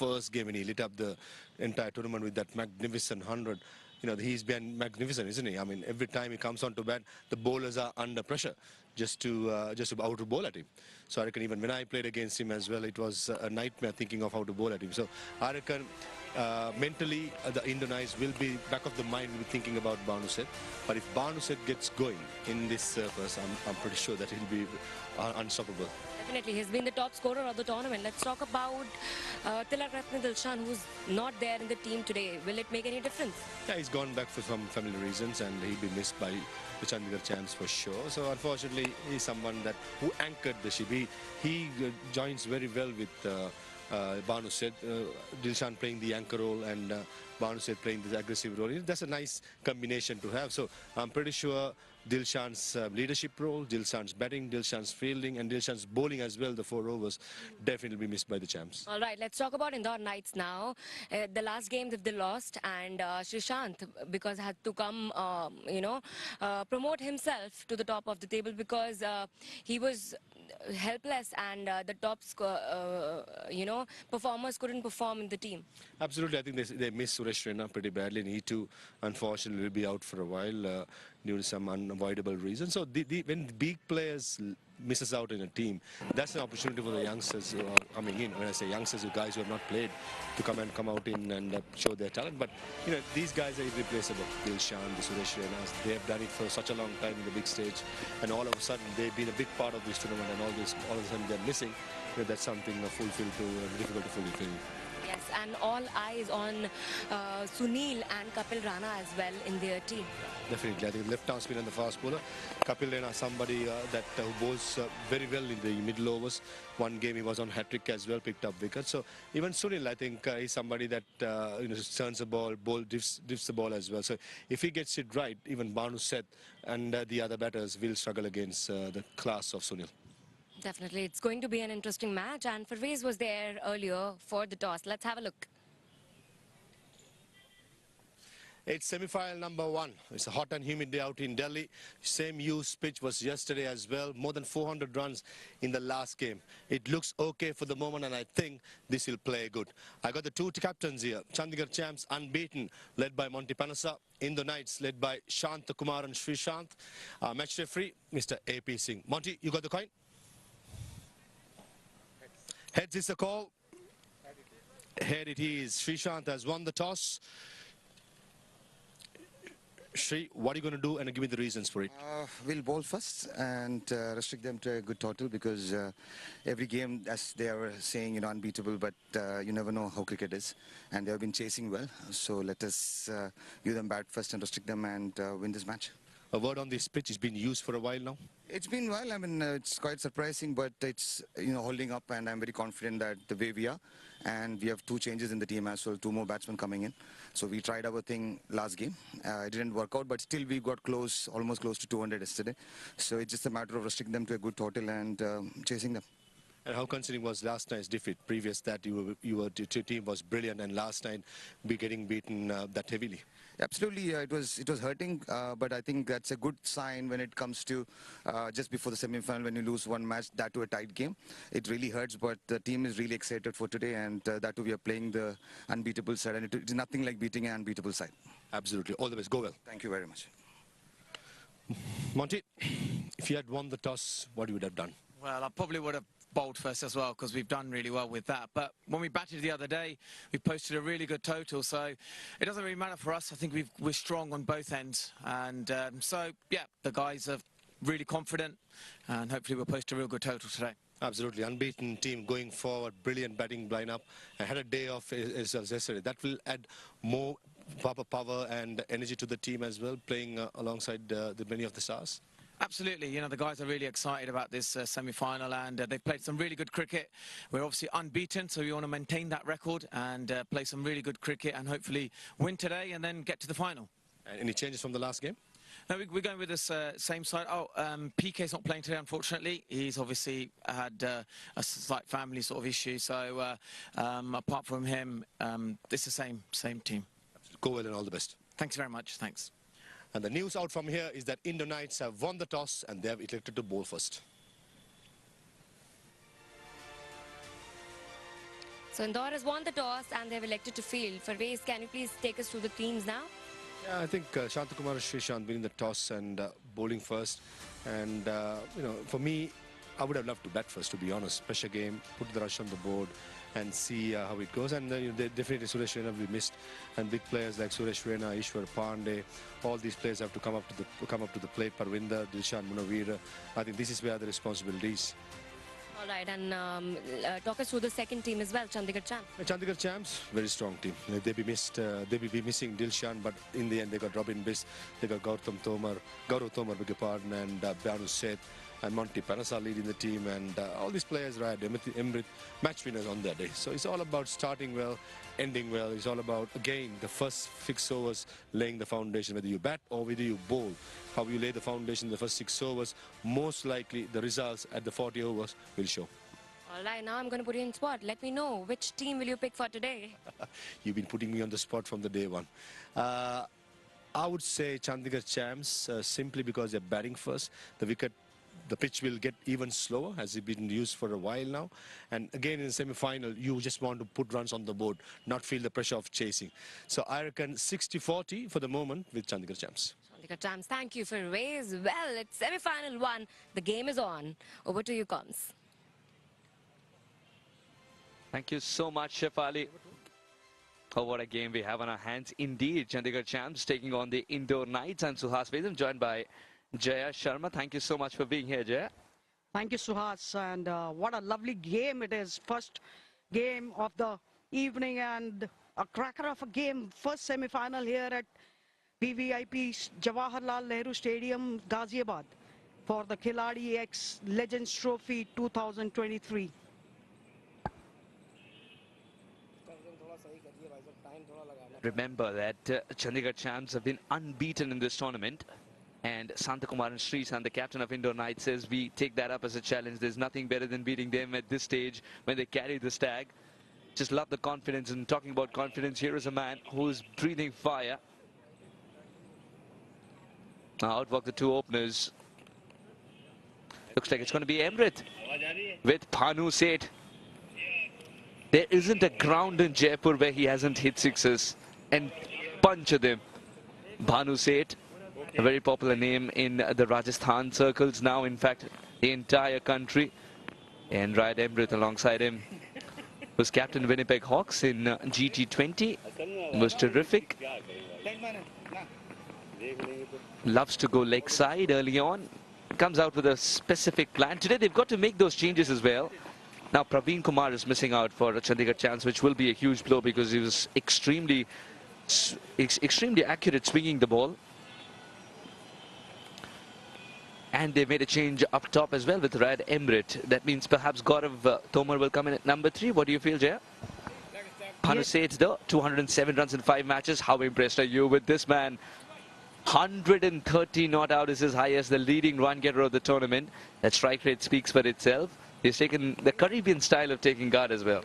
first game when he lit up the entire tournament with that magnificent 100. You know, he's been magnificent, isn't he? I mean, every time he comes on to bat, the bowlers are under pressure just to out to bowl at him. So I reckon even when I played against him as well, it was a nightmare thinking of how to bowl at him. So I reckon mentally the Indonesians will be back of the mind, will be thinking about Banuset. But if Banuset gets going in this surface, I'm pretty sure that he'll be unstoppable. Definitely, he's been the top scorer of the tournament. Let's talk about Tilakratne Dilshan, who's not there in the team today. Will it make any difference? Yeah, he's gone back for some family reasons, and he'll be missed by the Chandigarh champs for sure. So unfortunately, he's someone who anchored the ship. He joins very well with Banuset, Dilshan playing the anchor role and Banuset playing the aggressive role. That's a nice combination to have. So I'm pretty sure Dilshan's leadership role, Dilshan's batting, Dilshan's fielding and Dilshan's bowling as well, the 4 overs, definitely be missed by the champs. All right, let's talk about Indore Knights now. The last game they lost, and Srishant, because had to come, promote himself to the top of the table because he was helpless and the top performers couldn't perform in the team. Absolutely, I think they missed Suresh Raina pretty badly, and he too, unfortunately, will be out for a while due to some unavoidable reasons. So when big players misses out in a team, that's an opportunity for the youngsters who are coming in. When I say youngsters, guys who have not played, to come out in and show their talent. But you know, these guys are irreplaceable. Dilshan, the Suresh Rainas, they have done it for such a long time in the big stage, and all of a sudden they've been a big part of this tournament, and all of a sudden they're missing. You know, that's something difficult to fulfill. Yes, and all eyes on Sunil and Kapil Rana as well in their team. Definitely, I think left-arm spinner and the fast bowler. Kapil Rana, somebody who bowls very well in the middle overs. One game he was on hat-trick as well, picked up wickets. So even Sunil, I think, is somebody that turns the ball, drifts the ball as well. So if he gets it right, even Banuset and the other batters will struggle against the class of Sunil. Definitely, it's going to be an interesting match, and Farvez was there earlier for the toss. Let's have a look. It's semi-final number 1. It's a hot and humid day out in Delhi. Same used pitch was yesterday as well. More than 400 runs in the last game. It looks okay for the moment, and I think this will play good. I got the 2 captains here. Chandigarh champs unbeaten, led by Monty Panasa. Indore Knights, led by Shanta Kumar and Srishant. Match referee, Mr. A.P. Singh. Monty, you got the coin? Heads is the call. Head it is. Srishant has won the toss. Shri, what are you going to do, and give me the reasons for it? We'll bowl first and restrict them to a good total, because every game, as they are saying, unbeatable, but you never know how cricket is, and they have been chasing well. So let us give them bat first and restrict them and win this match. A word on this pitch. It's been used for a while now. It's been a while. I mean, it's quite surprising, but it's holding up, and I'm very confident that the way we are, and we have 2 changes in the team as well, 2 more batsmen coming in. So we tried our thing last game. It didn't work out, but still we got almost close to 200 yesterday. So it's just a matter of restricting them to a good total and chasing them. And how concerning was last night's defeat? Previous that your team was brilliant, and last night be getting beaten that heavily. Absolutely, it was hurting, but I think that's a good sign when it comes to just before the semi-final, when you lose one match, that to a tight game. It really hurts, but the team is really excited for today, and that too we are playing the unbeatable side, and it's nothing like beating an unbeatable side. Absolutely, all the best. Go well. Thank you very much. Monty, if you had won the toss, what you would have done? Well, I probably would have bowled first as well, because we've done really well with that. But when we batted the other day, we posted a really good total, so it doesn't really matter for us. I think we're strong on both ends, and so yeah, the guys are really confident, and hopefully we'll post a real good total today. Absolutely, unbeaten team going forward, brilliant batting lineup. I had a day off yesterday. That will add more power and energy to the team as well, playing alongside the many of the stars. Absolutely, the guys are really excited about this semi-final, and they've played some really good cricket. We're obviously unbeaten, so we want to maintain that record and play some really good cricket and hopefully win today and then get to the final. And any changes from the last game? No, we're going with this same side. PK's not playing today, unfortunately. He's obviously had a slight family sort of issue, so apart from him, it's the same team. Go well and all the best. Thanks very much. Thanks. And the news out from here is that Indore Knights have won the toss and they have elected to bowl first. So Indore has won the toss and they've elected to field. Farwaiz, can you please take us through the teams now? Yeah, I think Shantakumar Srishant winning the toss and bowling first. And, for me, I would have loved to bat first, to be honest. Pressure game, put the rush on the board and see how it goes. And definitely Suresh Raina will be missed. And big players like Suresh Raina, Ishwar Pandey, all these players have to come up to the plate. Parvinder, Dilshan Munawir. I think this is where the responsibility is. All right, and talk us through the second team as well, Chandigarh Champs. Chandigarh Champs, very strong team. They will be missing Dilshan, but in the end they got Robin Biss, they got Gaurav Tomar, beg your pardon, and Bhanu Seth, and Monty Panasa leading the team, and all these players, right, Emrit, match winners on that day. So it's all about starting well, ending well. It's all about, again, the first 6 overs, laying the foundation, whether you bat or whether you bowl. How you lay the foundation in the first 6 overs, most likely the results at the 40 overs will show. All right, now I'm going to put you in spot. Let me know, which team will you pick for today? You've been putting me on the spot from the day one. I would say Chandigarh Champs, simply because they're batting first. The pitch will get even slower, as it's been used for a while now. And again, in the semi-final, you just want to put runs on the board, not feel the pressure of chasing. So I reckon 60-40 for the moment with Chandigarh Champs. Chandigarh Champs, thank you, Farwaiz. Well, it's semi-final 1. The game is on. Over to you, Coms. Thank you so much, Shefali. Oh, what a game we have on our hands. Indeed, Chandigarh Champs taking on the Indore Knights. I'm Suhas Vedam, joined by Jaya Sharma. Thank you so much for being here, Jaya. Thank you, Suhas. And what a lovely game it is. First game of the evening and a cracker of a game. First semi-final here at PVIP Jawaharlal Nehru Stadium, Ghaziabad for the Khiladix Legends Trophy 2023. Remember that Chandigarh Champs have been unbeaten in this tournament. And Santakumar and Srishant, the captain of Indore Knights, says we take that up as a challenge. There's nothing better than beating them at this stage when they carry the stag. Just love the confidence. And talking about confidence, here is a man who's breathing fire. Now outwork the 2 openers. Looks like it's going to be Emrit with Bhanu Seth. There isn't a ground in Jaipur where he hasn't hit sixes and punched them. Bhanu Seth, a very popular name in the Rajasthan circles now, in fact, the entire country. And Ryan Emrit alongside him was captain Winnipeg Hawks in GT20. Was terrific. Loves to go leg side early on. Comes out with a specific plan. Today they've got to make those changes as well. Now Praveen Kumar is missing out for a Chandigarh Chance, which will be a huge blow because he was extremely accurate swinging the ball. And they made a change up top as well with Rad Emrit. That means perhaps Gaurav Tomar will come in at number 3. What do you feel, Jaya? Bhanu Seth, though, 207 runs in 5 matches. How impressed are you with this man? 130 not out is his highest, the leading run getter of the tournament. That strike rate speaks for itself. He's taken the Caribbean style of taking guard as well.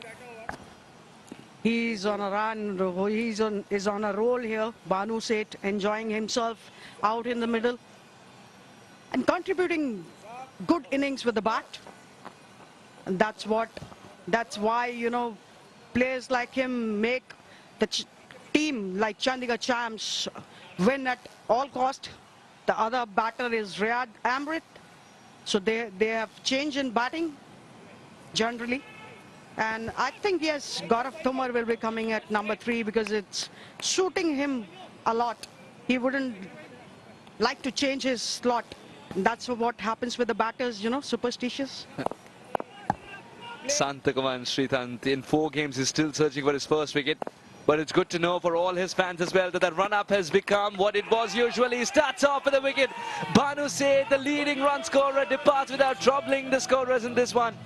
He's on a run. He's on a roll here. Bhanu Seth enjoying himself out in the middle and contributing good innings with the bat. And that's why, you know, players like him make the team like Chandigarh Champs win at all cost. The other batter is Riyad Amrit. So they have changed in batting generally. And I think, yes, Gaurav Tomar will be coming at number 3 because it's suiting him a lot. He wouldn't like to change his slot. That's what happens with the batters, you know, superstitious. Santakumar and Srishant in 4 games is still searching for his first wicket. But it's good to know for all his fans as well that the run-up has become what it was usually. He starts off with a wicket. Bhanu Seth, the leading run scorer, departs without troubling the scorers in this one.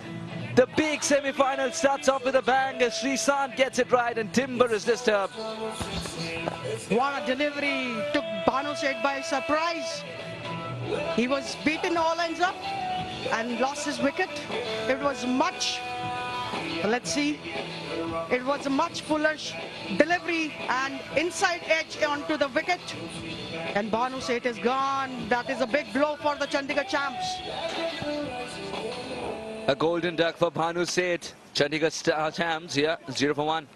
The big semi-final starts off with a bang as Srishant gets it right and Timber is disturbed. What a delivery. Took Bhanu Seth by surprise. He was beaten all ends up and lost his wicket. It was much, let's see, it was a much fuller delivery and inside edge onto the wicket. And Bhanu Seth is gone. That is a big blow for the Chandigarh Champs. A golden duck for Bhanu Seth. Chandigarh champs, yeah, 0 for 1.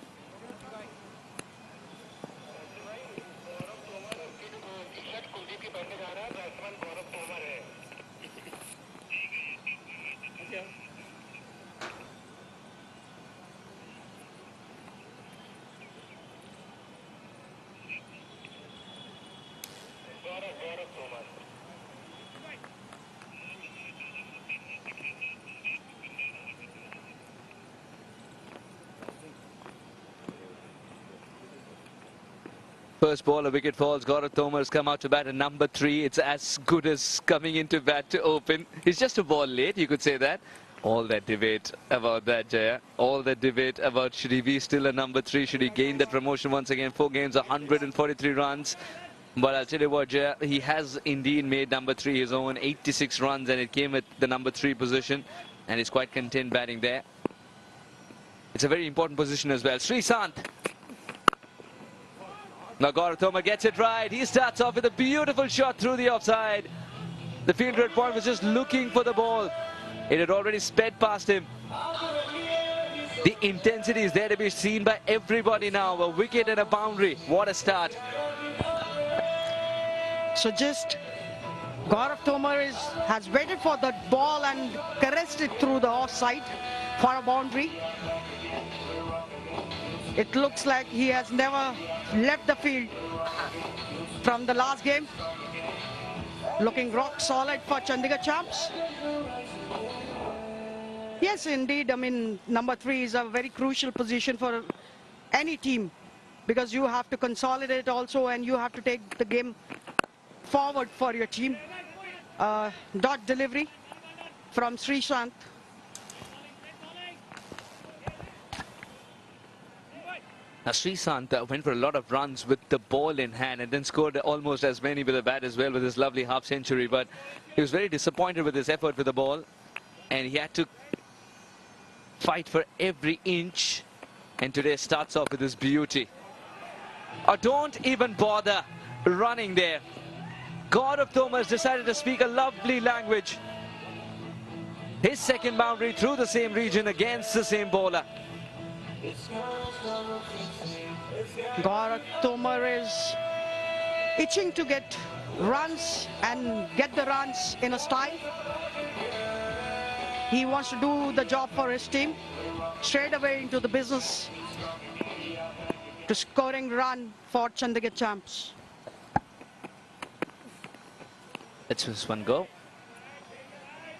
First ball, a wicket falls. Gaurav Tomar's come out to bat at number 3. It's as good as coming into bat to open. It's just a ball late, you could say that. All that debate about that, Jaya. All that debate about should he be still a number 3? Should he gain that promotion once again? 4 games, 143 runs. But I'll tell you what, Jaya, he has indeed made number 3 his own. 86 runs, and it came at the number 3 position. And he's quite content batting there. It's a very important position as well. Freesat. Now Gaurav Tomar gets it right. He starts off with a beautiful shot through the offside. The fielder at point was just looking for the ball. It had already sped past him. The intensity is there to be seen by everybody now. A wicket and a boundary. What a start. So just Gaurav Tomar has waited for the ball and caressed it through the offside for a boundary. It looks like he has never left the field from the last game. Looking rock solid for Chandigarh champs. Yes, indeed. I mean, number 3 is a very crucial position for any team because you have to consolidate also and you have to take the game forward for your team. Dot delivery from Freesat. Now Freesat went for a lot of runs with the ball in hand and then scored almost as many with the bat as well with his lovely half century. But he was very disappointed with his effort with the ball and he had to fight for every inch. And today starts off with his beauty. Oh, don't even bother running there. Gaurav Tomar has decided to speak a lovely language. His second boundary through the same region against the same bowler. Gaurav Tomar is itching to get runs and get the runs in a style. He wants to do the job for his team, straight away into the business to scoring run for Chandigarh champs. Let's just one go.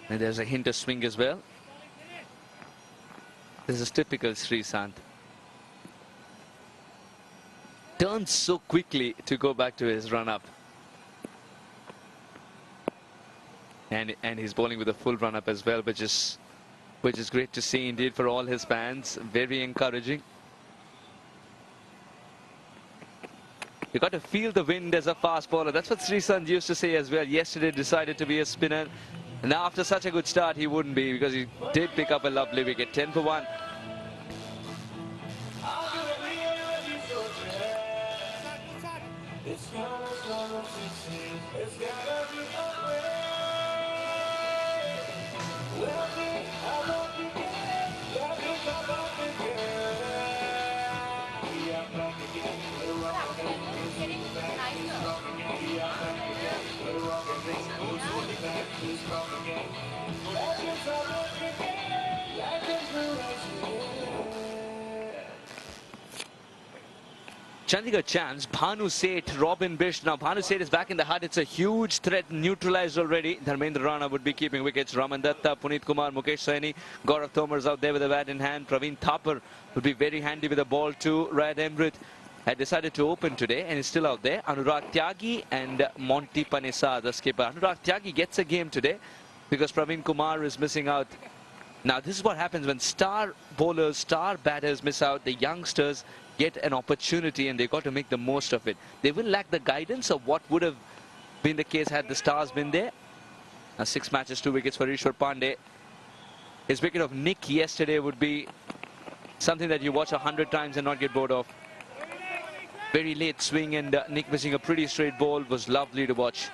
And there's a hint of swing as well. This is typical Freesat. Turns so quickly to go back to his run-up. And he's bowling with a full run-up as well, which is great to see indeed for all his fans. Very encouraging. You got to feel the wind as a fast bowler. That's what Freesat used to say as well. Yesterday decided to be a spinner. And now after such a good start, he wouldn't be because he did pick up a lovely wicket. 10 for 1. Chandigarh champs, Bhanu Seth, Robin Bish. Now Bhanu Seth is back in the hut. It's a huge threat, neutralized already. Dharmendra Rana would be keeping wickets. Raman Datta, Puneet Kumar, Mukesh Saini, Gaurav Tomar is out there with a bat in hand. Praveen Thapar would be very handy with the ball too. Rayad Emrit had decided to open today and is still out there. Anurag Tyagi and Monty Panesa, the skipper. Anurag Tyagi gets a game today because Praveen Kumar is missing out. Now this is what happens when star bowlers, star batters miss out. The youngsters get an opportunity and they've got to make the most of it. They will lack the guidance of what would have been the case had the stars been there. Now 6 matches, 2 wickets for Ishwar Pandey. His wicket of Nick yesterday would be something that you watch 100 times and not get bored of. Very late swing and Nick missing a pretty straight ball was lovely to watch.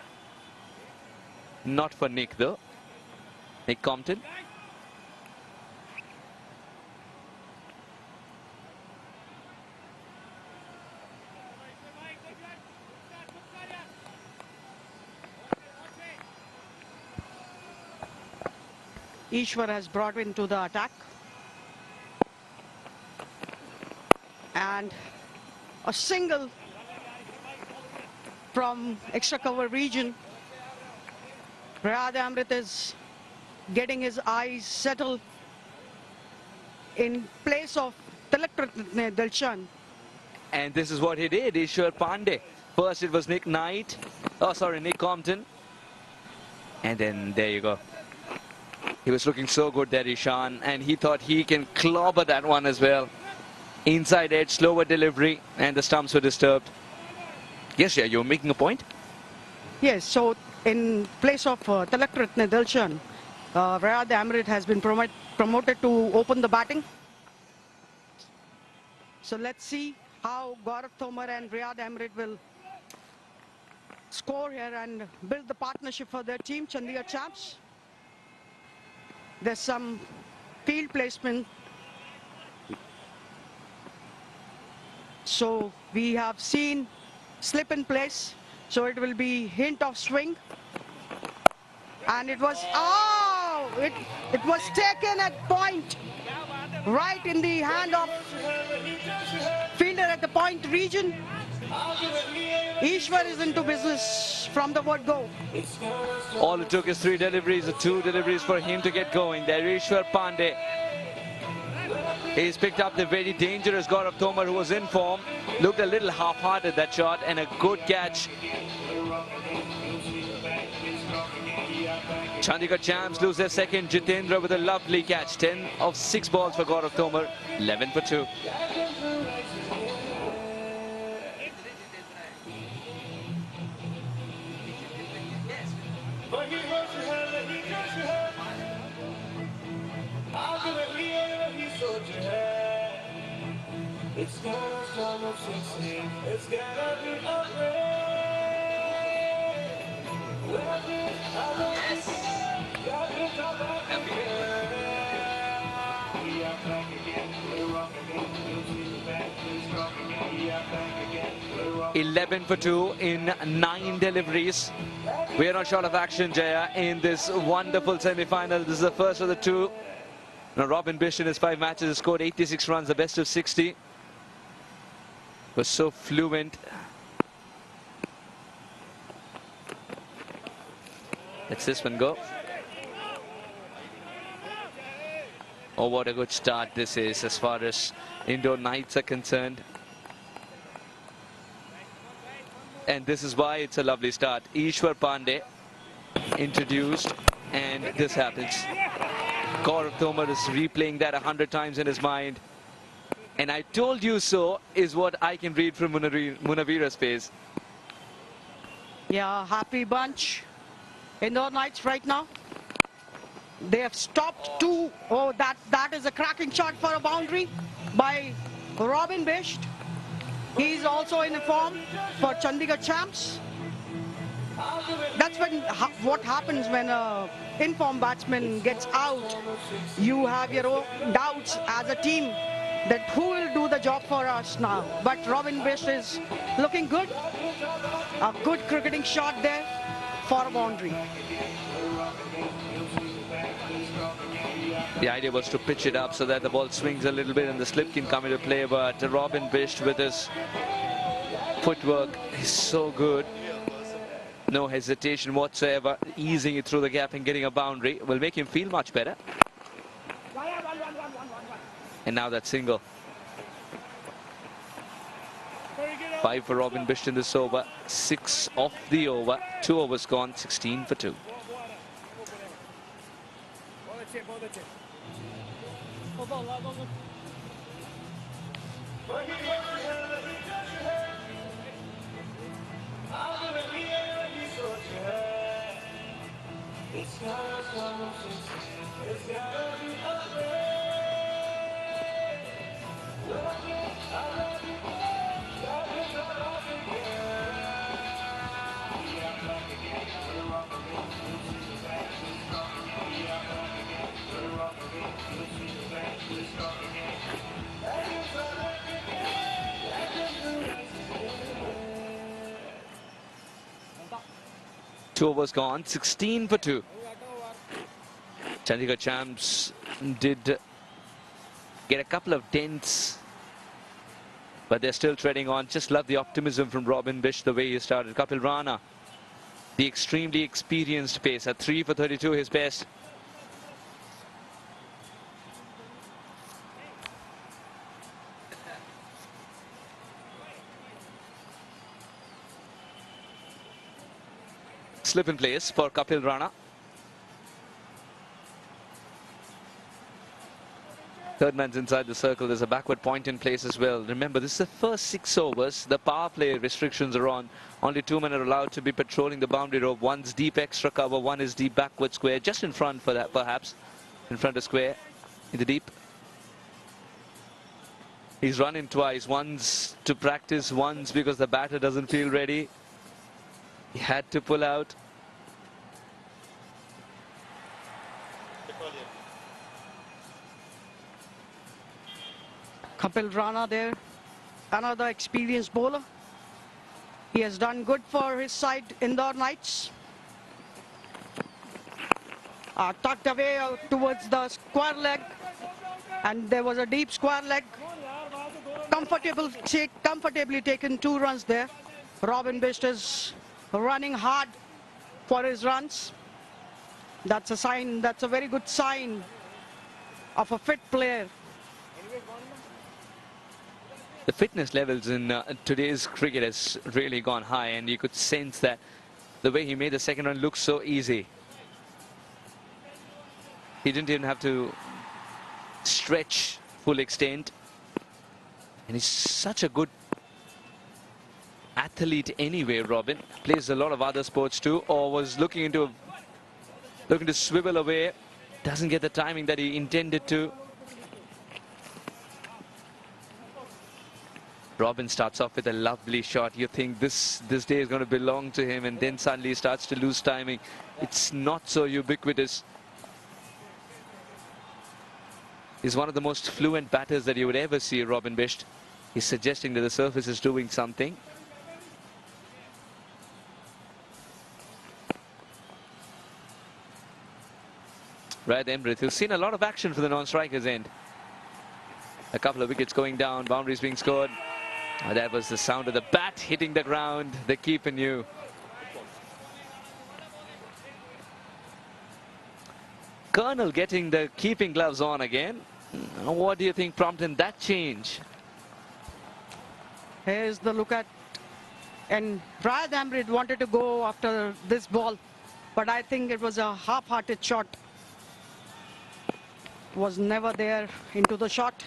Not for Nick though. Nick Compton. Ishwar has brought into the attack. And a single from extra cover region. Riyad Amrit is getting his eyes settled in place of Tilakratne Dilshan. And this is what he did, Ishwar Pandey. First it was Nick Knight, Nick Compton. And then there you go. He was looking so good there, Ishan, and he thought he can clobber that one as well. Inside edge, slower delivery, and the stumps were disturbed. Yes, yeah, you're making a point? Yes, so in place of Tilakratne Dilshan, Riyad Amrit has been promoted to open the batting. So let's see how Gaurav Tomar and Riyad Amrit will score here and build the partnership for their team, Chandigarh Champs. There's some field placement. So we have seen slip in place. So it will be hint of swing. And it was, it was taken at point, right in the hand of fielder at the point region. Ishwar is into business from the word go. All it took is 3 deliveries, or 2 deliveries for him to get going. There, Ishwar Pandey. He's picked up the very dangerous Gaurav Tomar, who was in form. Looked a little half-hearted, that shot, and a good catch. Chandigarh Champs lose their second. Jitendra with a lovely catch. 10 of 6 balls for Gaurav Tomar. 11 for 2. It's gonna come up 16. It's gonna be a yes. 11 for 2 in 9 deliveries. We are not short of action, Jaya, in this wonderful semi-final. This is the first of the 2. Now, Robin Bish in his 5 matches has scored 86 runs, the best of 60. Was so fluent. Let's this one go. Oh, what a good start this is as far as Indore Knights are concerned. And this is why it's a lovely start. Ishwar Pandey introduced, and this happens. Gaurav Tomar is replaying that 100 times in his mind. And I told you so is what I can read from Munavira's face. Yeah, happy bunch. Indore Knights right now. They have stopped 2. Oh, that is a cracking shot for a boundary by Robin Bish. He's also in form for Chandigarh Champs. That's what happens when a in-form batsman gets out. You have your own doubts as a team that who will do the job for us now. But Robin Bish is looking good. A good cricketing shot there for a boundary. The idea was to pitch it up so that the ball swings a little bit and the slip can come into play, but Robin Bish with his footwork is so good. No hesitation whatsoever, easing it through the gap and getting a boundary will make him feel much better. And now that single. 5 for Robin Bish in this over, 6 off the over, 2 overs gone, 16 for 2. Two overs gone, 16 for 2. Chandigarh champs did get a couple of dents, but they're still treading on. Just love the optimism from Robin Bish, the way he started. Kapil Rana, the extremely experienced pacer, 3 for 32, his best. Slip in place for Kapil Rana. Third man's inside the circle. There's a backward point in place as well. Remember, this is the first 6 overs. The power play restrictions are on. Only 2 men are allowed to be patrolling the boundary rope. One's deep extra cover, one is deep backward square, just in front for that, perhaps. In front of square, in the deep. He's run in twice. Once to practice, once because the batter doesn't feel ready. He had to pull out. Kapil Rana there, another experienced bowler. He has done good for his side, Indore Knights. Tucked away towards the square leg, and there was a deep square leg. Comfortably taken 2 runs there. Robin Bish is running hard for his runs. That's a sign, that's a very good sign of a fit player. The fitness levels in today's cricket has really gone high, and you could sense that the way he made the second run look so easy. He didn't even have to stretch full extent, and he's such a good athlete anyway. Robin plays a lot of other sports too, or was looking to swivel away, doesn't get the timing that he intended to. Robin starts off with a lovely shot. You think this day is going to belong to him, and then suddenly starts to lose timing. It's not so ubiquitous. He's one of the most fluent batters that you would ever see, Robin Bish. He's suggesting that the surface is doing something. Right, Emrith, who's seen a lot of action for the non-strikers end. A couple of wickets going down, boundaries being scored. That was the sound of the bat hitting the ground. The keeper knew. Colonel getting the keeping gloves on again. What do you think prompted that change? Here's the look at, and Rayad Amrit wanted to go after this ball, but I think it was a half-hearted shot. Was never there into the shot.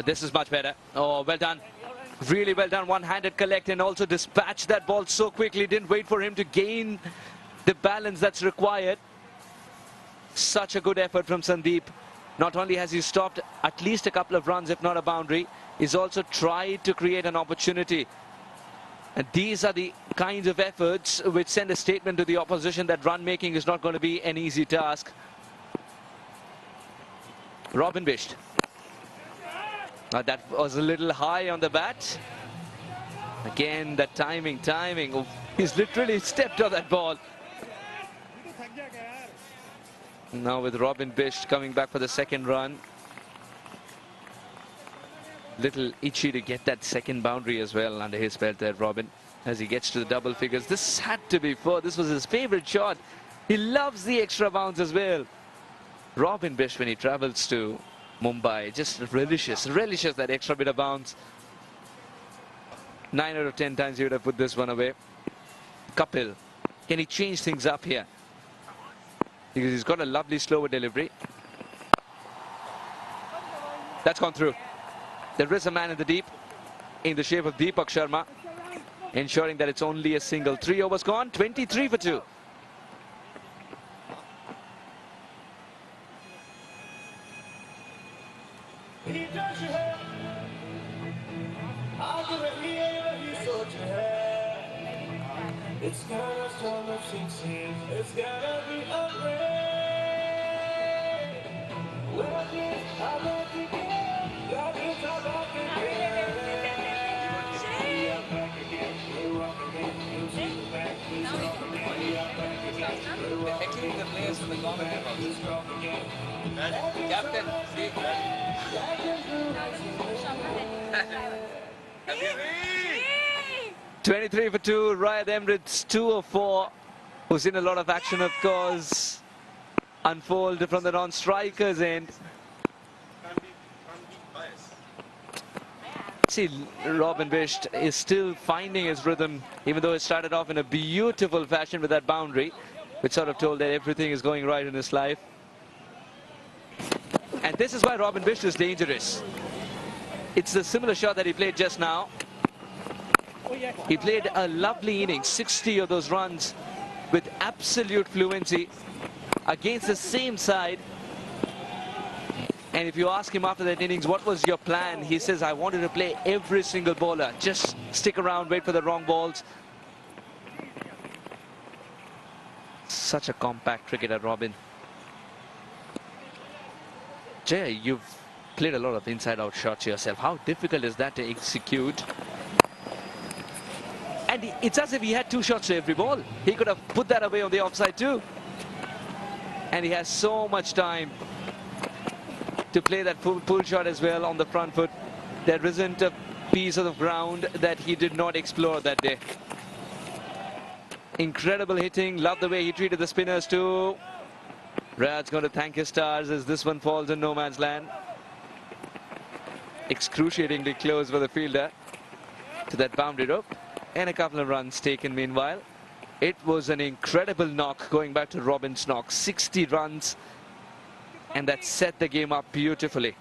This is much better. Oh, well done. Really well done. One-handed collect, and also dispatched that ball so quickly. Didn't wait for him to gain the balance that's required. Such a good effort from Sandeep. Not only has he stopped at least a couple of runs, if not a boundary, he's also tried to create an opportunity. And these are the kinds of efforts which send a statement to the opposition that run making is not going to be an easy task. Robin Bish. That was a little high on the bat. Again, that timing. Oh, he's literally stepped on that ball. Now with Robin Bish coming back for the second run. Little itchy to get that second boundary as well under his belt there, Robin, as he gets to the double figures. This had to be 4. This was his favorite shot. He loves the extra bounce as well. Robin Bish, when he travels to Mumbai, just relishes that extra bit of bounce. 9 out of 10 times he would have put this one away. Kapil, can he change things up here? Because he's got a lovely slower delivery. That's gone through. There is a man in the deep, in the shape of Deepak Sharma, ensuring that it's only a single. 3 overs gone, 23 for 2. It's gonna start with 16. It's gonna be a rain. Love it, I love it again. Love it, I love it again. We are back again. We're rocking it. We'll see you back. We are back again. We're rocking it. Captain, 23 for 2, Riyad Emirates 2 of 4, who's seen a lot of action, of course, unfold from the non-strikers end. See, Robin Bish is still finding his rhythm, even though it started off in a beautiful fashion with that boundary, which sort of told that everything is going right in his life. And this is why Robin Bish is dangerous. It's the similar shot that he played just now. He played a lovely innings, 60 of those runs with absolute fluency against the same side. And if you ask him after that innings, what was your plan? He says, I wanted to play every single bowler. Just stick around, wait for the wrong balls. Such a compact cricketer, Robin. Jay, you've played a lot of inside-out shots yourself. How difficult is that to execute? And it's as if he had 2 shots to every ball. He could have put that away on the offside too. And he has so much time to play that pull shot as well on the front foot. There isn't a piece of the ground that he did not explore that day. Incredible hitting. Love the way he treated the spinners too. Riyad's going to thank his stars as this one falls in no man's land. Excruciatingly close for the fielder to that boundary rope. And a couple of runs taken meanwhile. It was an incredible knock, going back to Robin's knock. 60 runs. And that set the game up beautifully.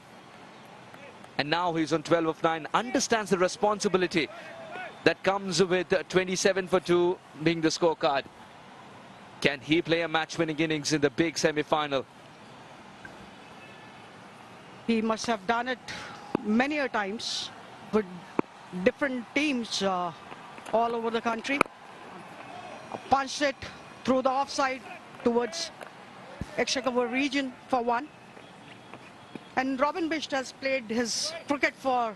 And now he's on 12 of 9. Understands the responsibility that comes with 27 for 2 being the scorecard. Can he play a match-winning innings in the big semi-final? He must have done it many a times with different teams all over the country. Punched it through the offside towards extra cover region for 1. And Robin Bish has played his cricket for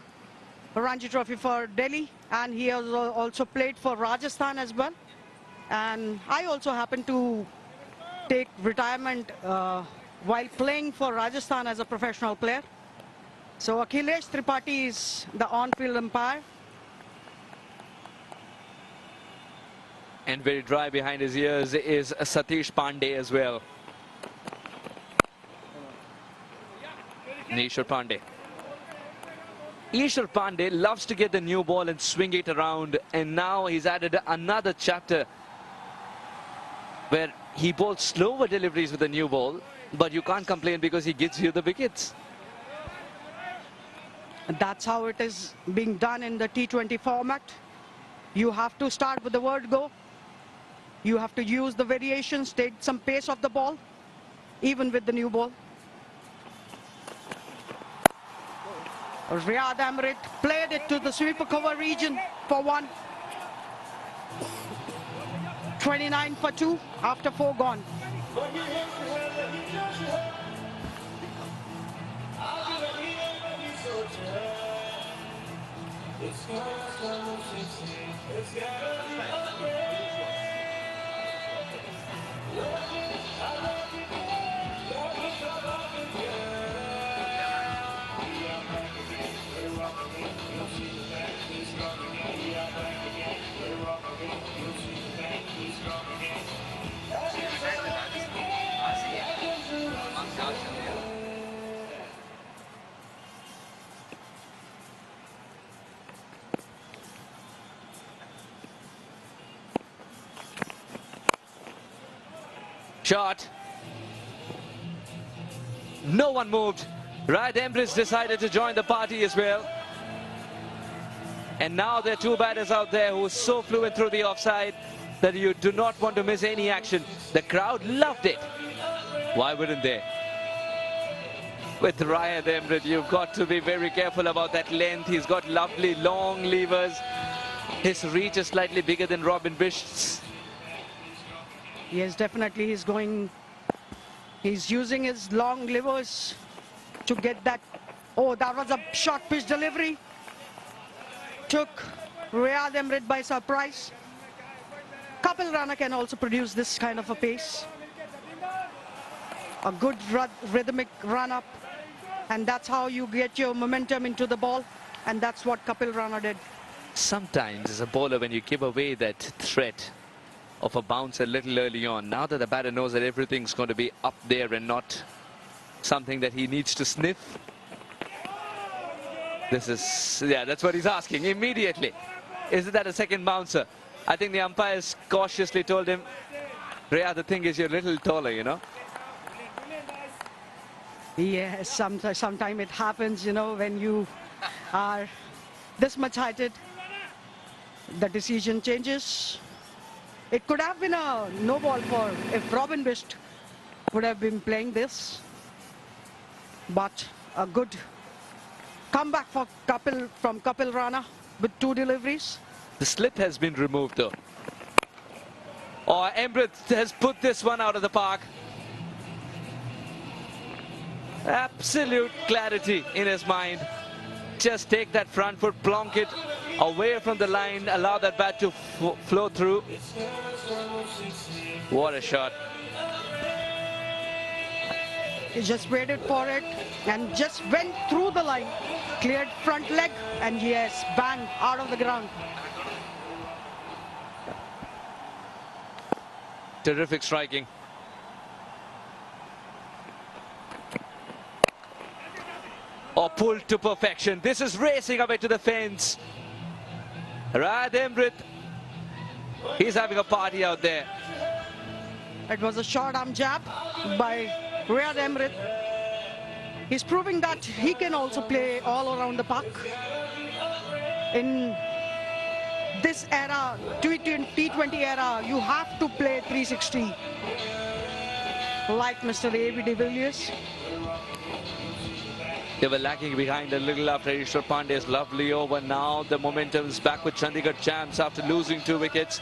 Ranji Trophy for Delhi, and he has also played for Rajasthan as well. And I also happened to take retirement while playing for Rajasthan as a professional player. So Akhilesh Tripathi is the on-field umpire. And very dry behind his ears is Satish Pandey as well. Ishwar Pandey. Ishwar Pandey loves to get the new ball and swing it around, and now he's added another chapter where he bowls slower deliveries with the new ball, but you can't complain because he gives you the wickets. And that's how it is being done in the T20 format. You have to start with the word go. You have to use the variations, take some pace off the ball, even with the new ball. Riyad Emirates played it to the sweeper cover region for 1. 29 for 2 after 4 gone. Shot. No one moved. Riyad Emirates decided to join the party as well. And now there are 2 batters out there who are so fluent through the offside that you do not want to miss any action. The crowd loved it. Why wouldn't they? With Riyad Emirates, you've got to be very careful about that length. He's got lovely long levers. His reach is slightly bigger than Robin Bish's. Yes, definitely he's using his long levers to get that. Oh, that was a short pitch delivery. Took Riyad Emirates by surprise. Kapil Rana can also produce this kind of a pace. a good rhythmic run up, and that's how you get your momentum into the ball, and that's what Kapil Rana did. Sometimes as a bowler, when you give away that threat of a bounce a little early on, now that the batter knows that everything's going to be up there and not something that he needs to sniff, this is, yeah, that's what he's asking immediately. Isn't that a second bouncer? I think the umpires cautiously told him, Rhea, the thing is you're a little taller, you know. Yes, sometimes it happens, you know, when you are this much heighted, the decision changes. It could have been a no ball for if Robin Bist would have been playing this, but a good comeback for Kapil Rana with 2 deliveries. The slip has been removed though. Oh, Emrit has put this one out of the park. Absolute clarity in his mind. Just take that front foot, plonk it away from the line, allow that bat to flow through. What a shot. He just waited for it and just went through the line, cleared front leg, and yes, bang, out of the ground. Terrific striking. Oh, pulled to perfection. This is racing away to the fence. Rad Emrit, he's having a party out there. It was a short arm jab by Riyad Emrit. He's proving that he can also play all around the park. In this era, T20 era, you have to play 360 like Mr. A.B. de Villiers. They were lagging behind a little after Ishwar Pandey's lovely over. Now the momentum is back with Chandigarh champs after losing 2 wickets.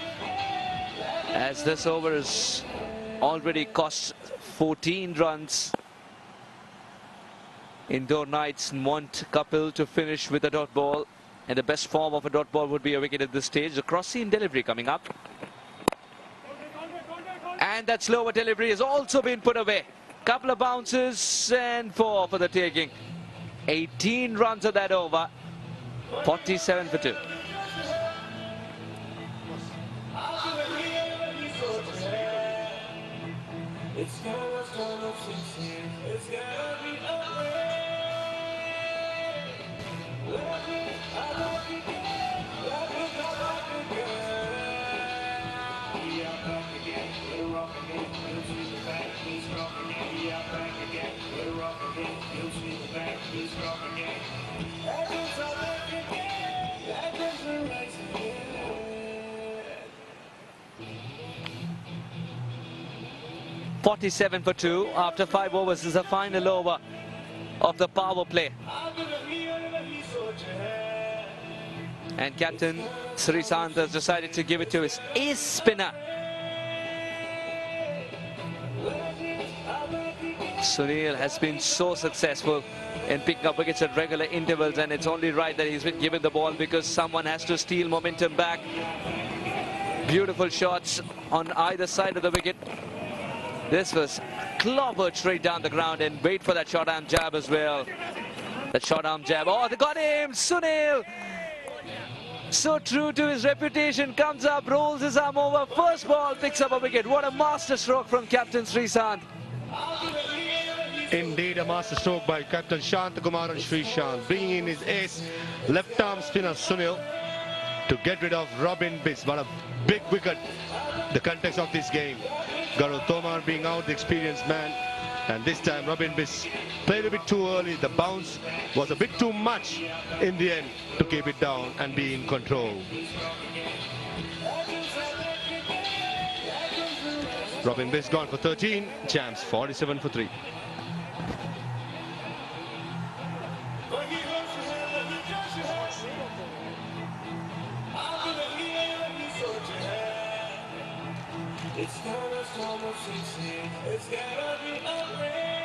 As this over has already cost 14 runs. Indore Knights want Kapil to finish with a dot ball. And the best form of a dot ball would be a wicket at this stage. The cross-seam delivery coming up. And that slower delivery has also been put away. Couple of bounces and 4 for the taking. 18 runs of that over. 47 for 2. .47 for 2 after 5 overs is the final over of the power play. And captain Freesat has decided to give it to his ace spinner. Sunil has been so successful in picking up wickets at regular intervals, and it's only right that he's been given the ball because someone has to steal momentum back. Beautiful shots on either side of the wicket. This was clobbered straight down the ground, and wait for that short arm jab as well. That short arm jab. Oh, they got him! Sunil! So true to his reputation, comes up, rolls his arm over, first ball, picks up a wicket. What a master stroke from Captain Freesat. Indeed, a master stroke by Captain Shantakumar and Freesat, bringing in his ace left arm spinner Sunil to get rid of Robin Bist. What a big wicket, the context of this game. Gaurav Tomar being out, the experienced man, and this time Robin Bist played a bit too early. The bounce was a bit too much in the end to keep it down and be in control. Robin Bist gone for 13, champs 47 for 3. It's gotta stop at 16. It's gotta be a rain.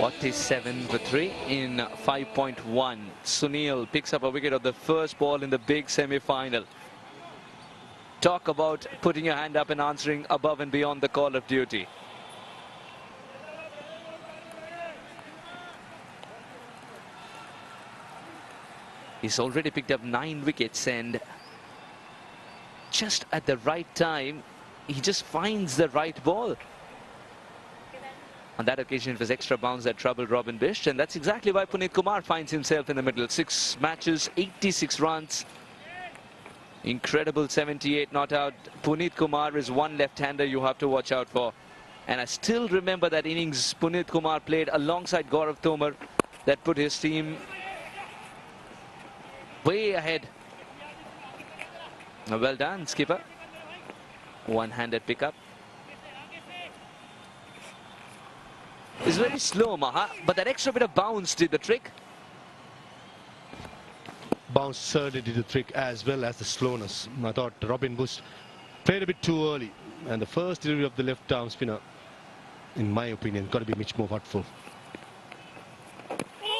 47 for 3 in 5.1. Sunil picks up a wicket of the first ball in the big semi-final. Talk about putting your hand up and answering above and beyond the call of duty. He's already picked up 9 wickets, and just at the right time, he just finds the right ball. On that occasion, it was extra bounce that troubled Robin Bish, and that's exactly why Puneet Kumar finds himself in the middle. 6 matches, 86 runs. Incredible 78 not out. Puneet Kumar is one left-hander you have to watch out for. And I still remember that innings Puneet Kumar played alongside Gaurav Tomar that put his team way ahead. Well done, skipper. One-handed pickup. It's very slow, Maha, but that extra bit of bounce did the trick. Bounce certainly did the trick, as well as the slowness. I thought Robin Bush played a bit too early, and the first delivery of the left arm spinner, in my opinion, got to be much more thoughtful.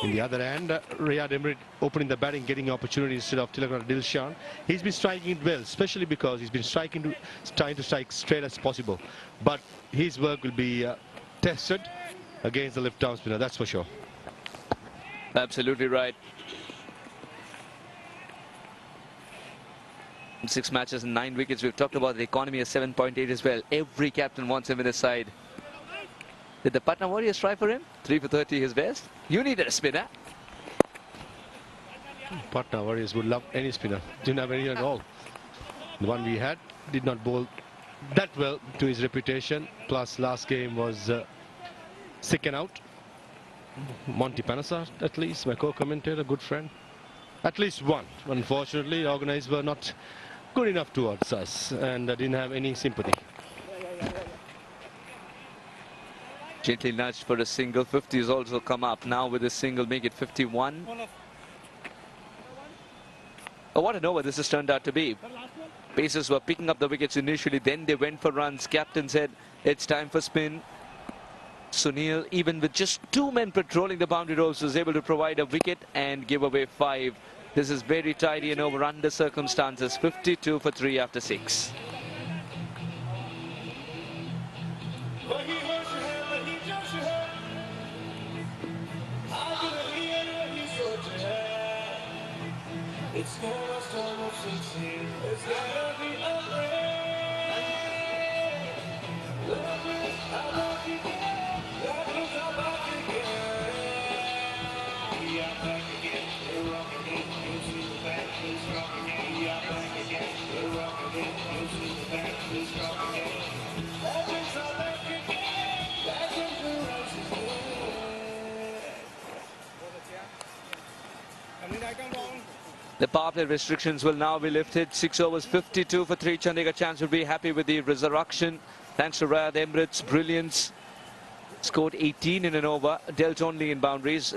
In the other hand, Riyad Emrit opening the batting, getting opportunity instead of Tilakana Dilshan. He's been striking it well, especially because he's been trying to strike straight as possible. But his work will be tested against the left arm spinner, that's for sure. Absolutely right. 6 matches and 9 wickets. We've talked about the economy of 7.8 as well. Every captain wants him in his side. Did the Patna Warriors try for him? 3 for 30, his best. You needed a spinner. Patna Warriors would love any spinner. Didn't have any at all. The one we had did not bowl that well to his reputation. Plus, last game was sick and out. Monty Panasar, at least, my co-commentator, good friend. At least one. Unfortunately, the organisers were not good enough towards us, and I didn't have any sympathy. Gently nudged for a single. 50 has also come up. Now with a single, make it 51. Oh, what an over this has turned out to be. Pacers were picking up the wickets initially, then they went for runs. Captain said, it's time for spin. Sunil, even with just 2 men patrolling the boundary ropes, was able to provide a wicket and give away 5. This is very tidy and over under circumstances. 52 for 3 after 6. It's never stop of 16. It's gotta be a The power play restrictions will now be lifted. 6 overs, 52 for 3. Chandigarh Champs will be happy with the resurrection. Thanks to Riyad Emrit's brilliance. Scored 18 in an over, dealt only in boundaries.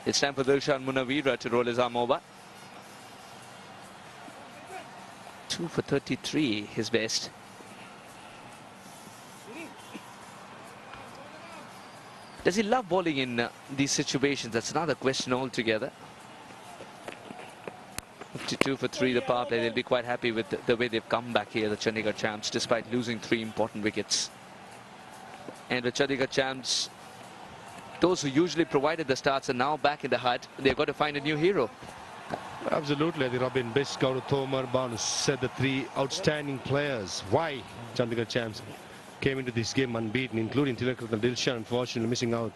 It's time for Dilshan Munawira to roll his arm over. 2 for 33, his best. Does he love bowling in these situations? That's another question altogether. 52 for 3, the power play. They'll be quite happy with the way they've come back here, the Chandigarh Champs, despite losing 3 important wickets. And the Chandigarh Champs, those who usually provided the starts are now back in the hut. They've got to find a new hero. Absolutely. I think Robin Bish, Gaurav Tomar, Banu said the 3 outstanding players. Why Chandigarh Champs came into this game unbeaten, including Tilakratna Dilshan, unfortunately missing out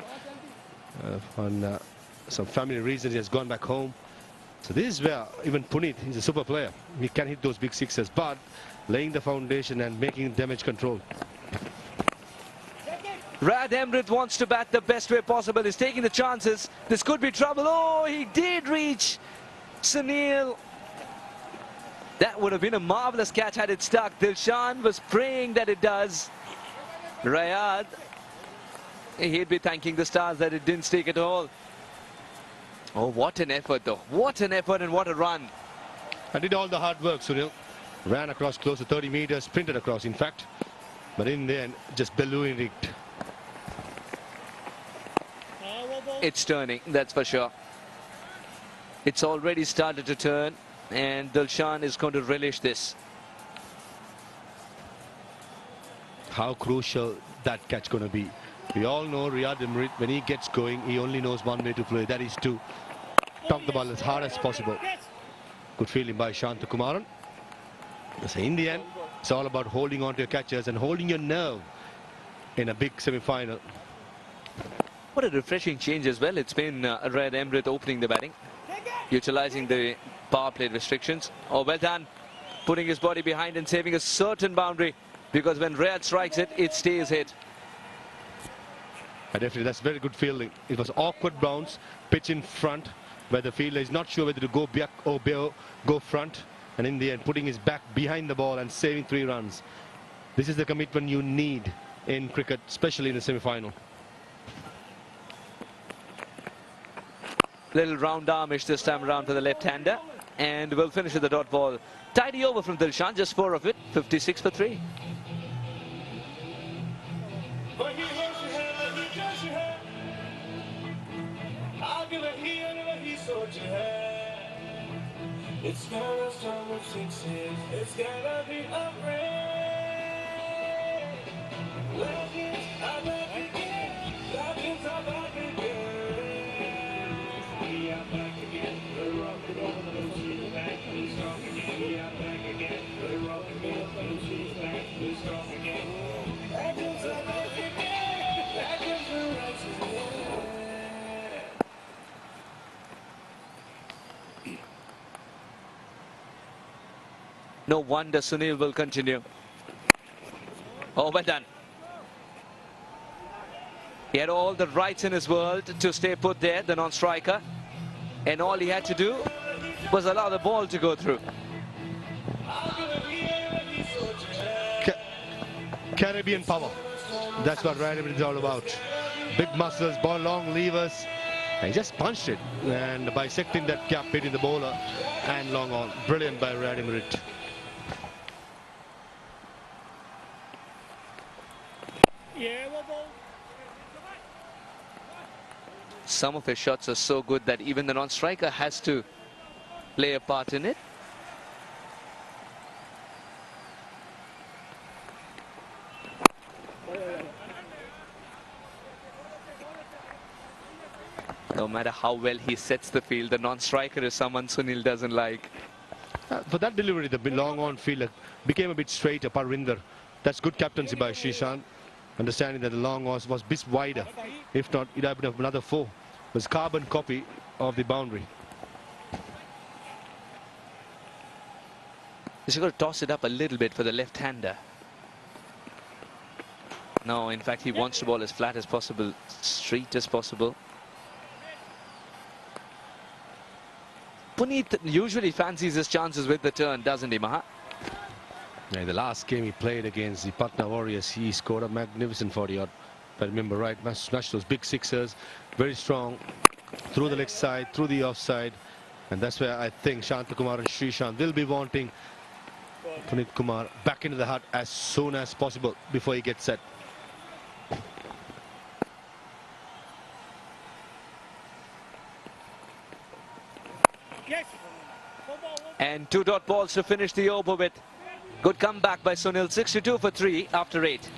on some family reasons. He has gone back home. So this is where even Puneet, he's a super player. He can hit those big sixes, but laying the foundation and making damage control. Riyad Emrit wants to bat the best way possible. He's taking the chances. This could be trouble. Oh, he did reach Sunil. That would have been a marvelous catch had it stuck. Dilshan was praying that it does. Riyad, he'd be thanking the stars that it didn't stick at all. Oh, what an effort though. What an effort and what a run. I did all the hard work, Sunil. Ran across close to 30 meters, sprinted across in fact. But in the end, just balloon rigged. it's turning, that's for sure. It's already started to turn, and Dilshan is going to relish this. How crucial that catch going to be. We all know Riyad Imrit, when he gets going, he only knows one way to play. That is to top the ball as hard as possible. Good fielding by Shantakumaran. So in the end, it's all about holding on to your catches and holding your nerve in a big semi-final. What a refreshing change as well. It's been Riyad Imrit opening the batting, utilizing the power play restrictions. Oh, well done. Putting his body behind and saving a certain boundary, because when Riyad strikes it, it stays hit. Definitely, that's very good fielding. It was awkward bounce, pitch in front, where the fielder is not sure whether to go back or go front. And in the end, putting his back behind the ball and saving 3 runs. This is the commitment you need in cricket, especially in the semi-final. Little round armish this time around for the left-hander. And we'll finish with the dot ball. Tidy over from Dilshan, just 4 of it, 56 for 3. It's gonna start with 6 hits. It's gonna be a rain. Legends are back again. Legends are back again. We are back again. We're rocking over the machine back. We're strong again. We are back again. We're rocking over the machine back. We're strong again. Legends are back again. Legends will rise again. No wonder Sunil will continue. Oh, well done. He had all the rights in his world to stay put there, the non-striker. And all he had to do was allow the ball to go through. Caribbean power. That's what Riyad Imrit is all about. Big muscles, ball long levers. And he just punched it. And bisecting that gap between the bowler and long on. Brilliant by Riyad Imrit. Some of his shots are so good that even the non-striker has to play a part in it. No matter how well he sets the field, the non-striker is someone Sunil doesn't like. For that delivery, the long on fielder became a bit straighter, Parvinder. That's good captaincy by Srishant. Understanding that the long was a bit wider. If not, it would have been another 4. It was carbon copy of the boundary. He's got to toss it up a little bit for the left-hander. No, in fact, he wants the ball as flat as possible, straight as possible. Puneet usually fancies his chances with the turn, doesn't he, Maha? Yeah, the last game he played against the Patna Warriors, he scored a magnificent 40-odd. If I remember right, smashed those big sixers, very strong, through the leg side, through the offside. And that's where I think Shantakumar and Srishant will be wanting Puneet Kumar back into the hut as soon as possible before he gets set. And 2 dot balls to finish the over with. Good comeback by Sunil, 62 for 3 after 8.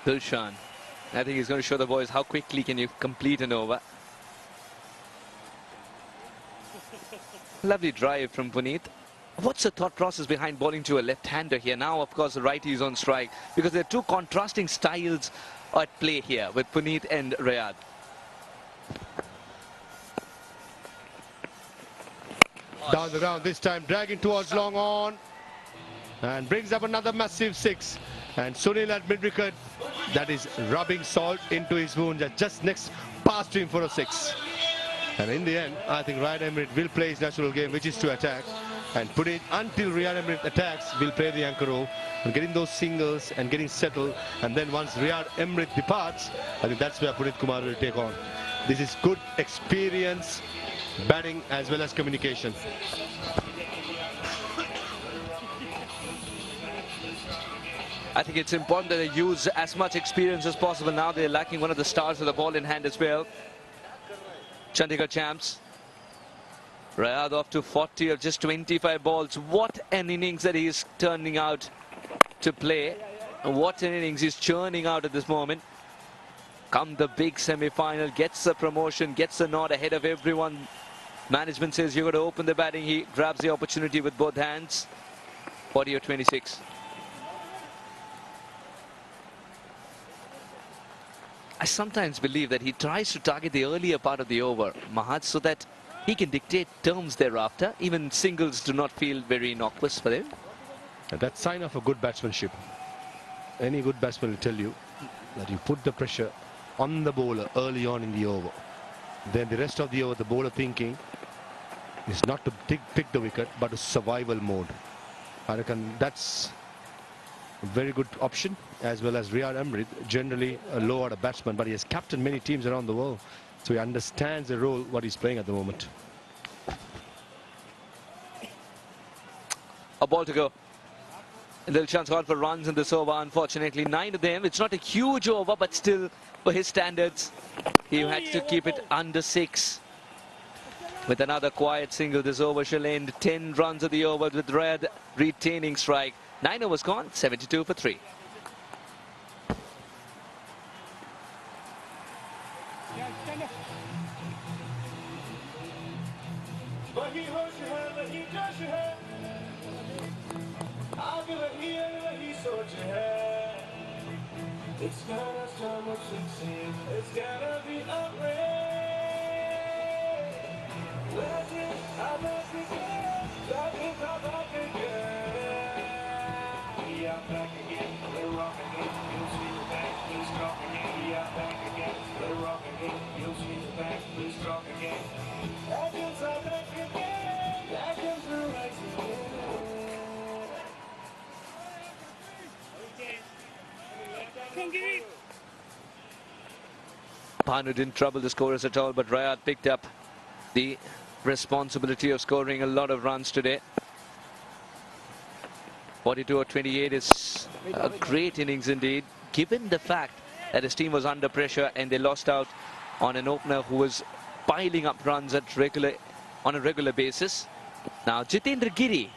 Dilshan, I think he's going to show the boys how quickly can you complete an over. Lovely drive from Puneet. What's the thought process behind bowling to a left-hander here? Now, of course, the righty is on strike, because there are 2 contrasting styles at play here with Puneet and Riyad. Down the ground this time, dragging towards long on. and brings up another massive 6. And Sunil at mid-wicket, that is rubbing salt into his wound, just next pass to him for a 6. And in the end, I think Ryan Emmerich will play his natural game, which is to attack, and put it until Ryan Emmerich attacks, will play the anchor role and getting those singles and getting settled. And then once Riyad Emmerich departs, I think that's where Punit Kumar will take on. This is good experience, batting as well as communication. I think it's important that they use as much experience as possible. Now they're lacking one of the stars with the ball in hand as well. Chandigarh champs. Riyad off to 40 of just 25 balls. What an innings that he's turning out to play. What an innings he's churning out at this moment. Come the big semi-final, gets the promotion, gets the nod ahead of everyone. Management says you've got to open the batting. He grabs the opportunity with both hands. 40 of 26. I sometimes believe that he tries to target the earlier part of the over, Mahat, so that he can dictate terms thereafter. Even singles do not feel very innocuous for him. That's sign of a good batsmanship. Any good batsman will tell you that you put the pressure on the bowler early on in the over. Then the rest of the over, the bowler thinking is not to pick the wicket, but a survival mode. I reckon that's a very good option, as well as Riyad Emmerich, generally a low order batsman, but he has captained many teams around the world. So he understands the role, what he's playing at the moment. A ball to go. A little chance called for runs in this over, unfortunately. 9 of them. It's not a huge over, but still, for his standards, he had to keep it under 6. With another quiet single, this over shall end 10 runs of the over with Riyad retaining strike. 9 overs gone, 72 for 3. It's gonna start with 16. It's gonna be a rain. Legend, I'm back again. Legend, I'm back again. We are back again. We're rock again. You'll see the back. We're strong again. We are back again. We're rock again. You'll see the back. We're strong again. Legends are back again. Legends will rise again. Bhanu didn't trouble the scorers at all, but Riyad picked up the responsibility of scoring a lot of runs today. 42 or 28 is a great innings indeed, given the fact that his team was under pressure and they lost out on an opener who was piling up runs on a regular basis. Now Jitendra Giri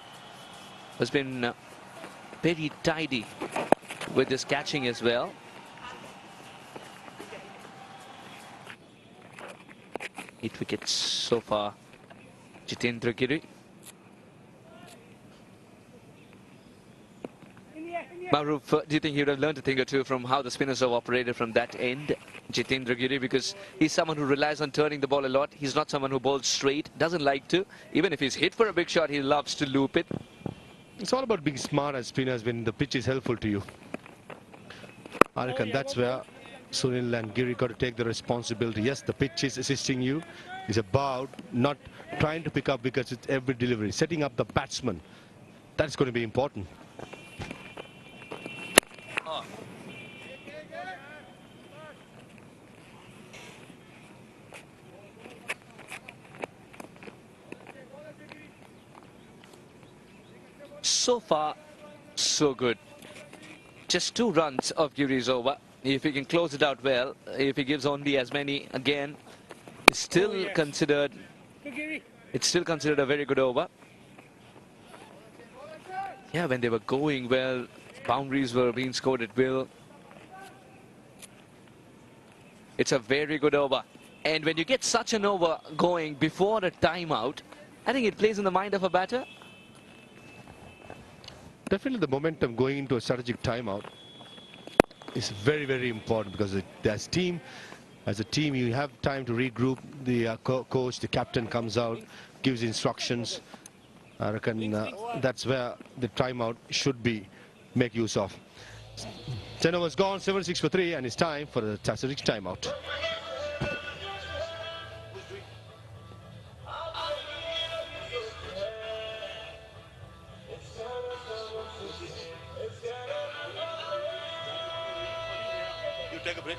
has been very tidy with his catching as well. Eight wickets so far, Jitendra Giri. Maruf, do you think he would have learned a thing or two from how the spinners have operated from that end, Jitendra Giri? Because he's someone who relies on turning the ball a lot. He's not someone who bowls straight, doesn't like to. Even if he's hit for a big shot, he loves to loop it. It's all about being smart as spinners when the pitch is helpful to you. I reckon that's where Sunil and Giri got to take the responsibility. Yes, the pitch is assisting you. It's about not trying to pick up wickets with every delivery. Setting up the batsman. That's going to be important. So far, so good. Just 2 runs of Giri's over. If he can close it out well, if he gives only as many again, it's still considered a very good over. Yeah, when they were going well, boundaries were being scored at will. It's a very good over. And when you get such an over going before a timeout, I think it plays in the mind of a batter. Definitely the momentum going into a strategic timeout is very, very important, because as a team, you have time to regroup. The coach, the captain comes out, gives instructions. I reckon that's where the timeout should be make use of. 10 overs gone, 7-6 for 3, and it's time for the Taceric timeout. You take a break.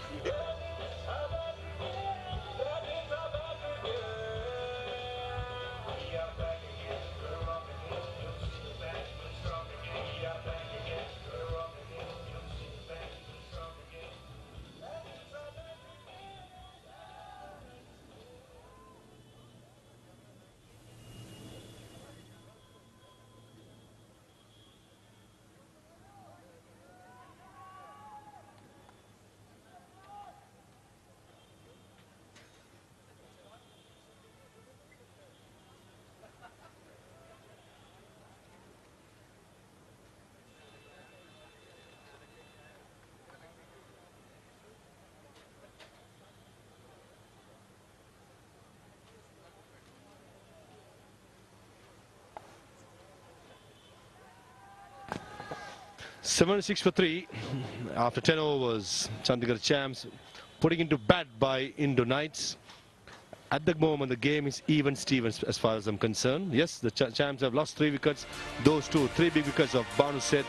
Seven-6 for 3 after 10 overs. Chandigarh champs putting into bat by Indore Knights. At the moment, the game is even Stevens as far as I'm concerned. Yes, the champs have lost 3 wickets. Those 3 big wickets of Banu Seth,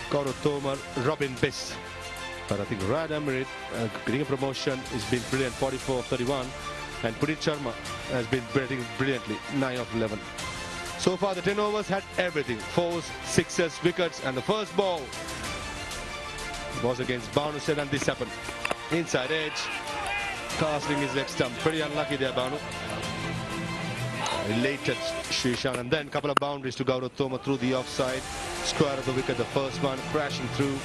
Gaurav Tomar, Robin Biss. But I think Riyad Emirates getting a promotion has been brilliant, 44-31. And Puneet Sharma has been batting brilliantly, 9 of 11. So far, the 10 overs had everything. 4s, 6s, wickets, and the first ball was against Banu Seth, and this happened. Inside edge, casting his leg stump. Pretty unlucky there, Banu. Elated Srishan, and then a couple of boundaries to Gaurav Tomar through the offside. Square of the wicket, the first one, crashing through.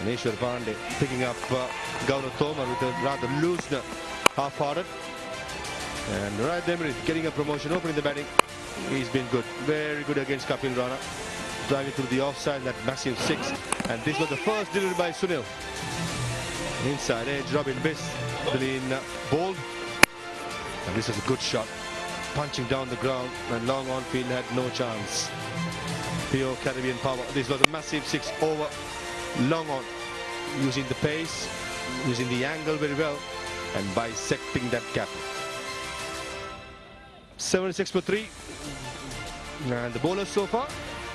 Ishwar Pandey picking up Gaurav Tomar with a rather loose, half-hearted. And Riyad Emirates getting a promotion, opening the batting. He's been good, very good against Kapil Rana. Driving through the offside, that massive 6. And this was the first delivery by Sunil. Inside edge, Robin Biss, clean bowled. And this was a good shot. Punching down the ground, and long on field had no chance. PEO Caribbean power. This was a massive 6 over, long on. Using the pace, using the angle very well, and bisecting that gap. 7-6 for 3. And the bowlers so far,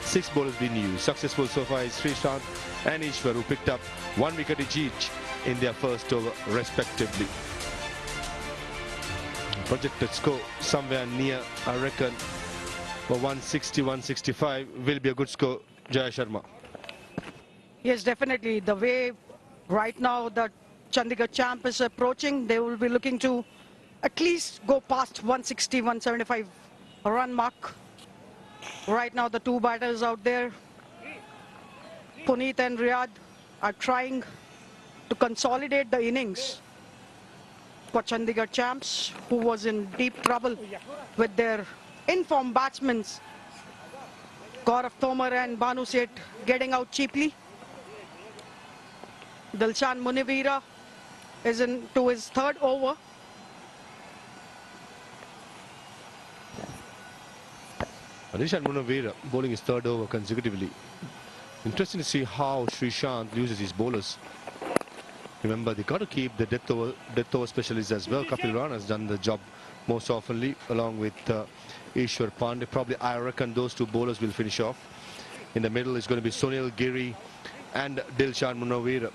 6 bowlers been used. Successful so far is Freesat and Ishwar, who picked up 1 wicket each in their first over respectively. Projected score somewhere near, I reckon, for 160, 165 will be a good score, Jaya Sharma. Yes, definitely. The way right now the Chandigarh champ is approaching, they will be looking to at least go past 160, 175 run mark. Right now, the 2 batters out there, Puneet and Riyad, are trying to consolidate the innings for Chandigarh champs, who was in deep trouble with their informed batsmen, Gaurav Tomar and Banu Seth, getting out cheaply. Dilshan Munivira is into his 3rd over. Dilshan Munivira bowling his 3rd over consecutively. Interesting to see how Srishan uses his bowlers. Remember, they got to keep the death over specialists as well. Kapil Rana has done the job most oftenly, along with Ishwar Pandey. Probably, I reckon, those 2 bowlers will finish off. In the middle is going to be Sunil Giri and Dilshan Munivira,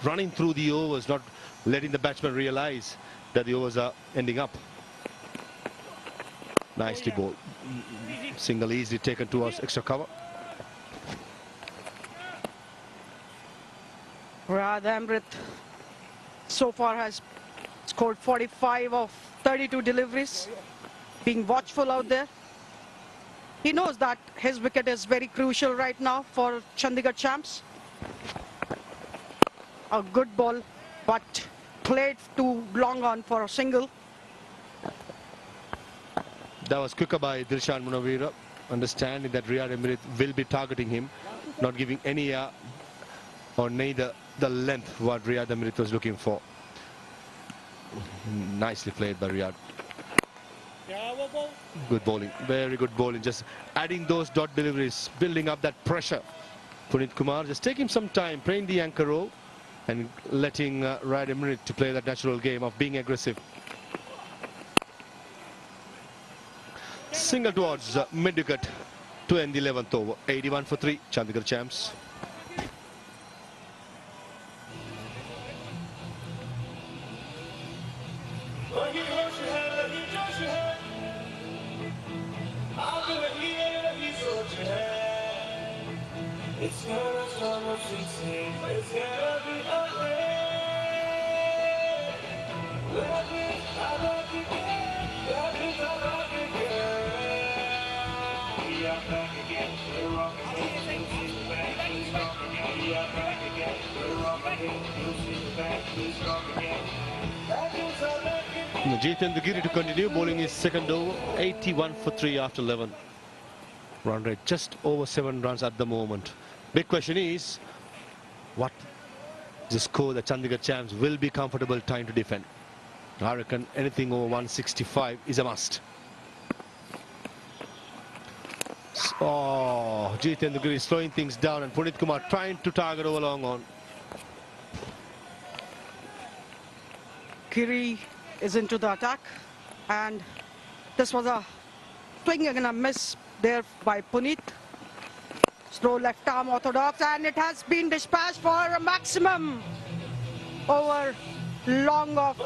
running through the overs, not letting the batsman realize that the overs are ending up. Nicely bowled. Single easily taken towards extra cover. Riyad Emirates so far has scored 45 of 32 deliveries, being watchful out there. He knows that his wicket is very crucial right now for Chandigarh champs. A good ball, but played too long on for a single. That was quicker by Dilshan Munivira, understanding that Riyad Emirates will be targeting him, not giving any or neither the length what Riyad Emirates was looking for. Nicely played by Riyad. Good bowling, very good bowling. Just adding those dot deliveries, building up that pressure. Punit Kumar just taking some time, playing the anchor role and letting Ryan Emmerich to play that natural game of being aggressive. Single towards mid-wicket to end the 11th over. 81 for 3, Chandigarh champs. It's gonna start up 16. It's gonna be ugly. Love it, I love you, girl. Love it, I love you, girl. We are back again. We're rocking again. You'll see the back. Please rock again. We are back again. We're rocking again. You'll see the back. Please rock again. Love it, I love you, girl. Jitendra Giri to continue bowling his second over. 81 for 3 after 11. Run rate just over 7 runs at the moment. Big question is, what is the score that Chandigarh champs will be comfortable trying to defend? I reckon anything over 165 is a must. Oh, Jitendra Giri slowing things down and Punit Kumar trying to target over long on. Giri is into the attack, and this was a swing and a miss there by Punit. Slow left arm orthodox, and it has been dispatched for a maximum over long off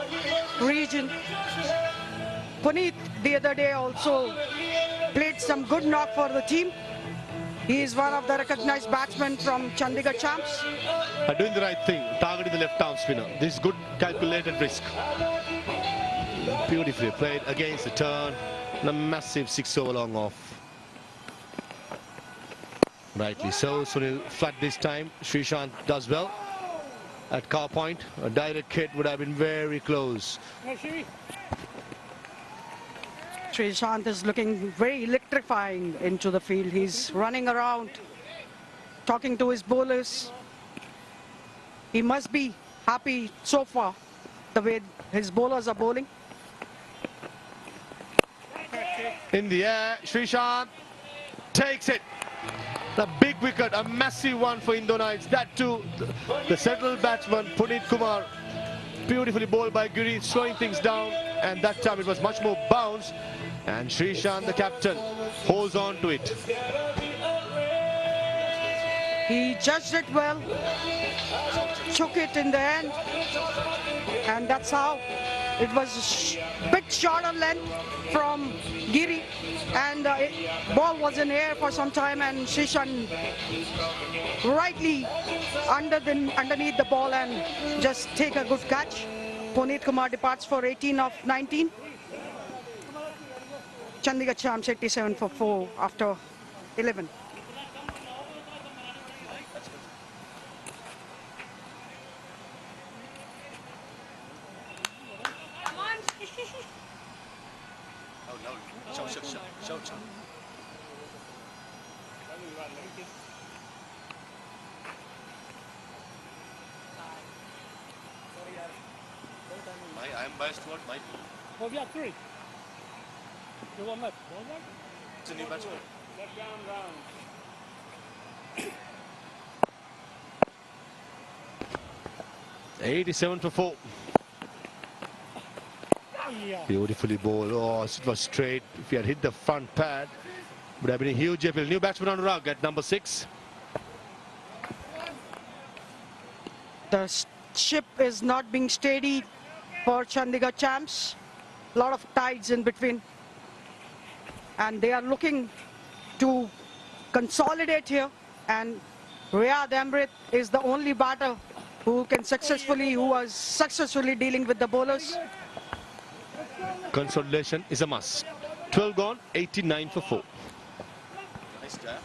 region. Punit the other day also played some good knock for the team. He is one of the recognized batsmen from Chandigarh champs. Doing the right thing, targeting the left arm spinner. This is good calculated risk. Beautifully played against the turn. And a massive 6 over long off. Rightly so, Sunil flat this time. Srishant does well at cow point. A direct hit would have been very close. Srishant is looking very electrifying into the field. He's running around, talking to his bowlers. He must be happy so far, the way his bowlers are bowling. In the air, Srishant takes it. A big wicket, a massive one for Indore Knights. That too, the central batsman Punit Kumar, beautifully bowled by Giri, slowing things down, and that time it was much more bounce, and Srishant, the captain, holds on to it. He judged it well, took it in the end, and that's how it was a bit shorter length from Giri, and the ball was in air for some time, and Srishant rightly underneath the ball and just take a good catch. Punit Kumar departs for 18 of 19. Chandigarh champs 87 for 4 after 11. I am biased toward my team. Well, we have 3. You want left? One left? It's a new batsman. Left down, round. 87 for 4. Yeah. Beautifully bowled. Oh, it was straight. If he had hit the front pad, would have been a huge appeal. New batsman on rug at number 6. The ship is not being steady for Chandigarh champs. A lot of tides in between, and they are looking to consolidate here, and Riyad Amrit is the only batter who was successfully dealing with the bowlers. Consolidation is a must. 12 gone, 89 for 4. Nice tap.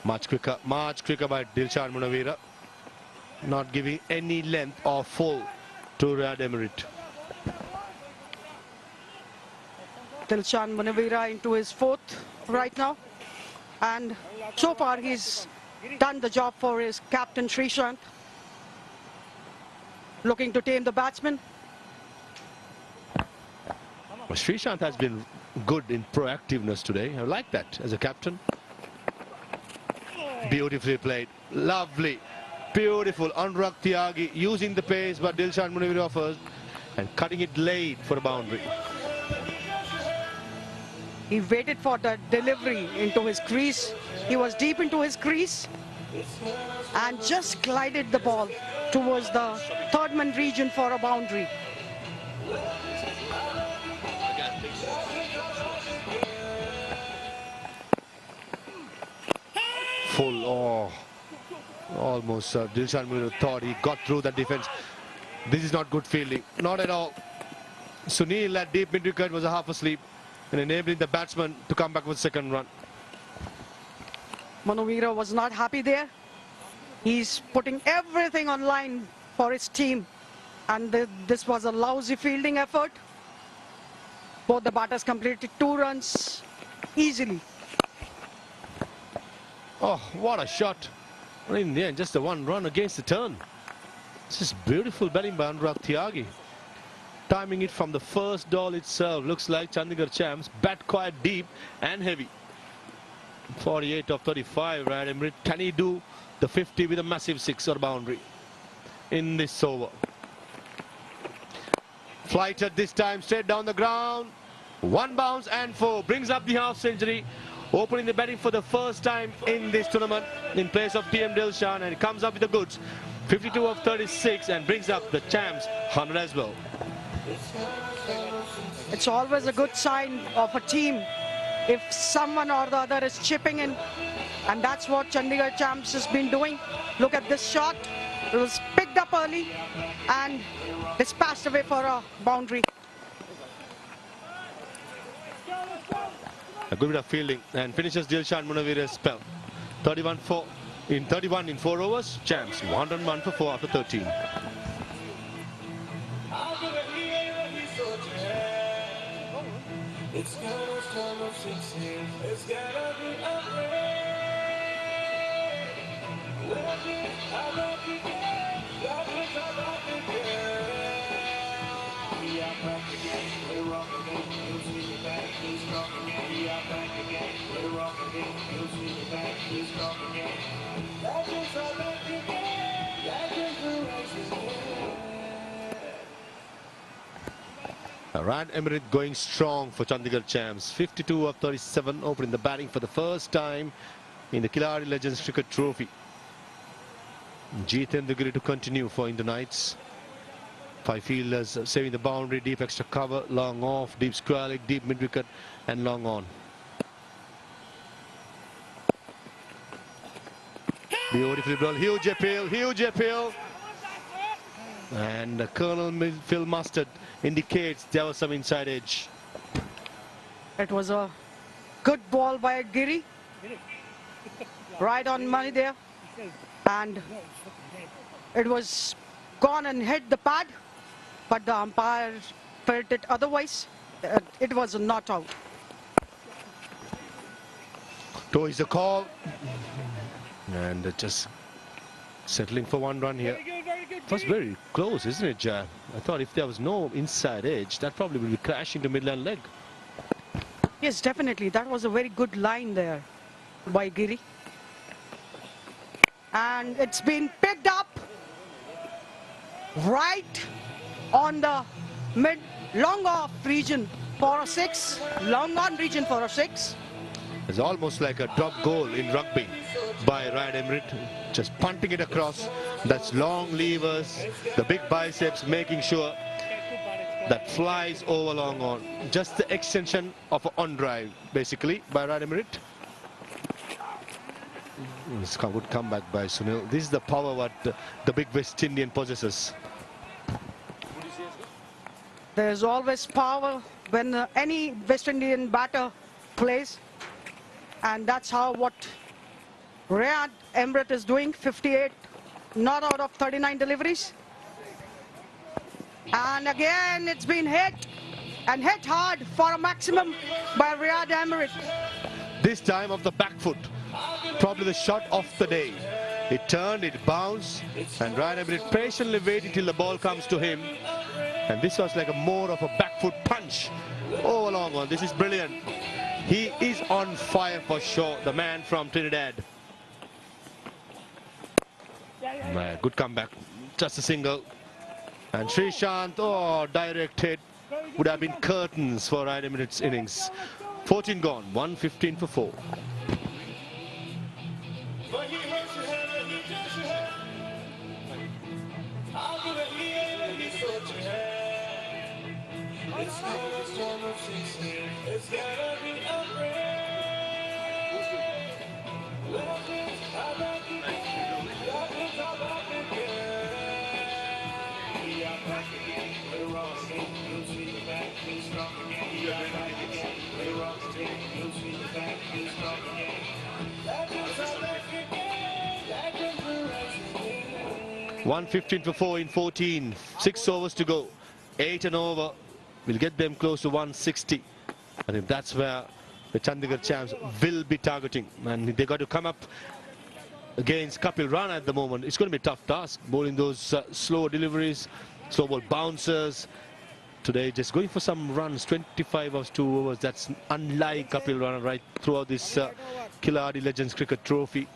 Much quicker by Dilshan Munawira. Not giving any length or full to Rad Emerit. Dilshan Munawira into his fourth right now. And so far he's done the job for his captain Freesat. Looking to tame the batsman. Freesat has been good in proactiveness today. I like that as a captain. Beautifully played. Lovely. Beautiful. Anurag Tyagi using the pace, but Dilshan Munawira offers and cutting it late for a boundary. He waited for the delivery into his crease. He was deep into his crease and just glided the ball towards the third man region for a boundary. Full, almost Dilshan Munawira thought he got through the defense. This is not good fielding, not at all. Sunil at deep mid-wicket was half asleep and enabling the batsman to come back with second run. Munawira was not happy there. He's putting everything on line for his team, and this was a lousy fielding effort. Both the batters completed 2 runs easily. Oh, what a shot. In the end, just the 1 run against the turn. This is beautiful batting by Anurag Tyagi. Timing it from the first ball itself. Looks like Chandigarh champs bat quite deep and heavy. 48 of 35, Rad Emerit. Can he do the 50 with a massive 6 or boundary in this over? Flighted this time, straight down the ground. 1 bounce and 4. Brings up the half century. Opening the batting for the first time in this tournament in place of TM Dilshan, and he comes up with the goods. 52 of 36 and brings up the champs 100 as well. It's always a good sign of a team if someone or the other is chipping in, and that's what Chandigarh champs has been doing. Look at this shot. It was picked up early and dispatched away for a boundary. A good bit of fielding and finishes Dilshan Munawira's spell. 31 in 4 overs. Champs 101 for 4 after 13. It's gonna come up 16. It's gotta be upgrade. Love it, I love you, girl. Love it, I love you, girl. We are back again. We're rock again. You'll see me back. We're strong again. We are back again. We're rock again. You'll see me back. We're strong again. Legends, I love you, girl. Legends, will rise again. Rad Emerit going strong for Chandigarh champs. 52 of 37, opening the batting for the first time in the Khiladix Legends Cricket Trophy. Jitendra to continue for Indore Knights. 5 fielders saving the boundary, deep extra cover, long off, deep square, deep mid wicket and long on. Beautifully bowled, huge appeal. And Colonel Phil Mustard indicates there was some inside edge. It was a good ball by Giri. Right on money there. And it was gone and hit the pad, but the umpire felt it otherwise. It was a not out. Toe is the call. And just settling for 1 run here. It was very close, isn't it, Jai? I thought if there was no inside edge, that probably would be crashing to midland leg. Yes, definitely. That was a very good line there by Giri. And it's been picked up right on the mid long off region for a 6. Long on region for a 6. It's almost like a drop goal in rugby by Rad Emerit. Just punting it across. That's long levers, the big biceps, making sure that flies over long on. Just the extension of an on drive, basically, by Rad Emerit. It's a good comeback by Sunil. This is the power what the big West Indian possesses. There's always power when any West Indian batter plays, and that's how what Riyad Emrit is doing 58, not out of 39 deliveries. And again, it's been hit, and hit hard for a maximum by Riyad Emrit. This time off the back foot. Probably the shot of the day. It turned, it bounced, and Riyad Emrit patiently waiting till the ball comes to him. And this was like a more of a back foot punch. Oh, a long one. This is brilliant. He is on fire for sure, the man from Trinidad. Good comeback. Just a single. And Srishant, oh, direct hit. Would have been curtains for Riyad Emirit's innings. 14 gone, 115 for 4. One 15 for 4 in 14. 6 overs to go. 8 and over. Will get them close to 160. I think that's where the Chandigarh champs will be targeting. And they got to come up against Kapil Rana at the moment. It's going to be a tough task. Bowling those slow deliveries, slow ball bouncers. Today just going for some runs. 25 of 2 overs. That's unlike Kapil Rana right throughout this Khiladix Legends Cricket Trophy.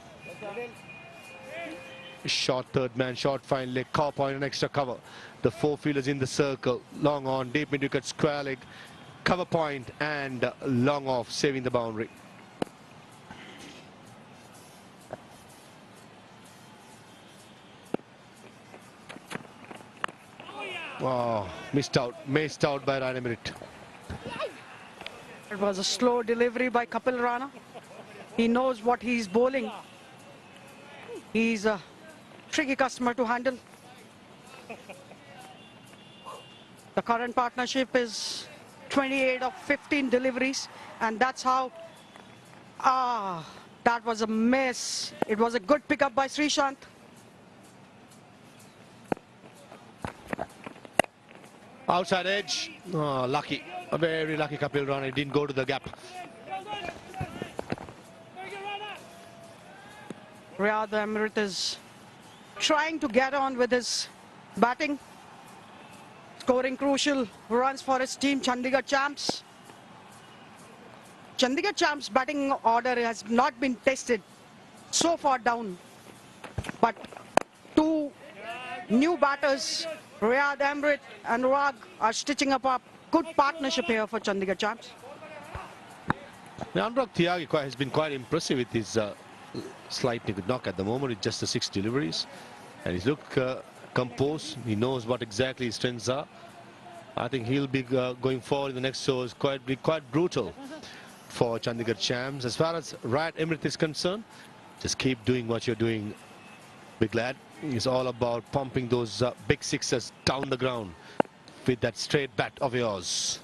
Short third man, short fine leg, cow point and extra cover. The 4 fielders in the circle. Long on, deep mid wicket, square leg, cover point and long off, saving the boundary. Oh, missed out by Riyad Emrit. It was a slow delivery by Kapil Rana. He knows what he's bowling. He's a tricky customer to handle. The current partnership is 28 of 15 deliveries, and that's how, that was a miss. It was a good pickup by Srishant. Outside edge, oh, lucky, a very lucky Kapil Rana. It didn't go to the gap. Riyad Emrit is trying to get on with his batting, scoring crucial runs for his team, Chandigarh champs. Chandigarh champs' batting order has not been tested so far down, but 2 new batters, Riyad Emrit and Rag, are stitching up a good partnership here for Chandigarh champs. Anurag Tyagi has been quite impressive with his slight knock at the moment. It's just the 6 deliveries, and he's looked composed. He knows what exactly his strengths are. I think he'll be going forward in the next overs quite brutal for Chandigarh champs. As far as Riyad Emrit is concerned, just keep doing what you're doing. Big lad. It's all about pumping those big sixes down the ground with that straight bat of yours.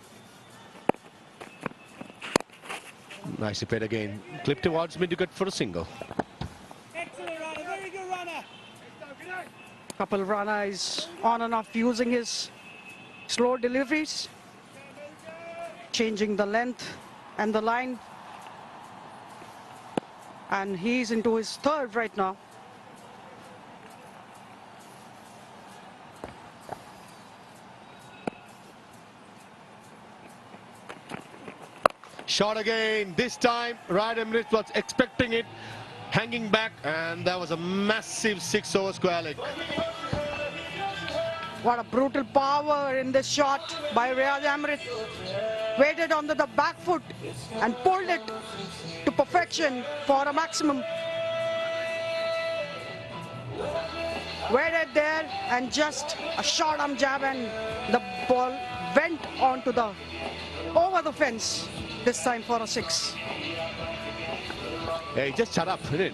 Nicely played again. Clip towards mid wicket for a single. Excellent runner, very good runner. Kapil Rana is on and off using his slow deliveries, changing the length and the line. And he's into his 3rd right now. Shot again. This time Riyad Emrit was expecting it, hanging back, and that was a massive 6 over square leg. What a brutal power in this shot by Riyad Emrit. Waited onto the back foot and pulled it to perfection for a maximum. Waited there and just a short arm jab, and the ball went onto the over the fence, this time for a 6. Hey, just shut up, didn't it?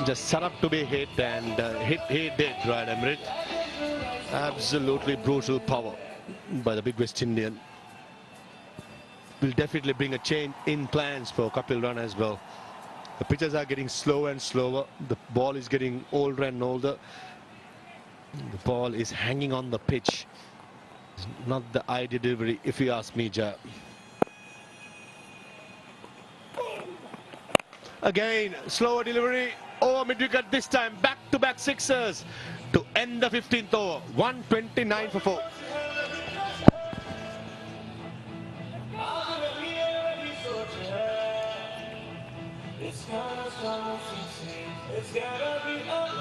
Just shut up to be hit, and he did, Riyad Emrit. Absolutely brutal power by the big West Indian. Will definitely bring a change in plans for Kapil Rana as well. The pitches are getting slower and slower. The ball is getting older and older. The ball is hanging on the pitch. It's not the ideal delivery, if you ask me, Ja. Again, slower delivery. Over mid-wicket this time. Back-to-back sixers to end the 15th over. 129 for 4. It's gotta be a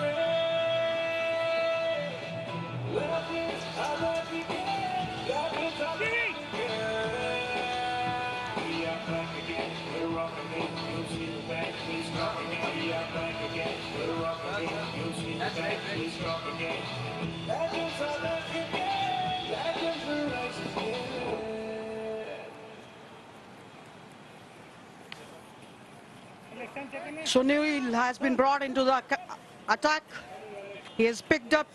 Sunil has been brought into the attack. He has picked up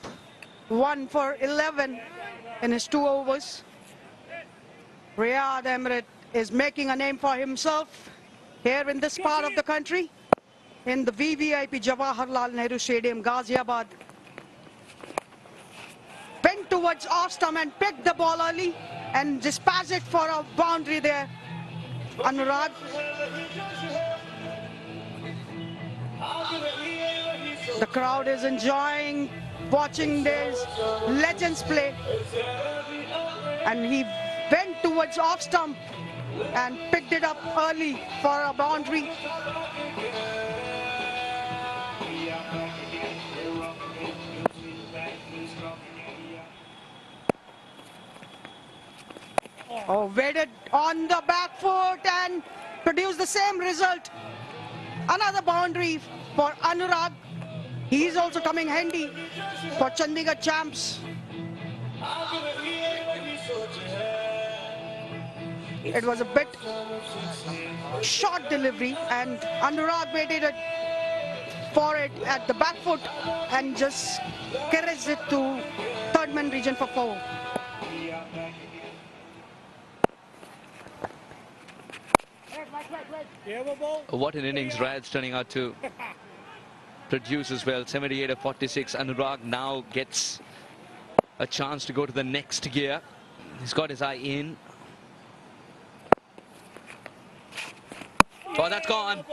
1 for 11 in his 2 overs. Riyad Emrit is making a name for himself here in this part of the country, in the VVIP Jawaharlal Nehru Stadium, Ghaziabad. Went towards off stump and picked the ball early and dispatched it for a boundary there. Anurag. The crowd is enjoying watching these legends play, and he went towards off stump and picked it up early for a boundary. Oh, waited on the back foot and produced the same result. Another boundary for Anurag. He's also coming handy for Chandigarh champs. It was a bit short delivery and Anurag waited for it at the back foot and just carries it to third man region for 4. What an innings Rayad's turning out to produce as well. 78 of 46. Anurag now gets a chance to go to the next gear. He's got his eye in. Oh, that's gone.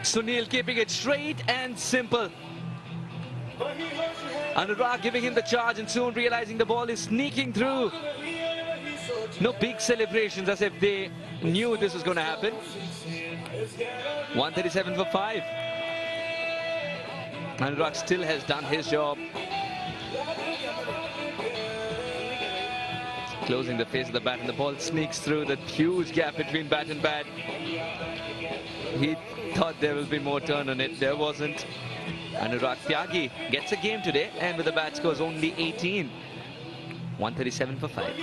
Sunil keeping it straight and simple. Anurag giving him the charge and soon realizing the ball is sneaking through. No big celebrations as if they knew this was going to happen. 137 for 5. Anurag still has done his job. Closing the face of the bat and the ball sneaks through the huge gap between bat and bat. He thought there will be more turn on it. There wasn't. Anurag Tyagi gets a game today and with the bat scores only 18. 137 for 5.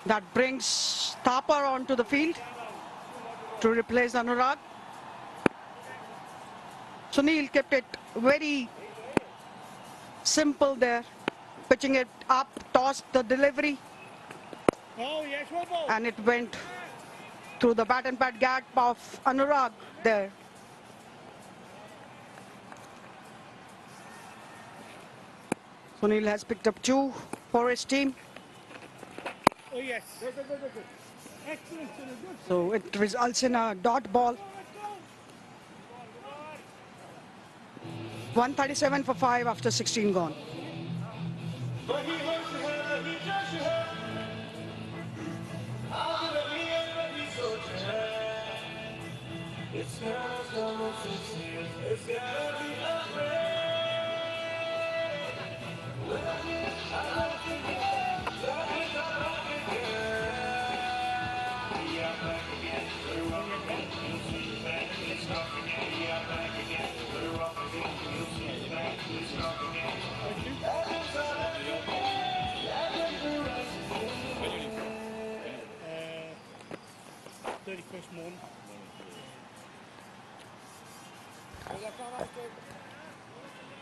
That brings Thapar onto the field to replace Anurag. Sunil kept it very simple there, pitching it up, tossed the delivery, and it went through the bat and pad gap of Anurag there. Sunil has picked up 2 for his team. Oh yes. Excellent. So it results in a dot ball. 137 for 5 after 16 gone.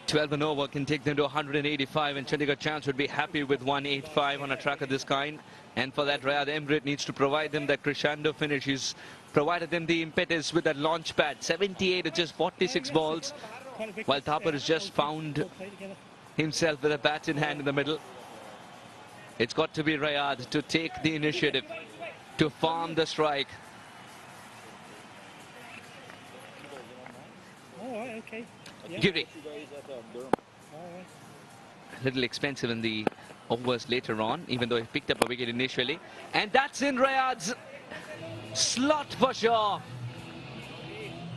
12 and over can take them to 185, and Chandigarh Champs would be happy with 185 on a track of this kind. And for that, Riyad Emrit needs to provide them that crescendo finish. He's provided them the impetus with that launch pad. 78 at just 46 balls, while Thapar has just found himself with a bat in hand in the middle. It's got to be Riyad to take the initiative, to farm the strike. Okay. Giri. A little expensive in the overs later on, even though he picked up a wicket initially. And that's in Riyad's slot for sure.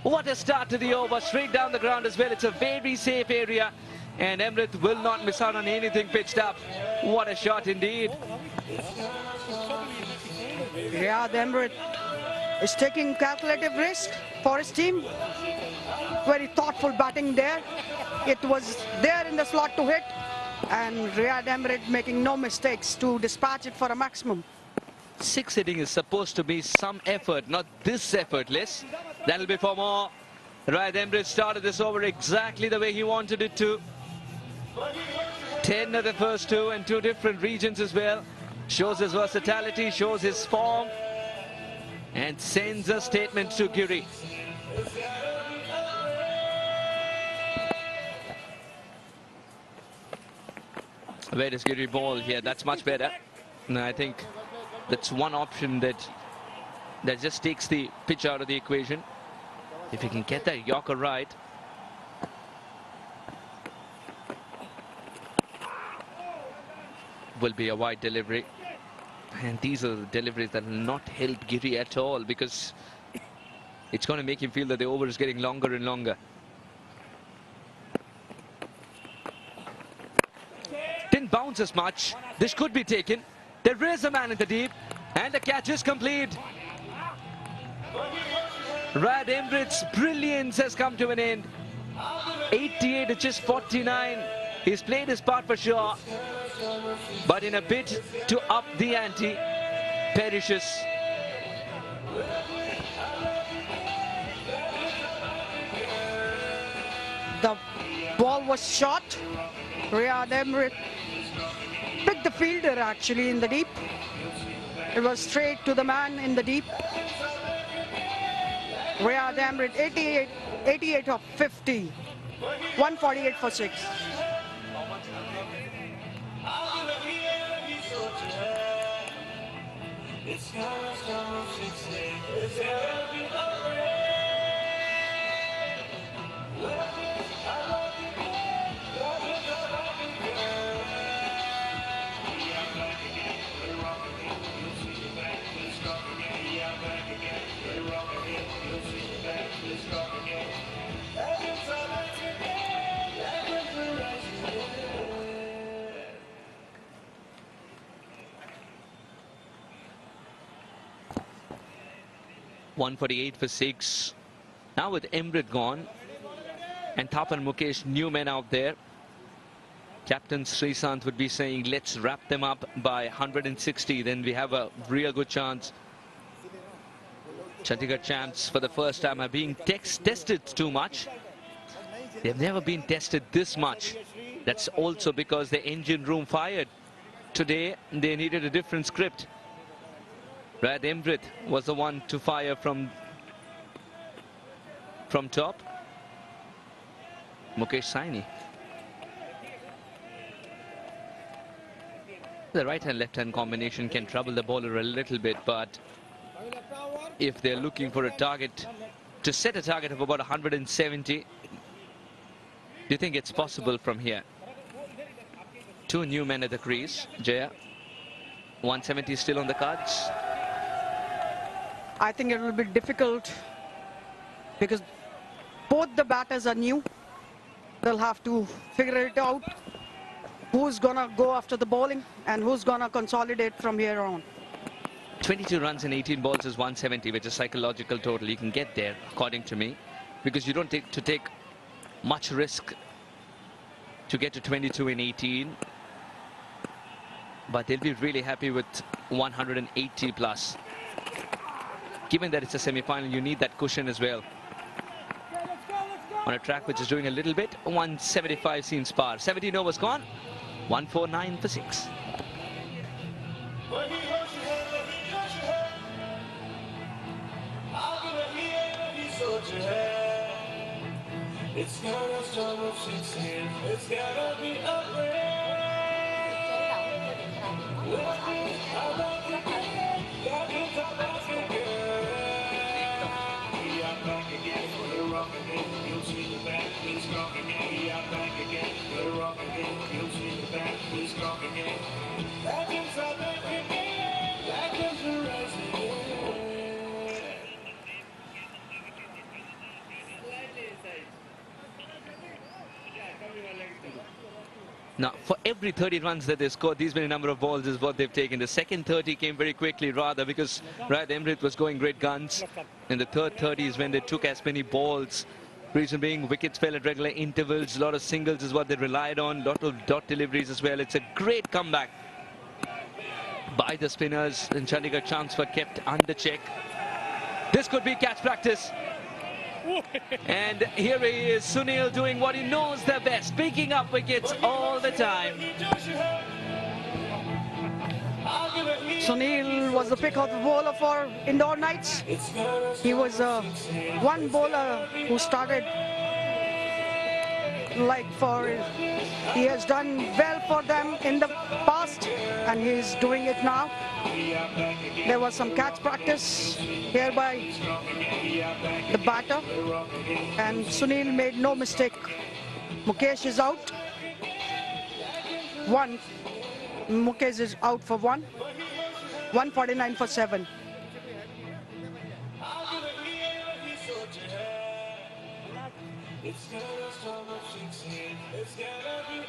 What a start to the over, straight down the ground as well. It's a very safe area, and Emrit will not miss out on anything pitched up. What a shot indeed. Riyad Emrit is taking calculative risk for his team. Very thoughtful batting there. It was there in the slot to hit, and Riyad Emrit making no mistakes to dispatch it for a maximum. Six hitting is supposed to be some effort, not this effortless. That'll be for more. Riyad Emrit started this over exactly the way he wanted it to. 10 of the first two, and two different regions as well. Shows his versatility, shows his form, and sends a statement to Giri. Where does Giri ball here? That's much better. And I think that's one option that just takes the pitch out of the equation. If he can get that Yorker right. Will be a wide delivery. And these are the deliveries that will not help Giri at all, because it's going to make him feel that the over is getting longer and longer. Didn't bounce as much. This could be taken. There is a man in the deep, and the catch is complete. Riyad Emrit's brilliance has come to an end. 88 to just 49. He's played his part for sure, but in a bid to up the ante, perishes. The ball was shot. Riyad Emrit picked the fielder actually in the deep. It was straight to the man in the deep. Riyad Emrit 88 of 50. 148 for 6. .148 for 6. Now with Emrit gone and Thapar and Mukesh, new men out there, Captain Freesat would be saying, let's wrap them up by 160. Then we have a real good chance. Chandigarh Champs for the first time are being tested too much. They've never been tested this much. That's also because the engine room fired. Today they needed a different script. Riyad Emrit was the one to fire from top. Mukesh Saini. The right-hand left-hand combination can trouble the bowler a little bit, but if they're looking for a target, to set a target of about 170, do you think it's possible from here? Two new men at the crease. Jaya, 170 still on the cards. I think it will be difficult because both the batters are new. They'll have to figure it out. Who's gonna go after the bowling and who's gonna consolidate from here on. 22 runs in 18 balls is 170, which is psychological total. You can get there, according to me, because you don't take much risk to get to 22 in 18. But they'll be really happy with 180 plus. given that it's a semi-final, you need that cushion as well. On a track which is doing a little bit, 175 seems par. 17 overs gone, 149 for 6. It's gonna start with 16. It's gonna be a Now, for every 30 runs that they scored, these many number of balls is what they've taken. The second 30 came very quickly, rather, because Emrit was going great guns. And the third 30 is when they took as many balls. Reason being, wickets fell at regular intervals. A lot of singles is what they relied on. A lot of dot deliveries as well. It's a great comeback by the spinners. And Chandigarh chance were kept under check. This could be catch practice. And here he is, Sunil, doing what he knows the best, picking up wickets all the time. Sunil was the pick of the bowler for Indore Knights. He was one bowler who started he has done well for them in the past, and he's doing it now. There was some catch practice here by the batter, and Sunil made no mistake. Mukesh is out. Mukesh is out for 149 for 7. It's gonna start with 16. It's gonna be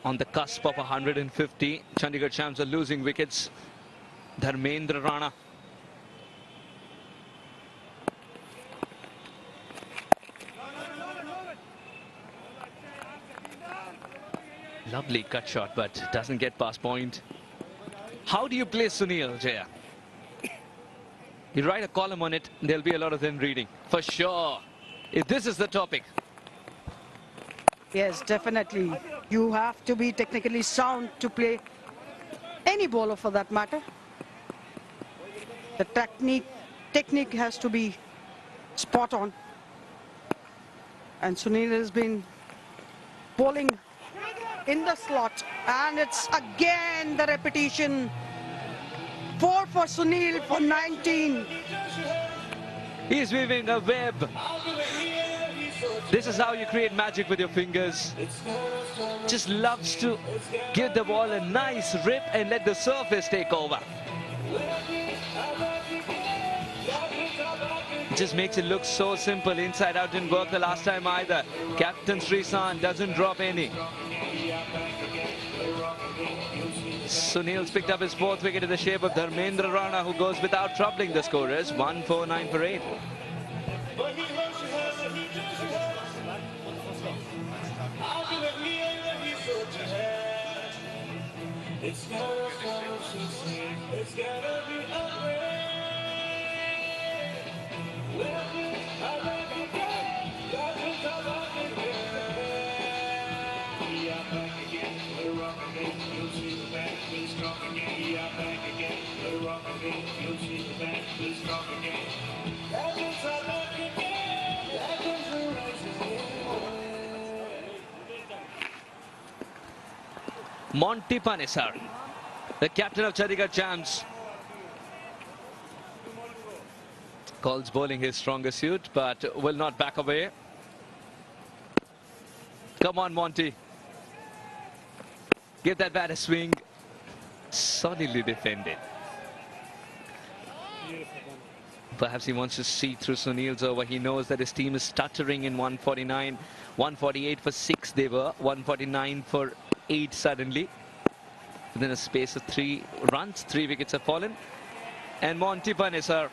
on the cusp of 150, Chandigarh Shams are losing wickets. Dharmendra Rana. Lovely cut shot, but doesn't get past point. How do you play Sunil, Jaya? You write a column on it, there'll be a lot of them reading, for sure. If this is the topic. Yes, definitely. You have to be technically sound to play any bowler for that matter. The technique has to be spot on. And Sunil has been bowling in the slot, and it's again the repetition. 4 for Sunil for 19. He's weaving a web. This is how you create magic with your fingers. Just loves to give the ball a nice rip and let the surface take over. Just makes it look so simple. Inside out didn't work the last time either. Captain Freesat doesn't drop any. Sunil's picked up his 4th wicket in the shape of Dharmendra Rana, who goes without troubling the scorers. 149 for 8. It's gonna be Monty Panesar, the captain of Chandigarh Shams, calls bowling his strongest suit, but will not back away. Come on, Monty. Give that bat a swing. Solidly defended. Perhaps he wants to see through Sunil's over. He knows that his team is stuttering in 149, 148 for 6 they were, 149 for 8 suddenly. Within a space of 3 runs, 3 wickets have fallen. And Monty Panesar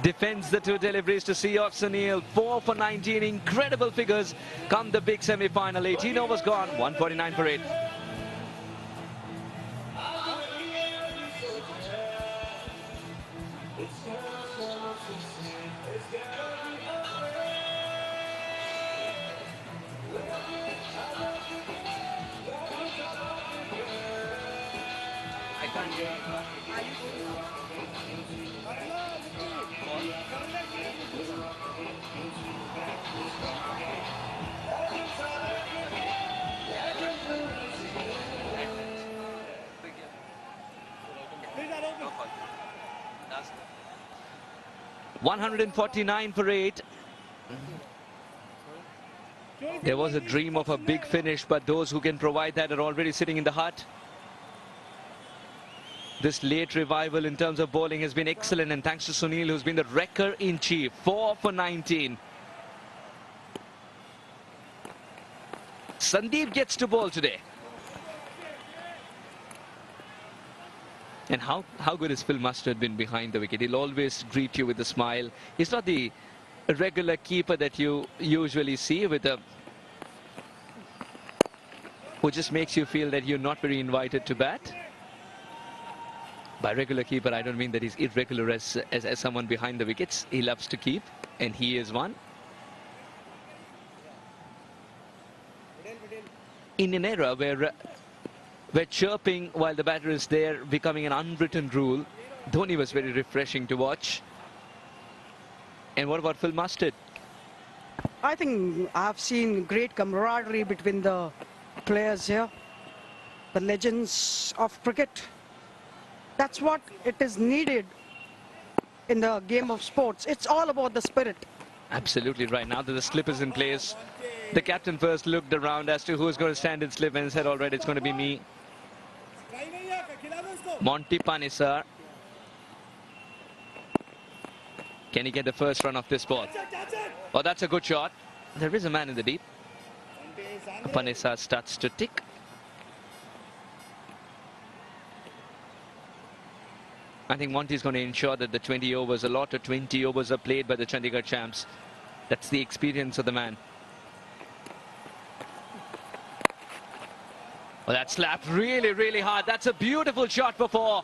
defends the 2 deliveries to see off Sunil. 4 for 19, incredible figures come the big semi-final. 18 overs gone, 149 for 8. Freesat open. 149 for 8. There was a dream of a big finish, but those who can provide that are already sitting in the hut. This late revival in terms of bowling has been excellent, and thanks to Sunil, who's been the wrecker-in-chief. 4 for 19. Sandeep gets to bowl today. And how good has Phil Mustard been behind the wicket? He'll always greet you with a smile. He's not the regular keeper that you usually see, with a who just makes you feel that you're not very invited to bat. By regular keeper, I don't mean that he's irregular as someone behind the wickets. He loves to keep, and he is one. In an era where chirping while the batter is there becoming an unwritten rule, Dhoni was very refreshing to watch. And what about Phil Mustard? I think I've seen great camaraderie between the players here, the legends of cricket. That's what it is needed in the game of sports. It's all about the spirit. Absolutely right. Now that the slip is in place, the captain first looked around as to who's going to stand in slip and said, all right, it's going to be me. Monty Panesar. Can he get the first run off this ball? Oh, that's a good shot. There is a man in the deep. Panesar starts to tick. I think Monty is going to ensure that the 20 overs, a lot of 20 overs are played by the Chandigarh champs. That's the experience of the man. Well, that slapped really, really hard. That's a beautiful shot for 4.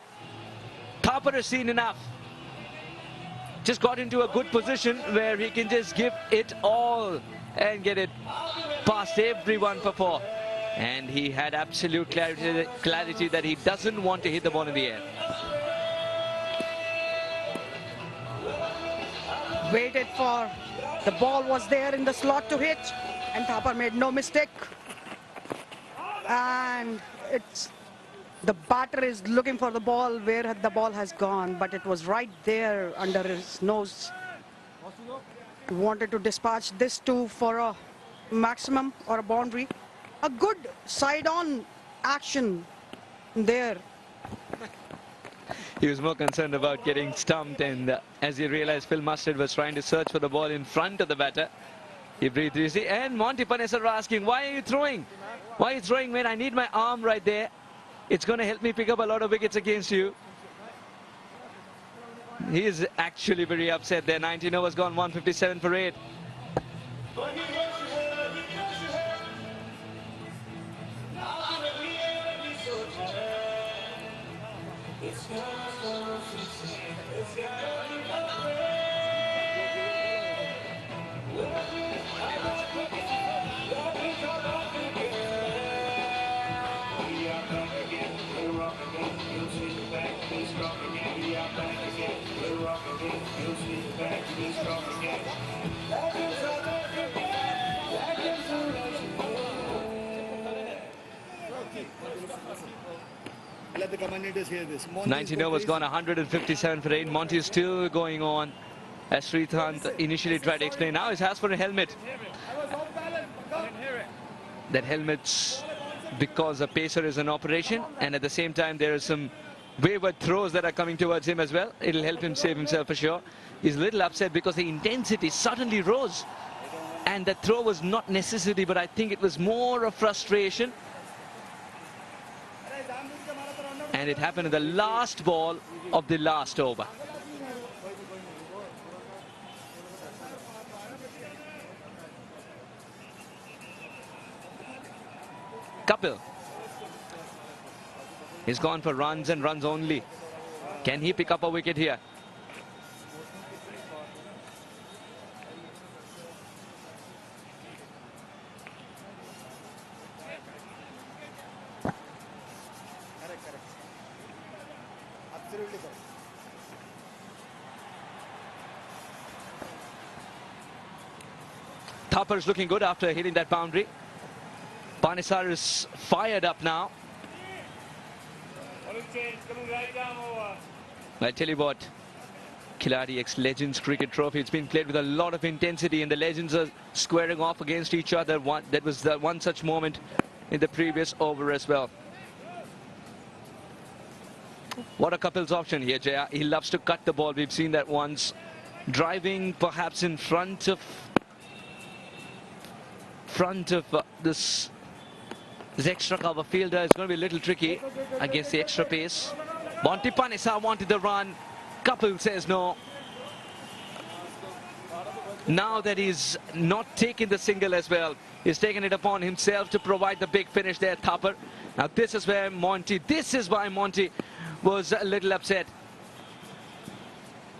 Thapar has seen enough. Just got into a good position where he can just give it all and get it past everyone for 4. And he had absolute clarity that he doesn't want to hit the ball in the air. Waited for, the ball was there in the slot to hit, and Thapar made no mistake. And it's, the batter is looking for the ball where the ball has gone, but it was right there under his nose. He wanted to dispatch this too for a maximum or a boundary. A good side-on action there. He was more concerned about getting stumped, and as he realized Phil Mustard was trying to search for the ball in front of the batter, he breathed easy. And Monty Panesar asking, why are you throwing? Why are you throwing when I need my arm right there? It's going to help me pick up a lot of wickets against you. He is actually very upset there. 19 overs gone, 157 for 8. Let the commentators hear this. 19 overs gone, 157 for 8. Monty is still going on. As Srikanth initially tried to explain, now he has for a helmet. That helmet's because a pacer is in operation, and at the same time there is some wayward throws that are coming towards him as well. It'll help him save himself for sure. He's a little upset because the intensity suddenly rose. And the throw was not necessary, but I think it was more of frustration. And it happened in the last ball of the last over. Kapil. He's gone for runs and runs only. Can he pick up a wicket here? Thappar's looking good after hitting that boundary. Panesar is fired up now. I tell you what, Khiladix Legends Cricket Trophy, it's been played with a lot of intensity and the Legends are squaring off against each other. That was the one such moment in the previous over as well. What a Kapil's option here, Jaya. He loves to cut the ball. We've seen that once. Driving perhaps in front of this extra cover fielder is going to be a little tricky against the extra pace. Monty Panesar wanted the run. Kapil says no. Now that he's not taking the single as well, he's taken it upon himself to provide the big finish there, Thappar. Now this is why Monty was a little upset.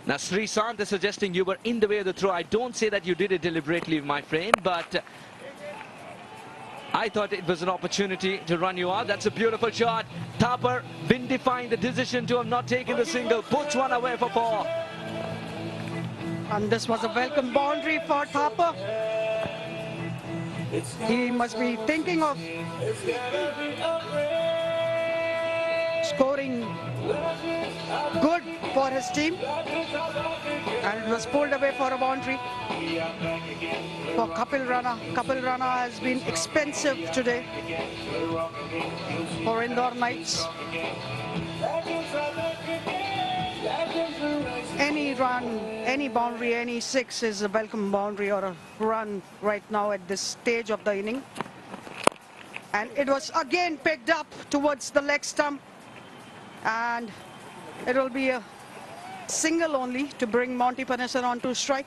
Now Freesat is suggesting you were in the way of the throw. I don't say that you did it deliberately, my friend, but I thought it was an opportunity to run you out. That's a beautiful shot. Thappar vindifying the decision to have not taken the single. Puts one away for 4. And this was a welcome boundary for Thappar. He must be thinking of scoring good for his team. And it was pulled away for a boundary for Kapil Rana. Kapil Rana has been expensive today for Indore Knights. Any run, any boundary, any 6 is a welcome boundary or a run right now at this stage of the inning. And it was again picked up towards the leg stump. And it will be a single only to bring Monty Panesar on to strike.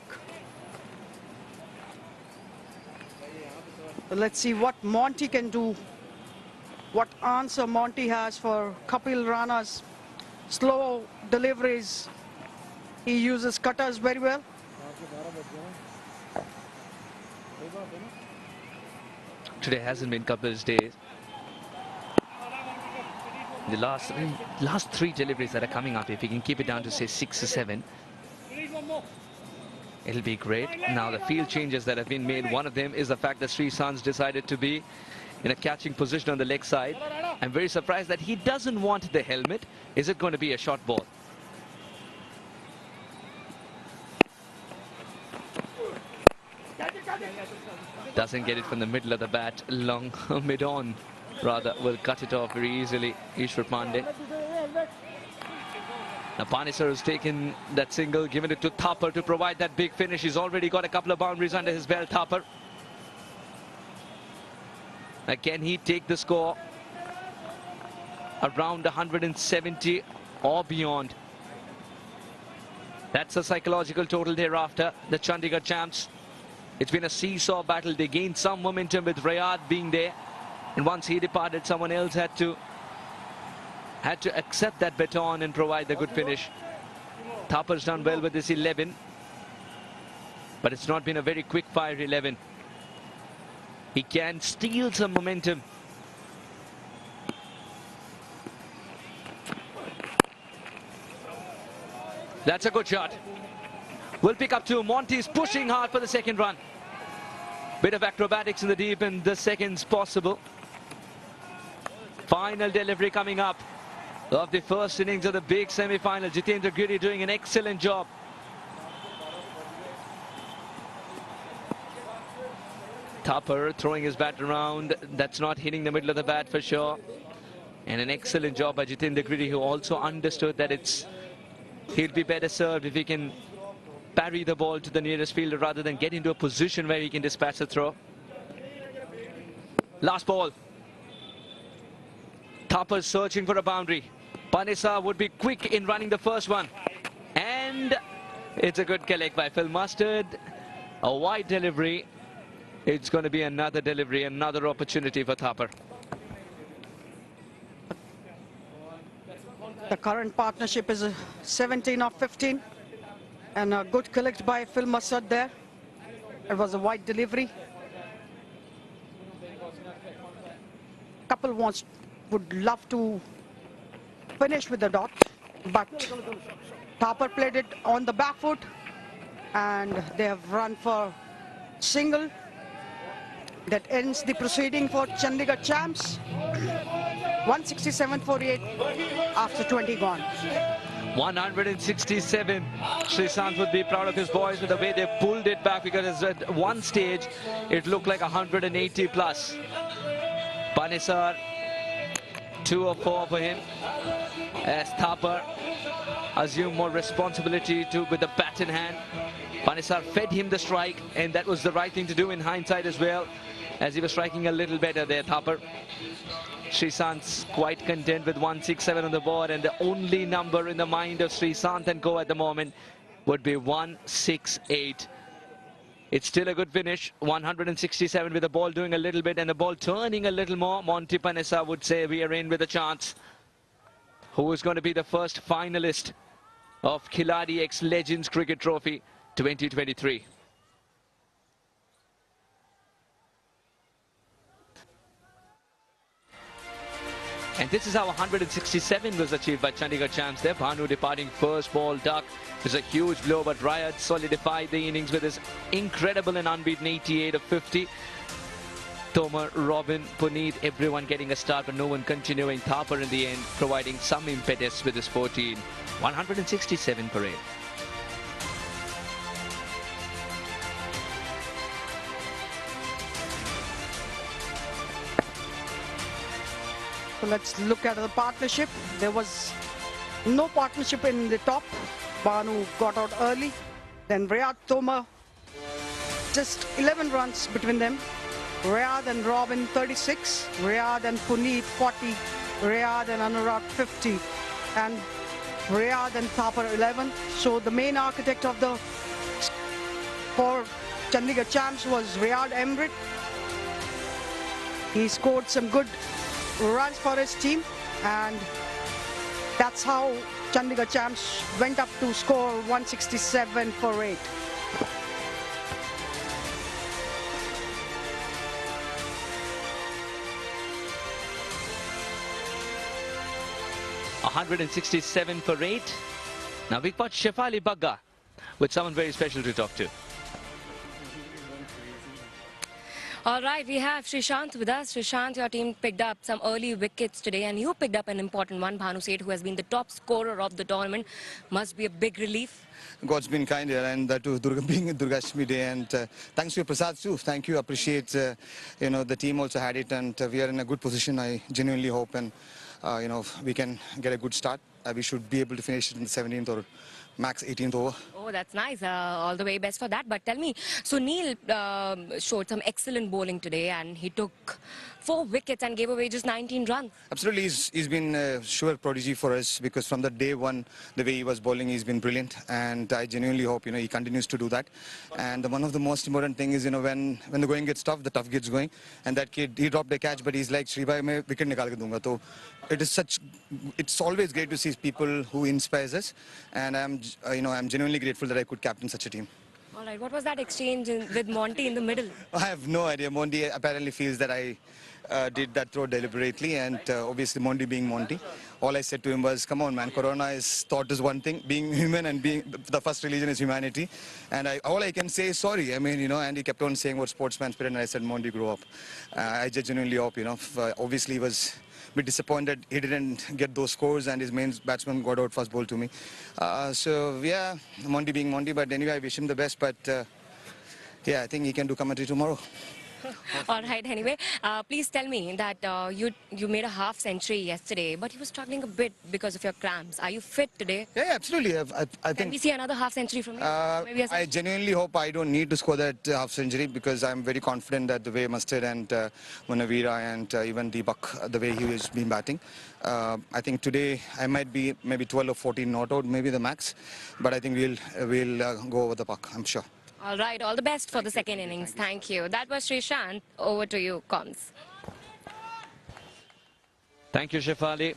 So let's see what Monty can do, what answer Monty has for Kapil Rana's slow deliveries. He uses cutters very well. Today hasn't been Kapil's day. The last 3 deliveries that are coming up, if he can keep it down to say 6 or 7, it'll be great. Now the field changes that have been made, one of them is the fact that Freesat decided to be in a catching position on the leg side. I'm very surprised that he doesn't want the helmet. Is it going to be a short ball? Doesn't get it from the middle of the bat, long mid-on. Rather, will cut it off very easily, Ishwar Pandey. Now Panesar has taken that single, given it to Thappar to provide that big finish. He's already got a couple of boundaries under his belt, Thappar. Now can he take the score around 170 or beyond? That's a psychological total thereafter. The Chandigarh champs. It's been a seesaw battle. They gained some momentum with Rayad being there. And once he departed, someone else had to accept that baton and provide the good finish. Thappar's done well with this 11. But it's not been a very quick fire 11. He can steal some momentum. That's a good shot. We'll pick up 2. Monty's pushing hard for the second run. Bit of acrobatics in the deep and the seconds possible. Final delivery coming up of the first innings of the big semi-final. Jitendra Giri doing an excellent job. Thappar throwing his bat around. That's not hitting the middle of the bat for sure. And an excellent job by Jitendra Griddy, who also understood that he'll be better served if he can parry the ball to the nearest fielder rather than get into a position where he can dispatch the throw. Last ball. Thapar searching for a boundary. Panesa would be quick in running the first one. And it's a good collect by Phil Mustard. A wide delivery. It's going to be another delivery, another opportunity for Thapar. The current partnership is a 17 of 15. And a good collect by Phil Mustard there. It was a wide delivery. Couple would love to finish with the dot, but Thapar played it on the back foot, and they have run for single. That ends the proceeding for Chandigarh champs. 167-48 after 20 gone. 167. Srishant would be proud of his boys with the way they pulled it back, because at one stage it looked like 180 plus. Panesar, 2 of 4 for him, as Thapar assumed more responsibility with the bat in hand. Panesar fed him the strike, and that was the right thing to do in hindsight as well, as he was striking a little better there, Thapar. Srishant's quite content with 167 on the board, and the only number in the mind of Srishant and co at the moment would be 168. It's still a good finish. 167 with the ball doing a little bit and the ball turning a little more. Monty Panesa would say we are in with a chance. Who is going to be the first finalist of Khiladix Legends Cricket Trophy 2023? And this is how 167 was achieved by Chandigarh champs there. Bhanu departing first ball duck. It was a huge blow, but Rayat solidified the innings with his incredible and unbeaten 88 of 50. Tomar, Robin, Puneet, everyone getting a start, but no one continuing. Thapar in the end providing some impetus with his 14. 167 parade. So let's look at the partnership. There was no partnership in the top. Bhanu got out early. Then Rayad, Tomar, just 11 runs between them. Rayad and Robin 36. Rayad and Puneet 40. Rayad and Anurag 50. And Rayad and Thapar 11. So the main architect of the for Chandigarh champs was Rayad Emrit. He scored some good runs for his team, and that's how Chandigarh champs went up to score 167 for 8. $167 for 8. Now we've got Shefali Bagga with someone very special to talk to. All right, we have Srishant with us. Srishant, your team picked up some early wickets today, and you picked up an important one. Bhanu Seth, who has been the top scorer of the tournament, must be a big relief. God's been kind here, and that too, being Durgashmi Day, and thanks to Prasad too. Thank you, appreciate. The team also had it, and we are in a good position. I genuinely hope, and we can get a good start. We should be able to finish it in the 17th or max 18th over. Oh, that's nice. All the way best for that. But tell me, Sunil showed some excellent bowling today, and he took 4 wickets and gave away just 19 runs. Absolutely, he's been a sure prodigy for us, because from the day one, the way he was bowling, he's been brilliant, and I genuinely hope he continues to do that. And one of the most important thing is when the going gets tough, the tough gets going. And that kid, he dropped a catch, but he's like, Shribai, main wicket nikal ke dunga. So it's always great to see people who inspires us, and I'm genuinely grateful that I could captain such a team. All right, what was that exchange with Monty in the middle? I have no idea. Monty apparently feels that I did that throw deliberately, and obviously Monty being Monty. All I said to him was, come on man, Corona is thought is one thing, being human and being the first religion is humanity. And all I can say is sorry. And he kept on saying what sportsman spirit, and I said, Monty, grow up. I genuinely hope, obviously he was a bit disappointed he didn't get those scores, and his main batsman got out first ball to me. So yeah, Monty being Monty, but anyway, I wish him the best. But yeah, I think he can do commentary tomorrow. All right. Anyway, please tell me that you made a half century yesterday, but you were struggling a bit because of your cramps. Are you fit today? Yeah, absolutely. I Can think we see another half century from you? Maybe a I genuinely hope I don't need to score that half century because I'm very confident that the way Mustard and Munavira and even Deepak, the way he has been batting, I think today I might be maybe 12 or 14 not out, maybe the max, but I think we'll go over the puck, I'm sure. All right. All the best for the second innings. Thank you. That was Srishant. Over to you, Coms. Thank you, Shefali.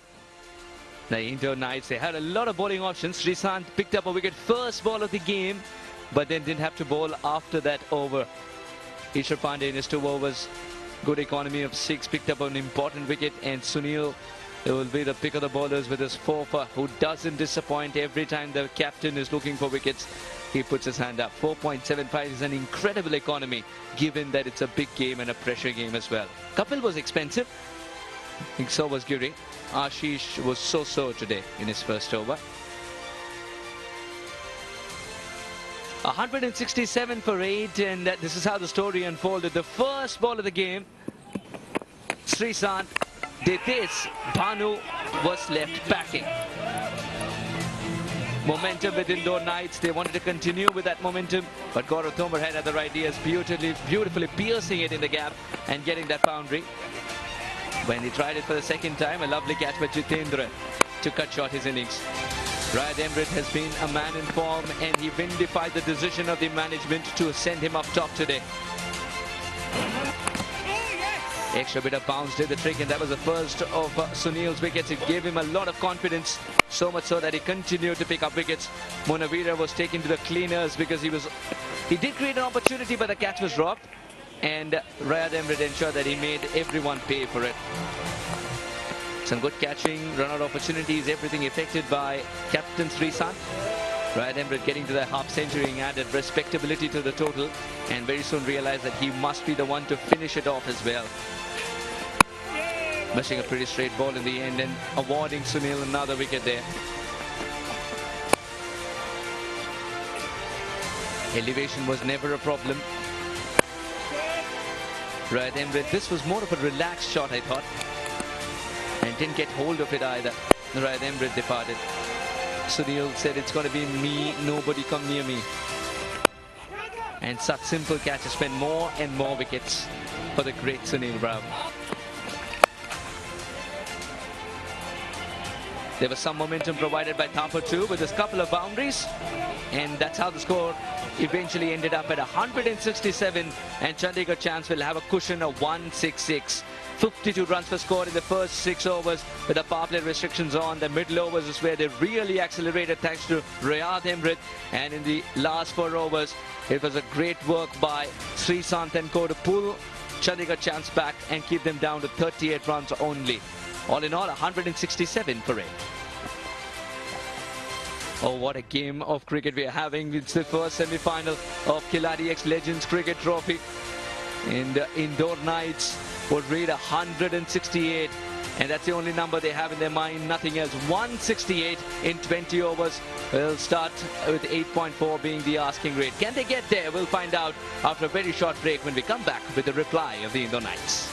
The Indore Knights, they had a lot of bowling options. Srishant picked up a wicket first ball of the game, but then didn't have to bowl after that over. Ishar Pandey in his 2 overs, good economy of 6, picked up an important wicket, and Sunil will be the pick of the bowlers with his 4-for, who doesn't disappoint every time the captain is looking for wickets. He puts his hand up. 4.75 is an incredible economy, given that it's a big game and a pressure game as well. Kapil was expensive. I think so was Giri. Ashish was so-so today in his first over. 167 for 8, and this is how the story unfolded. The first ball of the game, Srishant did this. Bhanu was left backing. Momentum with Indore Knights. They wanted to continue with that momentum, but Gaurav Tomar had other ideas, beautifully piercing it in the gap and getting that boundary. When he tried it for the second time, a lovely catch by Jitendra to cut short his innings. Rayad Emrit has been a man in form, and he vindified the decision of the management to send him up top today. Extra bit of bounce did the trick, and that was the first of Sunil's wickets. It gave him a lot of confidence, so much so that he continued to pick up wickets. Munavira was taken to the cleaners because he did create an opportunity, but the catch was dropped. And Rayad Emrit ensured that he made everyone pay for it. Some good catching, run-out opportunities, everything affected by Captain Srishant. Rayad Emrit getting to the half century added respectability to the total, and very soon realized that he must be the one to finish it off as well. Missing a pretty straight ball in the end and awarding Sunil another wicket there. Elevation was never a problem. Rayad Emrit, this was more of a relaxed shot, I thought, and didn't get hold of it either. Rayad Emrit departed. Sunil said, it's going to be me, nobody come near me. And such simple catches meant more and more wickets for the great Sunil Rao. There was some momentum provided by Thapar too, with his couple of boundaries, and that's how the score eventually ended up at 167, and Chandigarh Chance will have a cushion of 166. 52 runs were scored in the first 6 overs with the power play restrictions on. The middle overs is where they really accelerated thanks to Rayad Emrit, and in the last 4 overs it was a great work by Srishant and Co to pull Chandigarh Chance back and keep them down to 38 runs only. All in all, 167 for 8. Oh, what a game of cricket we are having. It's the first semi-final of Khiladix Legends Cricket Trophy. And Indore Knights would read 168. And that's the only number they have in their mind. Nothing else. 168 in 20 overs. We'll start with 8.4 being the asking rate. Can they get there? We'll find out after a very short break when we come back with the reply of the Indore Knights.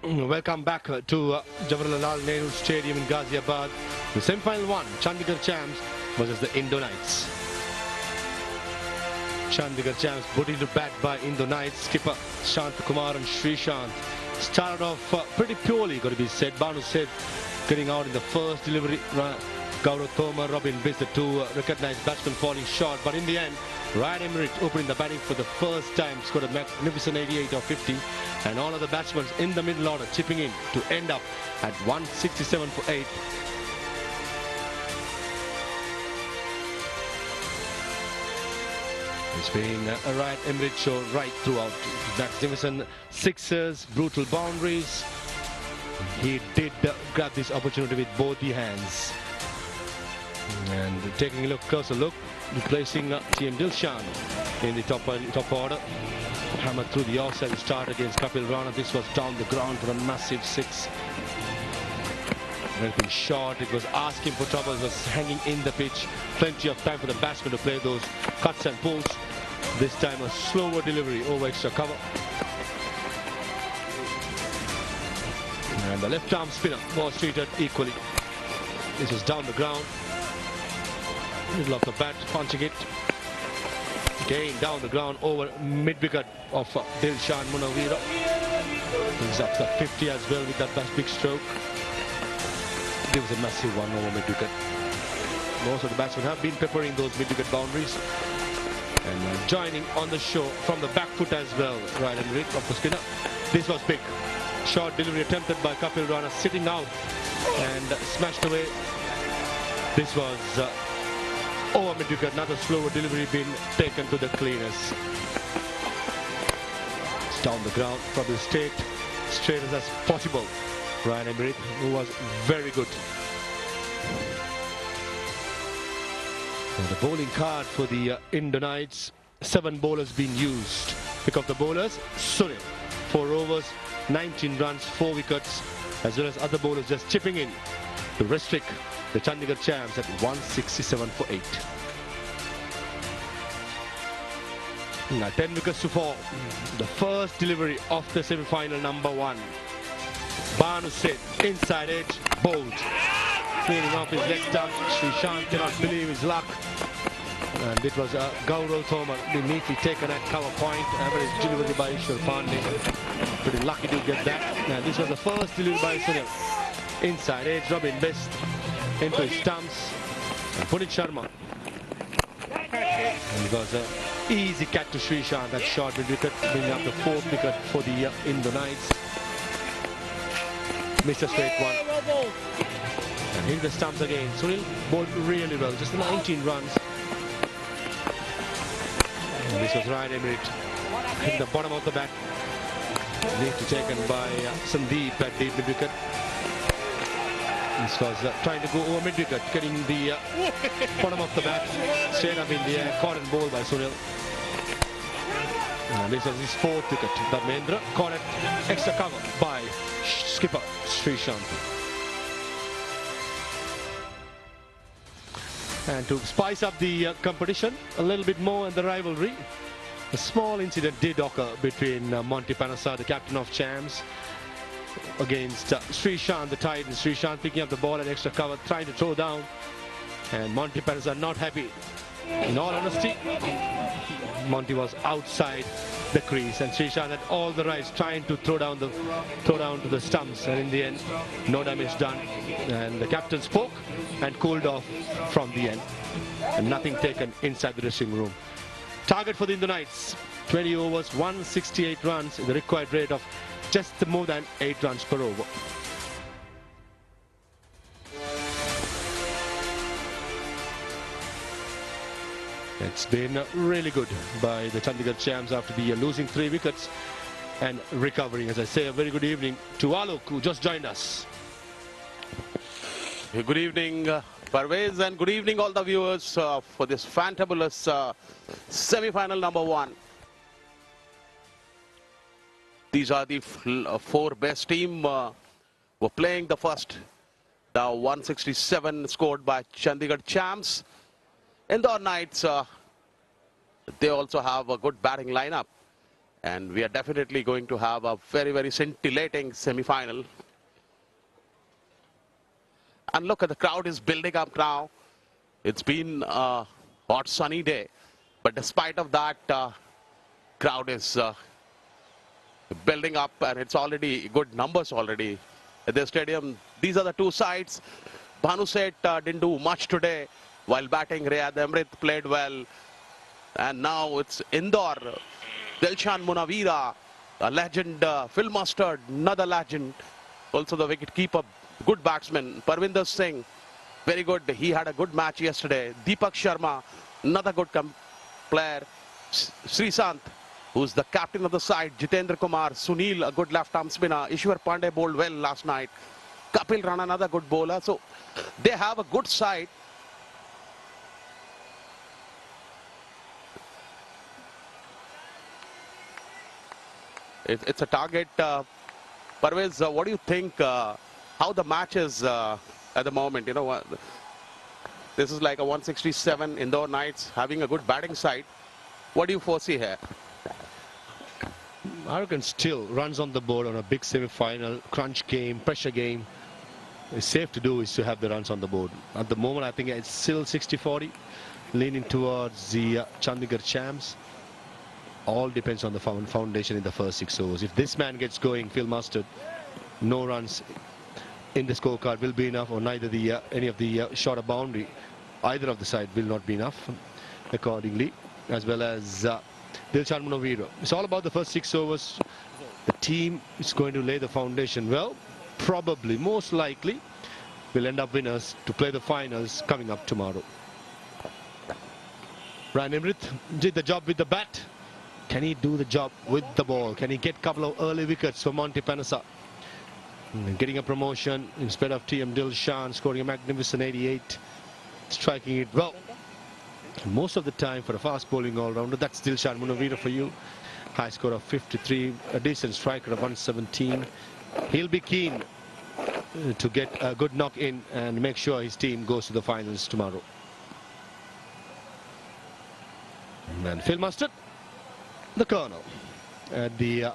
Welcome back to Jawaharlal Nehru Stadium in Ghaziabad. The semi-final one, Chandigarh Champs versus the Indore Knights. Chandigarh Champs put into bat by Indore Knights. Skipper Shant Kumar and Srishant started off pretty purely, got to be said. Banu said getting out in the first delivery. Gaurav Thomar, Robin Biss, the two recognized batsmen falling short. But in the end, Ryan Emmerich opening the batting for the first time, scored a magnificent 88 or 50. And all of the batsmen in the middle order chipping in to end up at 167 for 8. It's been a Ryan Emmerich show right throughout. Magnificent sixers, brutal boundaries. He did grab this opportunity with both the hands. And taking a closer look, replacing TM Dilshan in the top order. Hammered through the offside start against Kapil Rana. This was down the ground for a massive 6. Anything short, it was asking for trouble, it was hanging in the pitch. Plenty of time for the batsman to play those cuts and pulls. This time a slower delivery over extra cover. And the left arm spinner was treated equally. This was down the ground. Middle of the bat, punching it. Again down the ground over mid-wicket of Dilshan Munawira. He's up to 50 as well with that big stroke. Gives a massive one over mid-wicket. Most of the batsmen have been peppering those mid-wicket boundaries. And joining on the show from the back foot as well, Ryan Emmerich of the spinner. This was big. Short delivery attempted by Kapil Rana, sitting out and smashed away. This was over mid-wicket, another slower delivery being taken to the cleaners. It's down the ground, probably straight as possible. Ryan Emmerich, who was very good. And the bowling card for the Indore Knights, 7 bowlers being used. Pick up the bowlers, Sunil, 4 overs, 19 runs, 4 wickets, as well as other bowlers just chipping in to restrict the Chandigarh Champs at 167 for 8. Now 10 wickets to fall. The first delivery of the semi-final number 1. Banu said inside edge, bowled. Cleaning off his leg stump. Srishant cannot believe his luck. And it was Gaurav Thomar neatly taken at cover point. Average delivery by Ishwar Pandey. Pretty lucky to get that. And this was the first delivery by Sunil. Inside edge, Robin Biss into his stumps. And Punit Sharma. And it was an easy catch to Srishant. That short mid-wicket, bringing up the 4th wicket for the Indore Knights. Missed a straight one. And hit the stumps again. Sunil bowled really well, just 19 runs. And this was Ryan Emmerich in the bottom of the bat. Neatly taken by Sandeep at the mid-wicket. This was trying to go over mid-wicket, getting the bottom of the bat straight up in the air, caught and bowled by Sunil. And this was his 4th wicket. Dharmendra caught it, extra cover by skipper Srishant. And to spice up the competition a little bit more and the rivalry, a small incident did occur between Monty Panasa, the captain of Champs, against Srishant, the Titan. Srishant picking up the ball at extra cover, trying to throw down, and Monty Panasa not happy. In all honesty, Monty was outside the crease, and Srishant had all the rights trying to throw down to the stumps, and in the end, no damage done. And the captain spoke and cooled off from the end, and nothing taken inside the dressing room. Target for the Indore Knights, 20 overs, 168 runs, the required rate of just more than 8 runs per over. It's been really good by the Chandigarh Champs after the losing 3 wickets and recovering. As I say, a very good evening to Alok, who just joined us. Good evening, Parvez, and good evening all the viewers for this fantabulous semi-final number 1. These are the 4 best team were playing the first. The 167 scored by Chandigarh Champs. Indore Knights, they also have a good batting lineup. And we are definitely going to have a very, very scintillating semi-final. And look at the crowd is building up now. It's been a hot sunny day, but despite of that, crowd is building up, and it's already good numbers already at the stadium. These are the two sides. Bhanu Seth didn't do much today while batting. Riyad Amrit played well, and now it's Indore. Dilshan Munawira, a legend. Phil Mustard, another legend. Also the wicket-keeper, good batsman. Parvinder Singh, very good. He had a good match yesterday. Deepak Sharma, another good player. Freesat, who's the captain of the side. Jitendra Kumar, Sunil, a good left-arm spinner. Ishwar Pandey bowled well last night. Kapil Rana, another good bowler. So they have a good side. It's a target. Parvez, what do you think? How the match is at the moment? You know, this is like a 167 Indore Knights having a good batting side. What do you foresee here? I reckon still runs on the board on a big semi-final, crunch game, pressure game. It's safe to do is to have the runs on the board. At the moment, I think it's still 60-40, leaning towards the Chandigarh champs. All depends on the foundation in the first 6 overs. If this man gets going, Phil Mustard, no runs in the scorecard will be enough, or neither the any of the shorter boundary, either of the side will not be enough accordingly, as well as Dilshan Munawira. It's all about the first 6 overs. The team is going to lay the foundation well. Probably, most likely, will end up winners to play the finals coming up tomorrow. Ryan Amrit did the job with the bat. Can he do the job with the ball? Can he get a couple of early wickets for Monty Panasa? Getting a promotion instead of TM Dilshan, scoring a magnificent 88, striking it well. Most of the time for a fast bowling all-rounder, that's Dilshan Munawira for you. High score of 53, a decent striker of 117. He'll be keen to get a good knock in and make sure his team goes to the finals tomorrow. And Phil Mustard, the colonel, at the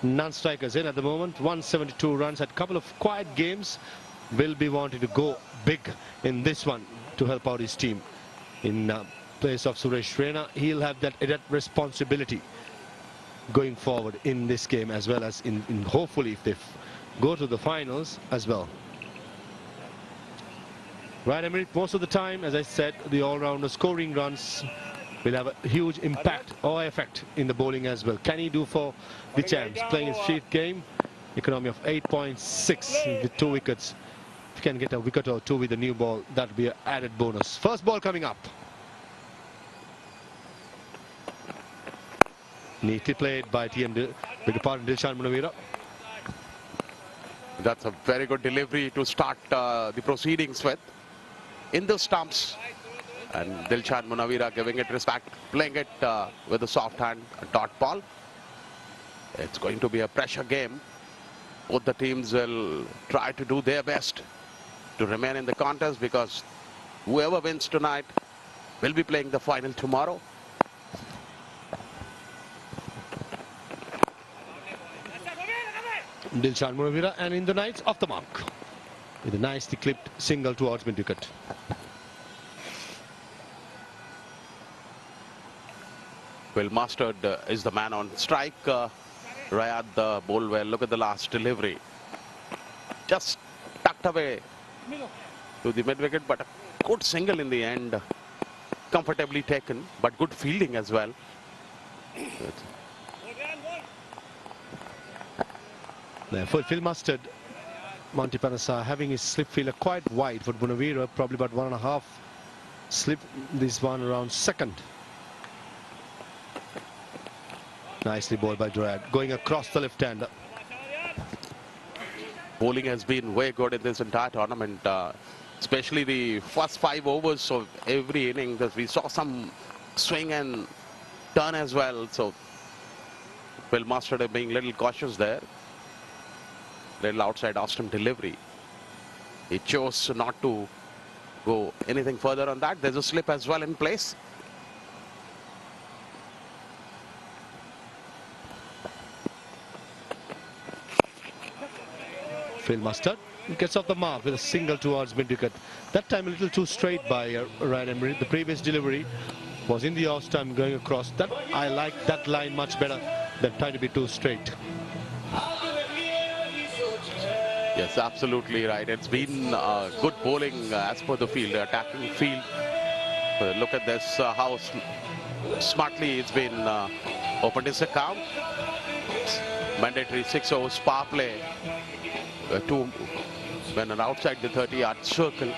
non-strikers in at the moment. 172 runs, had a couple of quiet games. Will be wanting to go big in this one to help out his team. In place of Suresh Raina, he'll have that responsibility going forward in this game, as well as in hopefully if they go to the finals as well. Ryan Amrit, most of the time, as I said, the all-rounder scoring runs will have a huge impact or effect in the bowling as well. Can he do for the champs? Playing his 5th game, economy of 8.6 with 2 wickets. If he can get a wicket or 2 with the new ball, that would be an added bonus. First ball coming up. Neatly played by Dilshan Munawira. That's a very good delivery to start the proceedings with. In the stumps. And Dilshan Munawira giving it respect, playing it with a soft hand, a dot ball. It's going to be a pressure game. Both the teams will try to do their best to remain in the contest, because whoever wins tonight will be playing the final tomorrow. Dilshan Munawira and in the Knights off the mark with a nicely clipped single towards mid-wicket. Phil Mustard is the man on strike. Riyad bowled well. Look at the last delivery. Just tucked away to the mid-wicket, but a good single in the end. Comfortably taken, but good fielding as well. For Phil Mustard, Monty Panasa having his slip fielder quite wide. For Munawira, probably about 1.5 slip. This one around second. Nicely bowled by Durad, going across the left-hander. Bowling has been way good in this entire tournament, especially the first 5 overs of every inning. We saw some swing and turn as well. So Phil Mustard being a little cautious there. Little outside Austin delivery. He chose not to go anything further on that. There's a slip as well in place. Phil Mustard gets off the mark with a single towards mid-wicket. That time a little too straight by Ryan Emery. The previous delivery was in the off stump going across. That I like that line much better than trying to be too straight. Yes, absolutely right. It's been good bowling as per the field, the attacking field. Look at this, how smartly it's been opened his account. Mandatory 6 overs power play. Two men are outside the 30-yard circle.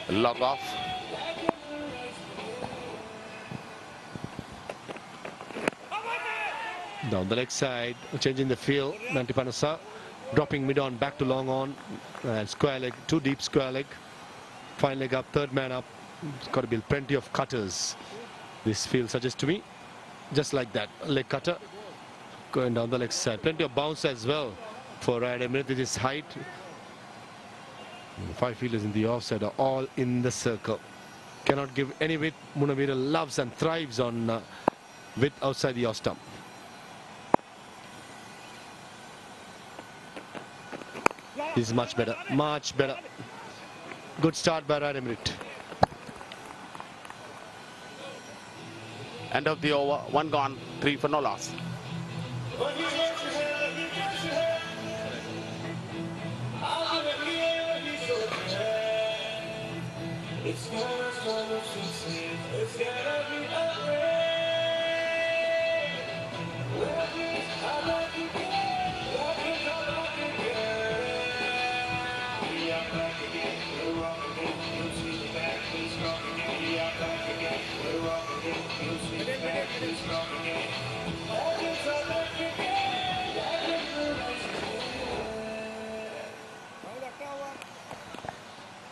Log off. Down the leg side, changing the field. Manti Panasa dropping mid on, back to long on. And square leg, too deep square leg. Fine leg up, third man up. It's got to be plenty of cutters. This field suggests to me. Just like that, leg cutter. Going down the leg side. Plenty of bounce as well for Ryan Emery with his height. The 5 fielders in the offside are all in the circle. Cannot give any width. Munavira loves and thrives on width outside the off stump. This is much better, much better. Good start by Ryan Emery. End of the over, 1 gone, 3 for no loss.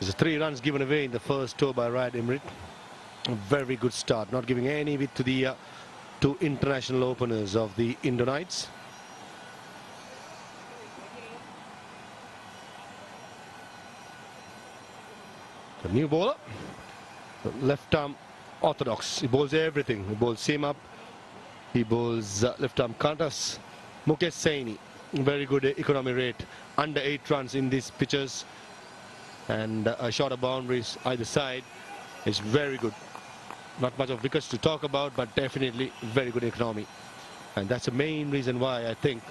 There's 3 runs given away in the first over by Ryan Emery. A very good start, not giving any width to the 2 international openers of the Indore Knights. The new bowler, the left arm orthodox. He bowls everything. He bowls seam up. He bowls left arm counters. Mukesh Saini, very good economy rate, under 8 runs in these pitches, and shorter boundaries either side is very good. Not much of wickets to talk about, but definitely very good economy, and that's the main reason why I think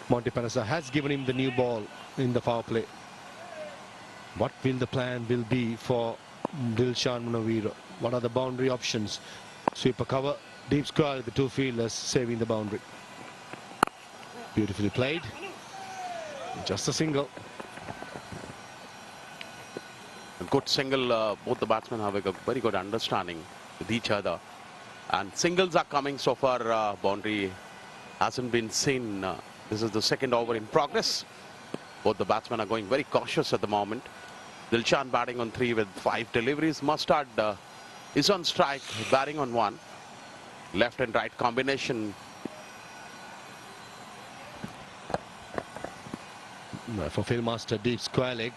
Monty Panasa has given him the new ball in the power play. What will the plan be for Dilshan Munawira? What are the boundary options? Sweeper cover, deep square, the 2 fielders saving the boundary. Beautifully played. Just a single. A good single. Both the batsmen have a very good understanding with each other. And singles are coming so far. Boundary hasn't been seen. This is the 2nd over in progress. Both the batsmen are going very cautious at the moment. Dilshan batting on 3 with 5 deliveries. Mustard is on strike, batting on 1. Left and right combination. For Phil Mustard, deep square leg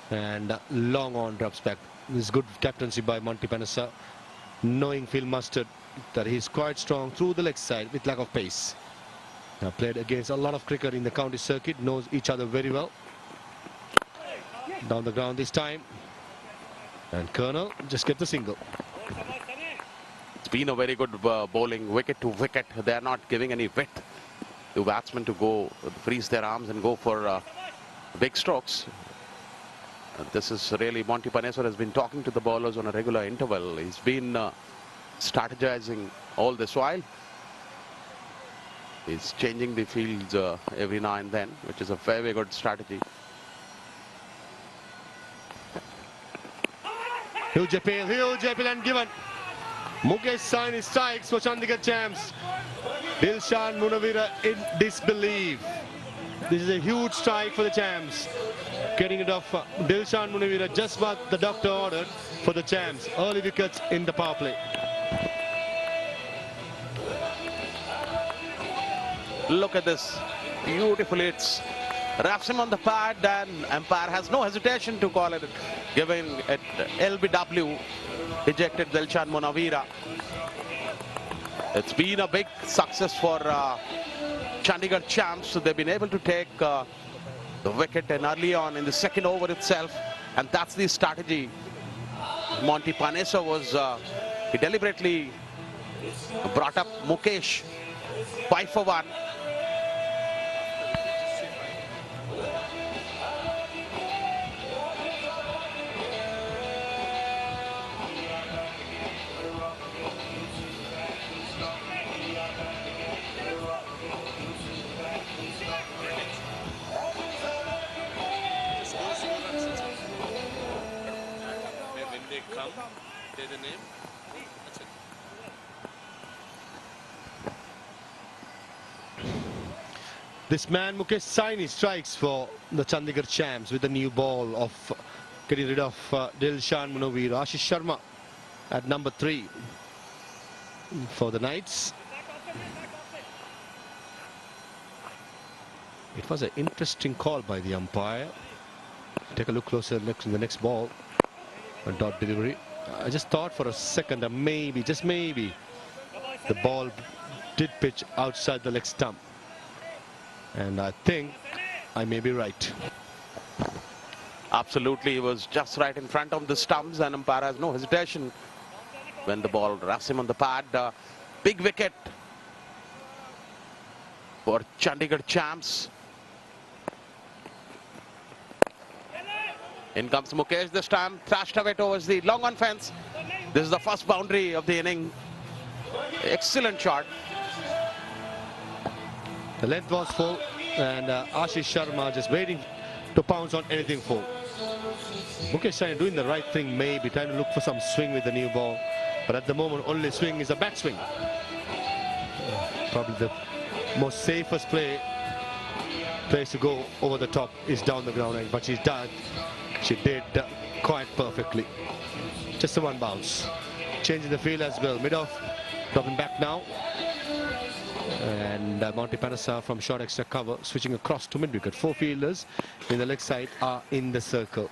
and long on drops back. This is good captaincy by Monty Panasa, knowing Phil Mustard that he's quite strong through the leg side with lack of pace. Played against a lot of cricket in the county circuit, knows each other very well. Down the ground this time, and Colonel just get the single. It's been a very good bowling, wicket to wicket. They are not giving any width to batsmen to go freeze their arms and go for big strokes. This is really, Monty Panasa has been talking to the bowlers on a regular interval. He's been strategizing all this while. He's changing the fields every now and then, which is a very good strategy. Huge appeal and given. Mukesh Saini strikes for Chandigarh champs. Dilshan Munawira in disbelief. This is a huge strike for the champs. Getting it off Dilshan Munawira, just what the doctor ordered for the champs. Early wickets in the power play. Look at this. Beautifully, it's wraps him on the pad, and umpire has no hesitation to call it, giving it LBW, ejected Dilshan Munawira. It's been a big success for Chandigarh champs. So they've been able to take the wicket and early on in the second over itself, and that's the strategy. Monty Panesa was, he deliberately brought up Mukesh 5 for 1. This man Mukesh Saini strikes for the Chandigarh champs with a new ball of getting rid of Dilshan Munawir. Ashish Sharma at number 3 for the Knights. It was an interesting call by the umpire. Take a look closer in the next ball. A dot delivery. I just thought for a second that maybe, just maybe, the ball did pitch outside the leg stump. And I think I may be right. Absolutely, he was just right in front of the stumps, and umpire has no hesitation when the ball wraps him on the pad. Big wicket for Chandigarh champs. In comes Mukesh this time, thrashed away towards the long on fence. This is the first boundary of the inning. Excellent shot. The length was full, and Ashish Sharma just waiting to pounce on anything full. Mukesh Saini doing the right thing, maybe trying to look for some swing with the new ball, but at the moment only swing is a bat swing. Probably the most safest place to go over the top is down the ground, but she did quite perfectly. Just a one bounce. Changing the field as well. Mid-off, dropping back now. And Monty Panasa from short extra cover, switching across to mid-wicket. 4 fielders in the leg side are in the circle.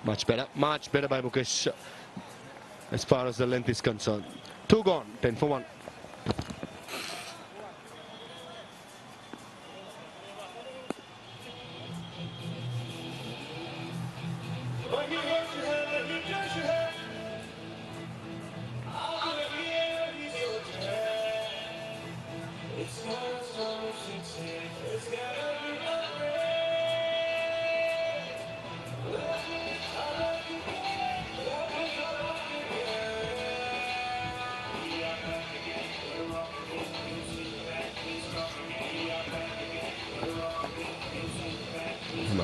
Much better by Mukesh as far as the length is concerned. 2 gone, 10 for 1.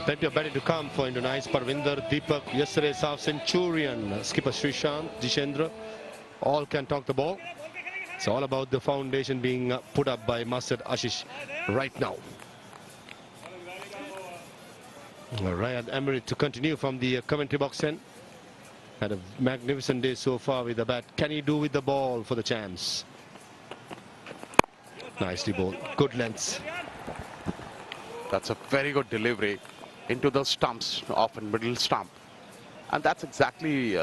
Plenty of batting to come for Indore Knights. Parvinder, Deepak, yesterday's half-centurion, skipper Srishant, Jishendra, all can talk the ball. It's all about the foundation being put up by Master Ashish right now. Ryan Emery to continue from the commentary box end. Had a magnificent day so far with the bat. Can he do with the ball for the champs? Nicely bowled. Good lengths. That's a very good delivery into the stumps, often middle stump. And that's exactly,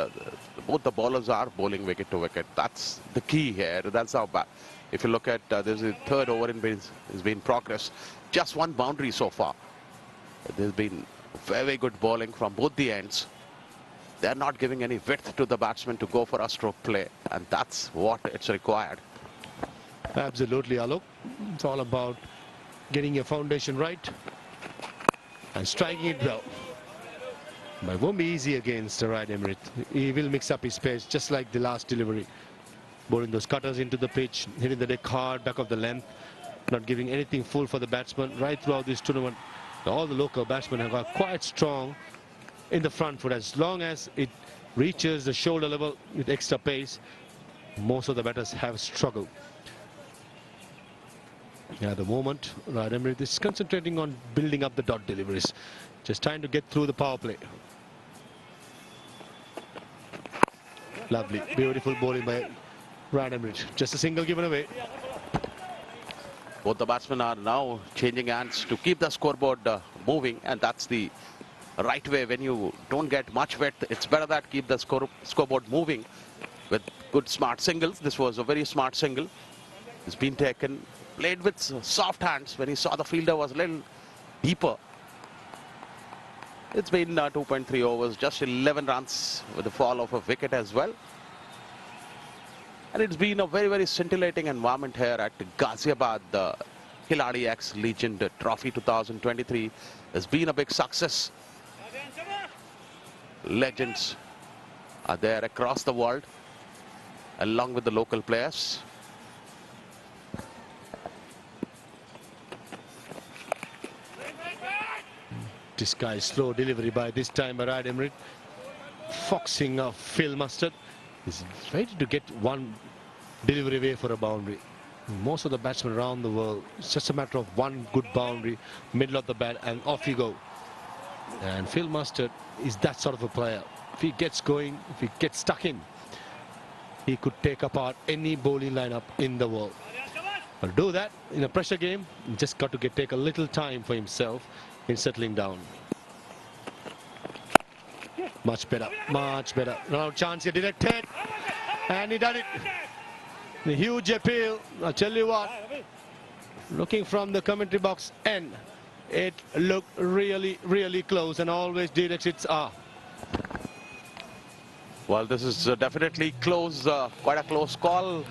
both the bowlers are bowling wicket to wicket. That's the key here. That's how bad. If you look at, there's a third over has been progress. Just 1 boundary so far. There's been very good bowling from both the ends. They're not giving any width to the batsman to go for a stroke play. And that's what it's required. Absolutely, Alok. It's all about getting your foundation right and striking it well. But it won't be easy against Ryan Emery. He will mix up his pace just like the last delivery. Bowling those cutters into the pitch, hitting the deck hard, back of the length, not giving anything full for the batsman. Right throughout this tournament, all the local batsmen have got quite strong in the front foot. As long as it reaches the shoulder level with extra pace, most of the batters have struggled. At the moment, Ryan Emery is concentrating on building up the dot deliveries, just trying to get through the power play. Lovely, beautiful bowling by Ryan Emery. Just a single given away. Both the batsmen are now changing hands to keep the scoreboard moving, and that's the right way. When you don't get much width, it's better that keep the scoreboard moving with good smart singles. This was a very smart single. It's been taken, played with soft hands when he saw the fielder was a little deeper. It's been 2.3 overs, just 11 runs with the fall of a wicket as well. And it's been a very, very scintillating environment here at Ghaziabad. The Khiladix Legend Trophy 2023 has been a big success. Legends are there across the world, along with the local players. This guy's slow delivery by this time around Emirates. Foxing of Phil Mustard. He's ready to get one delivery away for a boundary. Most of the batsmen around the world, it's just a matter of one good boundary, middle of the bat, and off you go. And Phil Mustard is that sort of a player. If he gets going, if he gets stuck in, he could take apart any bowling lineup in the world. But to do that in a pressure game, he just got to take a little time for himself in settling down. Much better, much better. Now chance here directed, and he done it. A huge appeal. I'll tell you what, looking from the commentary box end, it looked really, really close, and always direct hits are. Well, this is definitely close, quite a close call,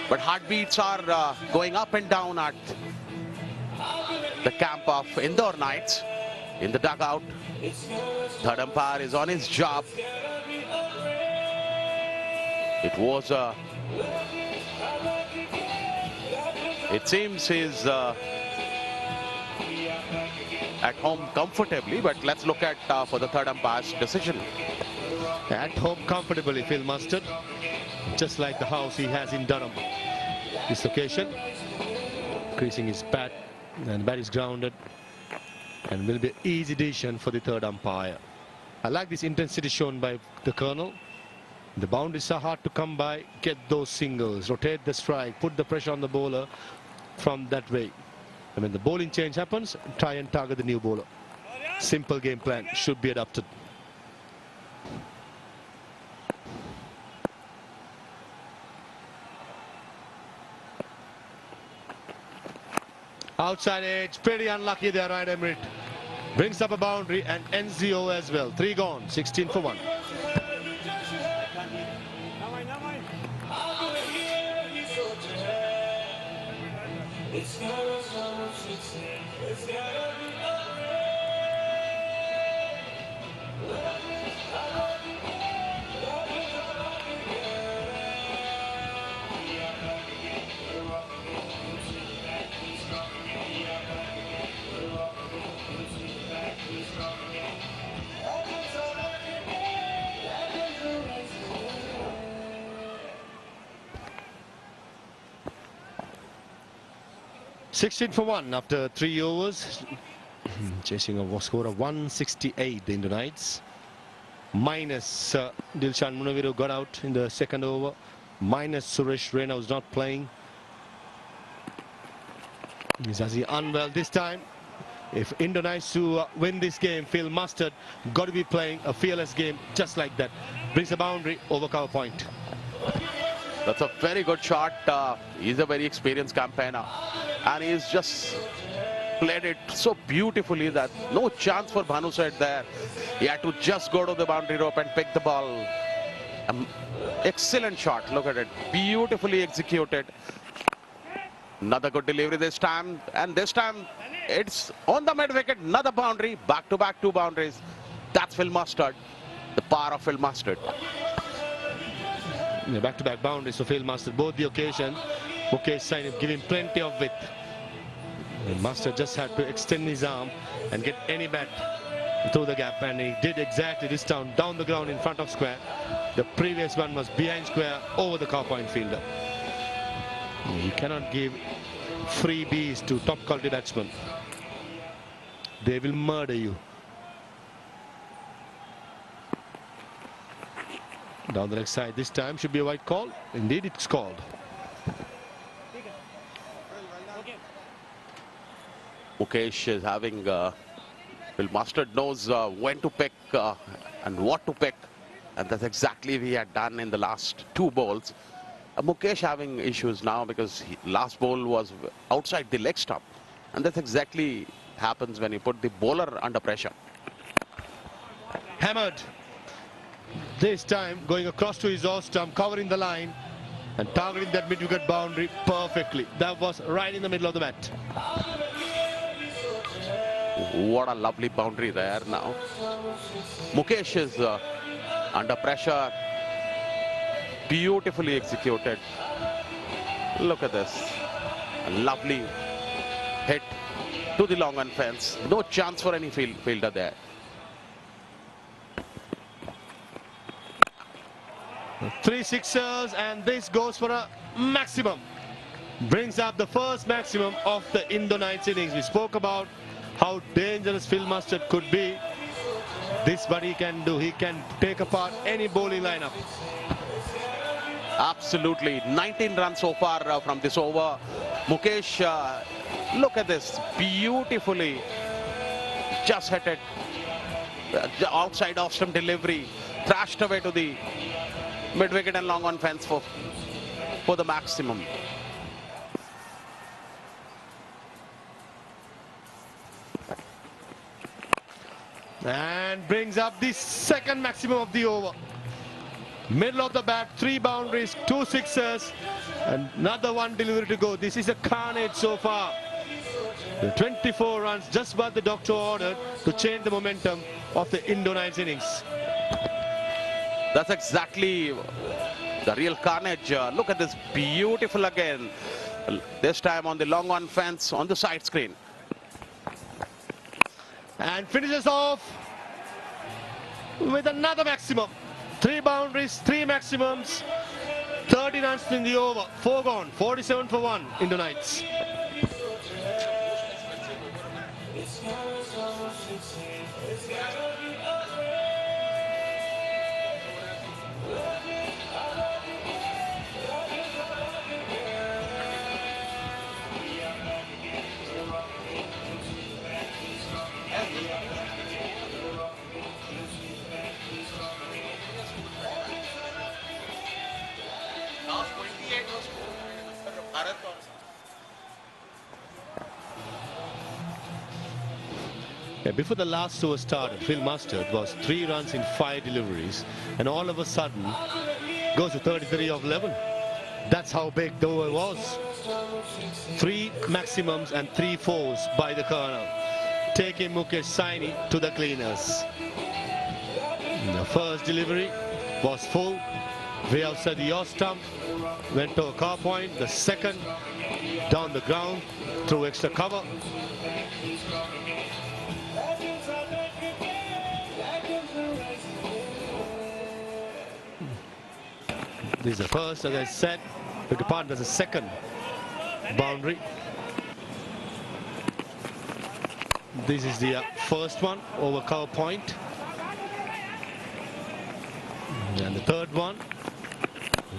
but heartbeats are going up and down at the camp of Indore Knights. In the dugout, third umpire is on his job. It was it seems he's at home comfortably, but let's look at for the third umpire's decision. At home comfortably, Phil Mustard, just like the house he has in Durham. This occasion, creasing his bat, and the bat is grounded, and will be an easy decision for the third umpire. I like this intensity shown by the Colonel. The boundaries are hard to come by. Get those singles, rotate the strike, put the pressure on the bowler from that way. And when the bowling change happens, try and target the new bowler. Simple game plan should be adopted. Outside edge, pretty unlucky there, right, Emirates. Brings up a boundary and ends the over as well. 3 gone, 16 for 1. $16 for 1 after 3 overs. Chasing a score of 168, the Indore Knights. Minus Dilshan Munaviru got out in the second over. Minus Suresh Raina, who's not playing. Is Azzy unwell this time? If Indore Knights to win this game, Phil Mustard got to be playing a fearless game just like that. Brings a boundary over cover point. That's a very good shot. He's a very experienced campaigner, and he's just played it so beautifully that no chance for Bhanu Seth there. He had to just go to the boundary rope and pick the ball. Excellent shot. Look at it. Beautifully executed. Another good delivery this time, and this time it's on the mid wicket. Another boundary. Back-to-back 2 boundaries. That's Phil Mustard. The power of Phil Mustard. Back-to-back boundaries for Phil Mustard. Both the occasion, Mukesh Saini giving plenty of width. And Mustard just had to extend his arm and get any bat through the gap, and he did exactly this time, down the ground in front of square. The previous one was behind square over the cover point fielder. You cannot give freebies to top quality batsmen. They will murder you. Down the leg side this time, should be a white call. Indeed, it's called. Mukesh is having Phil Mustard knows when to pick and what to pick. And that's exactly what he had done in the last 2 balls. Mukesh having issues now because last ball was outside the leg stump. And that's exactly happens when you put the bowler under pressure. Hammered. This time going across to his off stump, covering the line and targeting that mid-wicket boundary perfectly. That was right in the middle of the mat. What a lovely boundary there now. Mukesh is under pressure. Beautifully executed. Look at this. A lovely hit to the long on fence. No chance for any fielder there. Three sixers, and this goes for a maximum. Brings up the first maximum of the Indo Knights innings. We spoke about how dangerous Phil Mustard could be. This what he can do. He can take apart any bowling lineup. Absolutely. 19 runs so far from this over. Mukesh, look at this. Beautifully just hit it. Outside off stump delivery. Thrashed away to the mid-wicket and long on fence for the maximum. And brings up the second maximum of the over. Middle of the bat, 3 boundaries, 2 sixers, and another 1 delivery to go. This is a carnage so far. The 24 runs, just what the doctor ordered to change the momentum of the Indo Knights innings. That's exactly the real carnage. Look at this, beautiful again. This time on the long on fence on the side screen. And finishes off with another maximum. 3 boundaries, 3 maximums, 30 runs in the over. 4 gone, 47 for 1, Indo Knights. Before the last over started, Phil Mustard was 3 runs in 5 deliveries, and all of a sudden goes to 33 of 11. That's how big the over was. 3 maximums and 3 fours by the Colonel, taking Mukesh Saini to the cleaners. The first delivery was full, way outside the off stump, went to a car point. The second down the ground through extra cover. This is the first, as I said, the department has a second boundary. This is the first one over cover point. And the third one,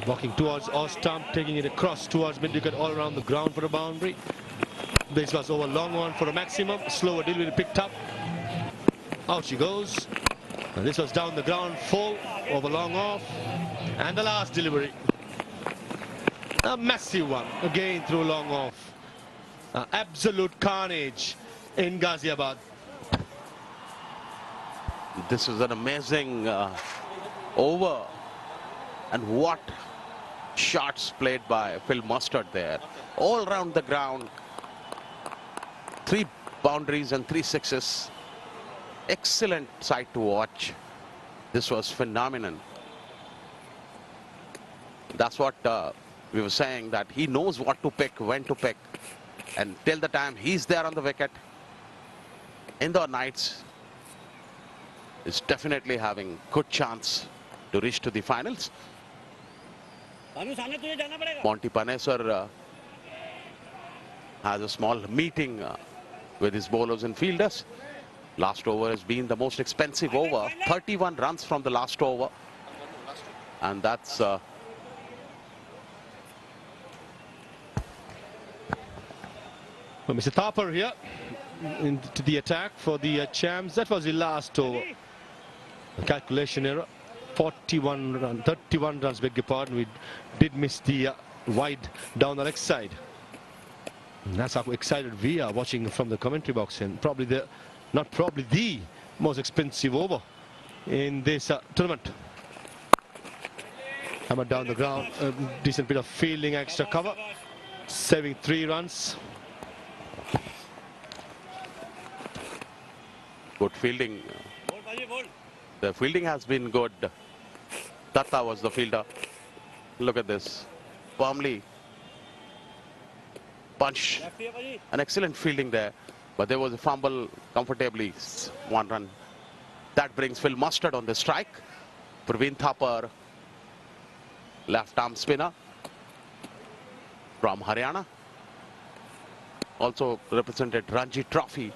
walking towards off stump, taking it across towards mid-wicket all around the ground for a boundary. This was over long one for a maximum. Slower delivery picked up. Out she goes. And this was down the ground full over long off. And the last delivery, a massive one, again through long off. Absolute carnage in Ghaziabad. This is an amazing over. And what shots played by Phil Mustard there. All around the ground. 3 boundaries and 3 sixes. Excellent sight to watch. This was phenomenal. That's what we were saying, that he knows what to pick, when to pick. And till the time he's there on the wicket, Indore Knights is definitely having good chance to reach to the finals. Monty Panesar has a small meeting with his bowlers and fielders. Last over has been the most expensive over. 31 runs from the last over. And that's Mr. Thapar here into the attack for the champs. That was the last over. Calculation error. 31 runs, beg your pardon. We did miss the wide down the leg side. And that's how excited we are watching from the commentary box, and probably the most expensive over in this tournament. Hammered down the ground, a decent bit of fielding, extra cover, saving 3 runs. Good fielding. The fielding has been good. Datta was the fielder. Look at this. Firmly punch. An excellent fielding there. But there was a fumble comfortably. 1 run. That brings Phil Mustard on the strike. Praveen Thapar, left arm spinner from Haryana. Also represented Ranji Trophy,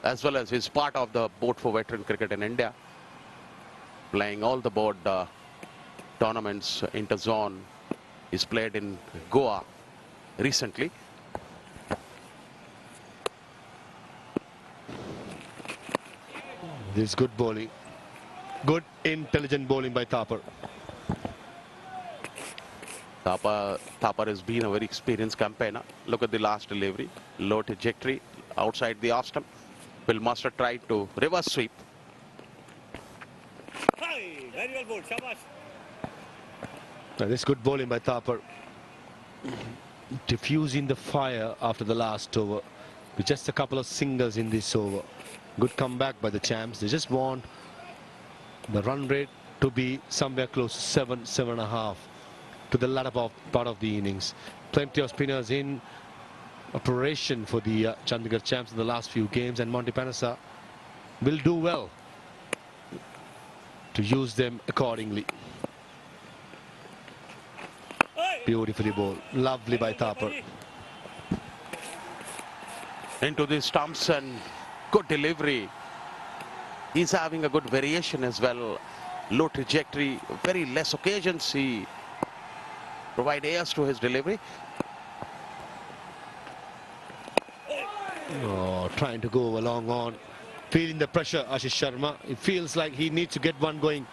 as well as is part of the board for veteran cricket in India. Playing all the board tournaments, inter-zone. He's played in Goa recently. This is good bowling. Good intelligent bowling by Thapar. Thapar has been a very experienced campaigner. Look at the last delivery. Low trajectory outside the off stump. Phil Mustard tried to reverse sweep. Very well bowled. Shabash. This is good bowling by Thapar. Diffusing the fire after the last over. With just a couple of singles in this over. Good comeback by the champs. They just want the run rate to be somewhere close to 7.5 to the latter part of the innings. Plenty of spinners in operation for the Chandigarh champs in the last few games, and Monty Panasa will do well to use them accordingly. Beautifully bowled. Lovely by Thapar. Into the stumps and good delivery. He's having a good variation as well. Low trajectory, very less occasions he provide airs to his delivery. Oh, trying to go along on. Feeling the pressure, Ashish Sharma. It feels like he needs to get one going.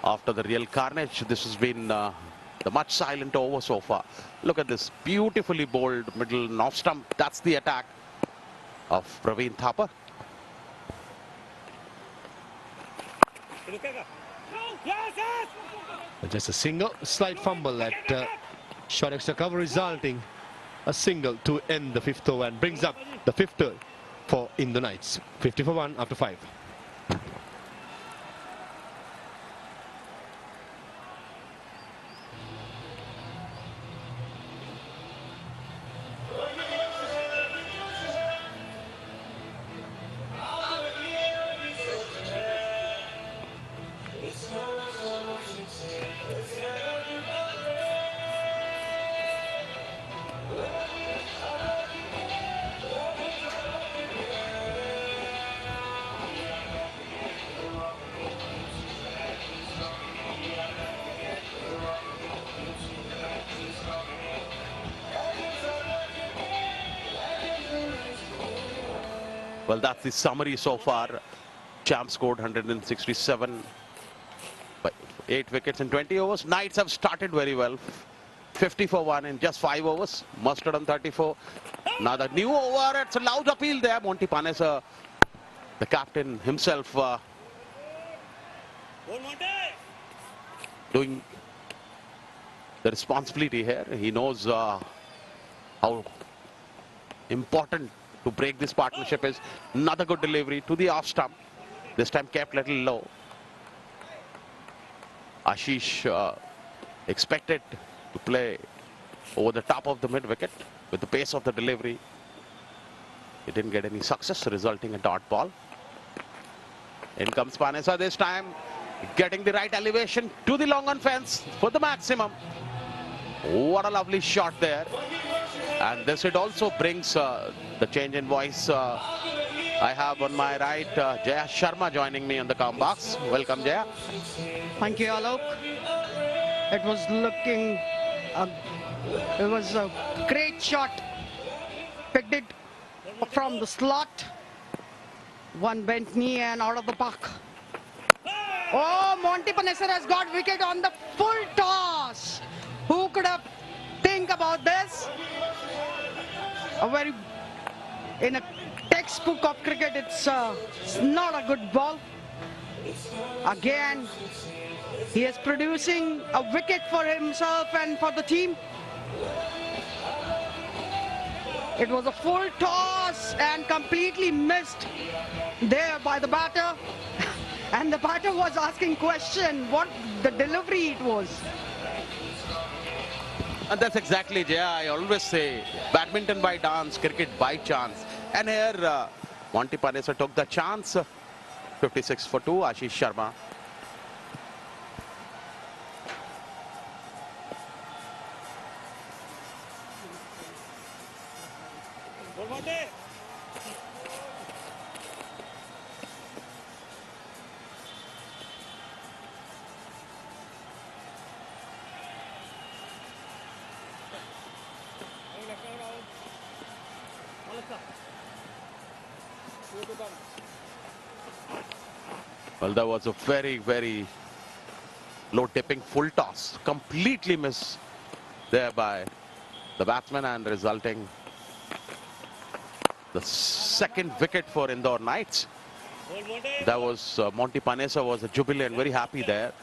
After the real carnage, this has been the much silent over so far. Look at this beautifully bowled middle and off stump. That's the attack of Praveen Thapar. Just a single, slight fumble at short extra cover, resulting a single to end the 5th over and brings up the 5th for Indore Knights. 50 for 1 after 5. Well, that's the summary so far. Champ scored 167 by 8 wickets in 20 overs. Knights have started very well. 50 for 1 in just 5 overs. Mustard on 34. Now the new over, it's a loud appeal there. Monty Panasa, the captain himself, doing the responsibility here. He knows how important to break this partnership is. Another good delivery to the off stump. This time kept a little low. Ashish expected to play over the top of the mid wicket with the pace of the delivery. He didn't get any success, resulting in dot ball. In comes Panasa this time, getting the right elevation to the long on fence for the maximum. What a lovely shot there. And this it also brings the change in voice. I have on my right Jaya Sharma joining me on the comm box. Welcome, Jaya. Thank you, Alok. It was looking, it was a great shot picked it from the slot. One bent knee and out of the park. Oh, Monty Panesar has got wicket on the full toss. Who could have think about this? In a textbook of cricket, it's not a good ball. Again, he is producing a wicket for himself and for the team. It was a full toss and completely missed there by the batter. And the batter was asking question what the delivery it was. And that's exactly, Jaya, I always say, badminton by dance, cricket by chance. And here, Monty Panesar took the chance. 56 for 2, Ashish Sharma. Well, that was a very, very low tipping full toss. Completely missed there by the batsman and resulting the second wicket for Indore Knights. That was Monty Panesar was a jubilant, very happy there.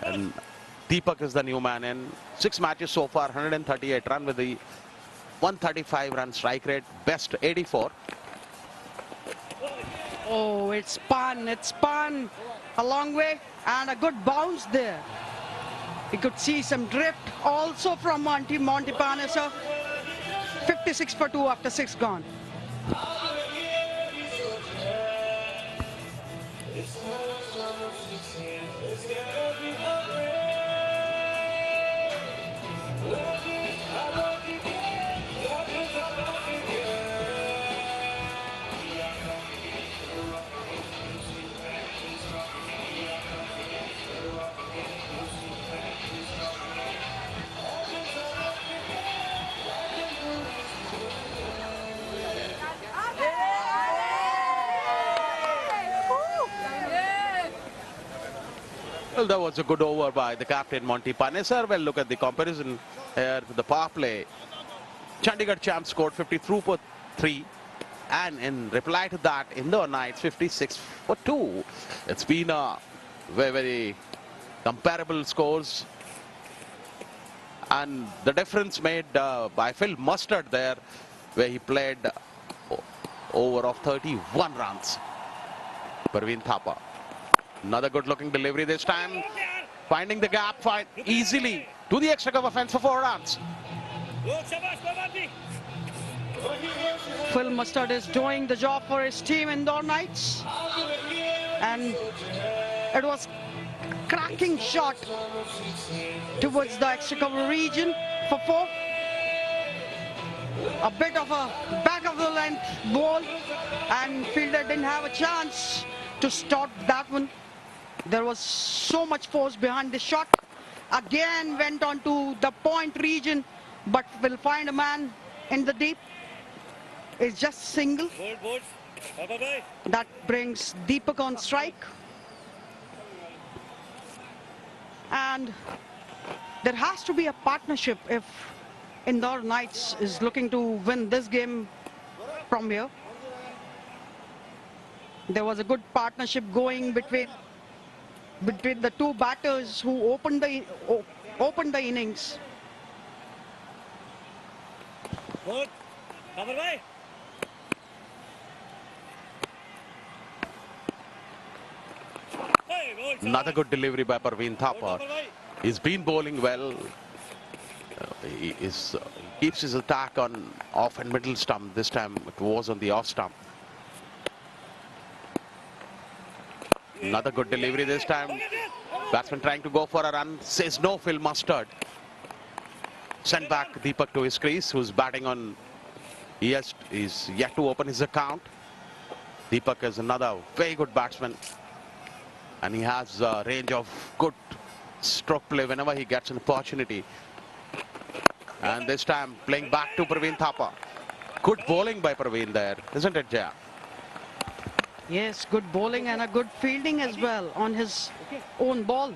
And Deepak is the new man in 6 matches so far, 138 runs with the 135 run strike rate, best 84. Oh, it's spun a long way and a good bounce there. You could see some drift also from Monty Panesar. 56 for 2 after 6 gone. Well, that was a good over by the captain Monty Panesar. Well, look at the comparison here to the power play. Chandigarh champs scored 53 for 3. And in reply to that, Indore Knights 56 for 2. It's been a very, very comparable scores. And the difference made by Phil Mustard there, where he played over of 31 runs. Parveen Thapa. Another good looking delivery this time. Finding the gap easily to the extra cover fence for 4 runs. Phil Mustard is doing the job for his team Indore Knights. And it was a cracking shot towards the extra cover region for 4. A bit of a back of the length ball and fielder didn't have a chance to stop that one. There was so much force behind the shot. Again went on to the point region, but will find a man in the deep. It's just single. That brings Deepak on strike. And there has to be a partnership if Indore Knights is looking to win this game from here. There was a good partnership going between the two batters who opened the innings. Another good delivery by Parveen Thapa. He's been bowling well. He keeps his attack on off and middle stump. This time it was on the off stump. Another good delivery this time. Batsman trying to go for a run. Says no, Phil Mustard. Sent back Deepak to his crease, who's batting on. He's yet to open his account. Deepak is another very good batsman. And he has a range of good stroke play whenever he gets an opportunity. And this time playing back to Parveen Thapa. Good bowling by Praveen there, isn't it, Jaya? Yes, good bowling and a good fielding as well on his own ball.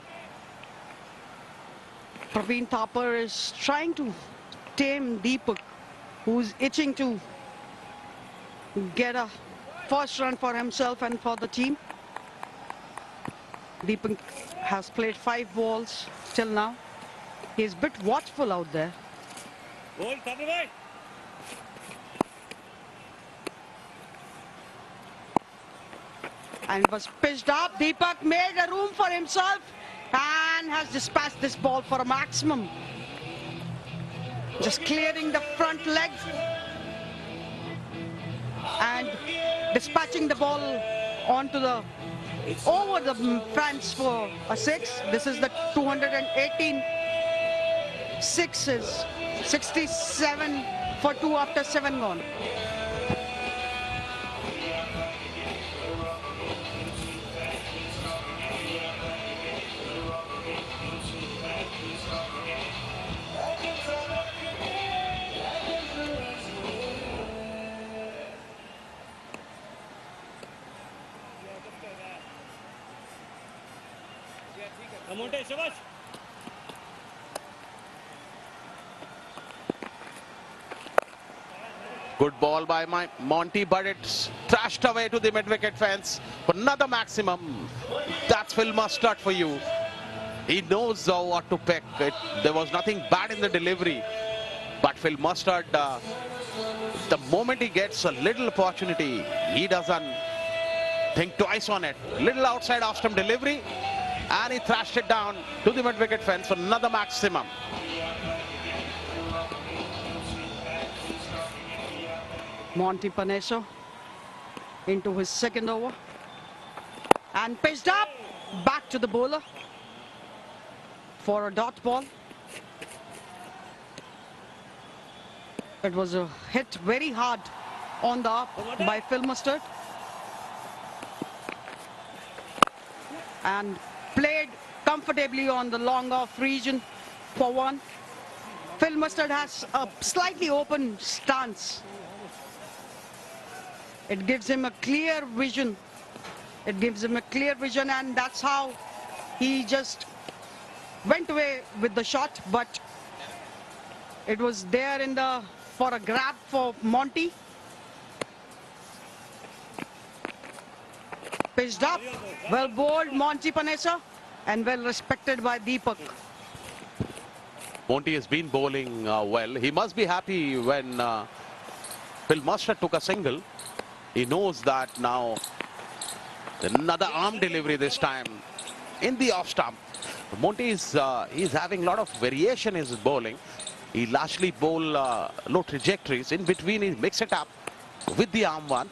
Praveen Thapar is trying to tame Deepak, who's itching to get a first run for himself and for the team. Deepak has played 5 balls till now. He's a bit watchful out there. And was pitched up. Deepak made a room for himself and has dispatched this ball for a maximum. Just clearing the front leg and dispatching the ball onto the over the fence for a 6. This is the 218 sixes. 67 for 2 after 7 gone. Good ball by Monty, but it's thrashed away to the mid-wicket fence for another maximum. That's Phil Mustard for you. He knows what to pick. There was nothing bad in the delivery, but Phil Mustard, the moment he gets a little opportunity, he doesn't think twice on it. Little outside off-stump delivery, and he thrashed it down to the mid-wicket fence for another maximum. Monty Paneso into his second over and pitched up back to the bowler for a dot ball. It was a hit very hard on the up by Phil Mustard and played comfortably on the long off region for 1. Phil Mustard has a slightly open stance. It gives him a clear vision. It gives him a clear vision, and that's how he just went away with the shot. But it was there in the for a grab for Monty. Pitched up, well bowled Monty Panesa, and well respected by Deepak. Monty has been bowling well. He must be happy when Phil Mustard took a single. He knows that now. Another arm delivery this time in the off stump. Monty is he's having a lot of variation in his bowling. He largely bowl low trajectories. In between, he mix it up with the arm one.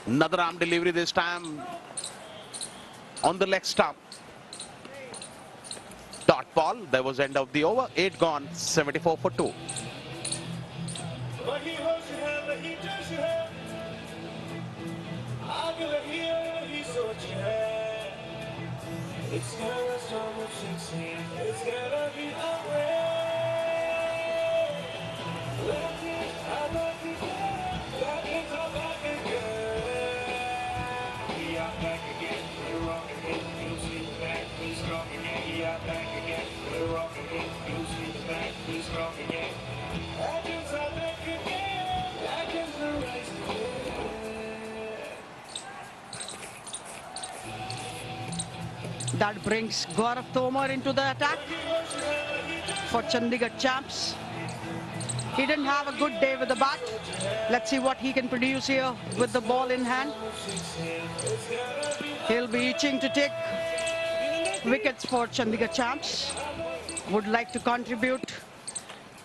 Another arm delivery this time on the leg stump. Dot ball. There was end of the over. 8 gone. 74 for 2. It's gonna so much succeed. It's gonna be the way. I'm back again. I'm back again. We are back again. We're rocking it. You'll see the back. We're strong again. We are back again. We're rocking it. You'll see the back. We're strong again. Legends are back again. Legends will rise again. That brings Gaurav Tomar into the attack for Chandigarh champs. He didn't have a good day with the bat. Let's see what he can produce here with the ball in hand. He'll be itching to take wickets for Chandigarh champs. Would like to contribute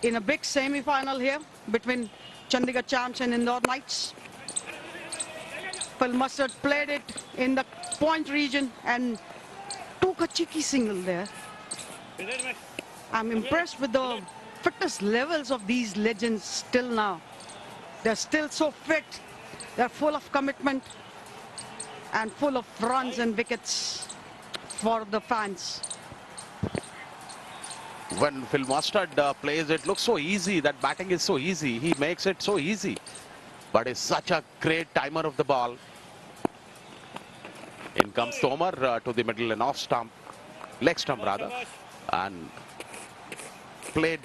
in a big semi-final here between Chandigarh champs and Indore Knights. Phil Mustard played it in the point region and took a cheeky single there. I'm impressed with the fitness levels of these legends still now. They're still so fit. They're full of commitment and full of runs and wickets for the fans. When Phil Mustard plays, it looks so easy. That batting is so easy. He makes it so easy. But it's such a great timer of the ball. In comes Tomar to the middle and off stump. Leg stump rather. And played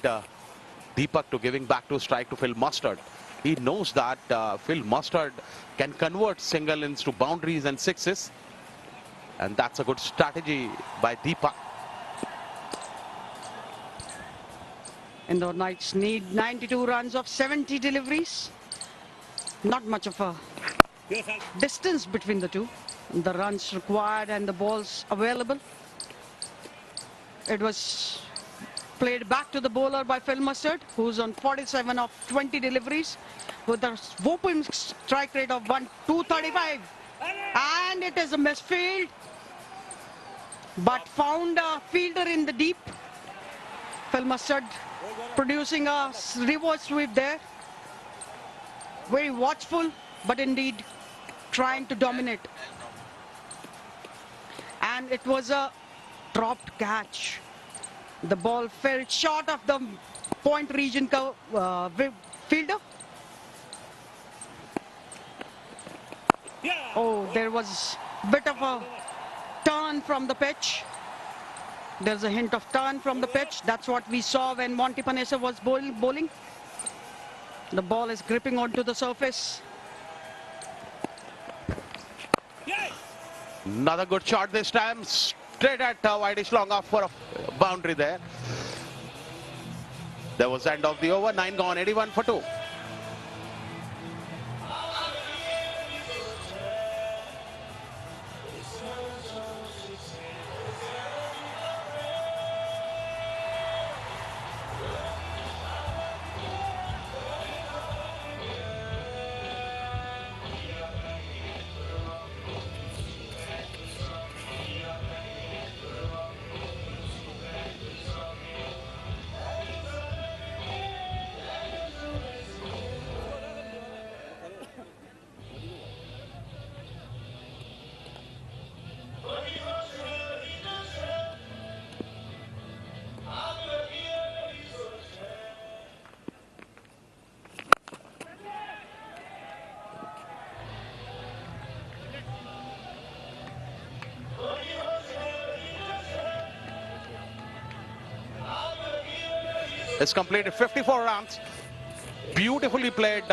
Deepak to giving back to strike to Phil Mustard. He knows that Phil Mustard can convert single into boundaries and sixes. And that's a good strategy by Deepak. Indore Knights need 92 runs of 70 deliveries. Not much of a distance between the two. The runs required and the balls available. It was played back to the bowler by Phil Mustard, who's on 47 of 20 deliveries with a whopping strike rate of 235. And it is a misfield, but found a fielder in the deep. Phil Mustard producing a reverse sweep there. Very watchful, but indeed trying to dominate. And it was a dropped catch. The ball fell short of the point region fielder. Oh, there was a bit of a turn from the pitch. There's a hint of turn from the pitch. That's what we saw when Monty Panesa was bowling. The ball is gripping onto the surface. Another good shot this time. Straight at Whitish long off for a boundary there. That was end of the over. 9 gone, 81 for 2. Has completed 54 runs. Beautifully played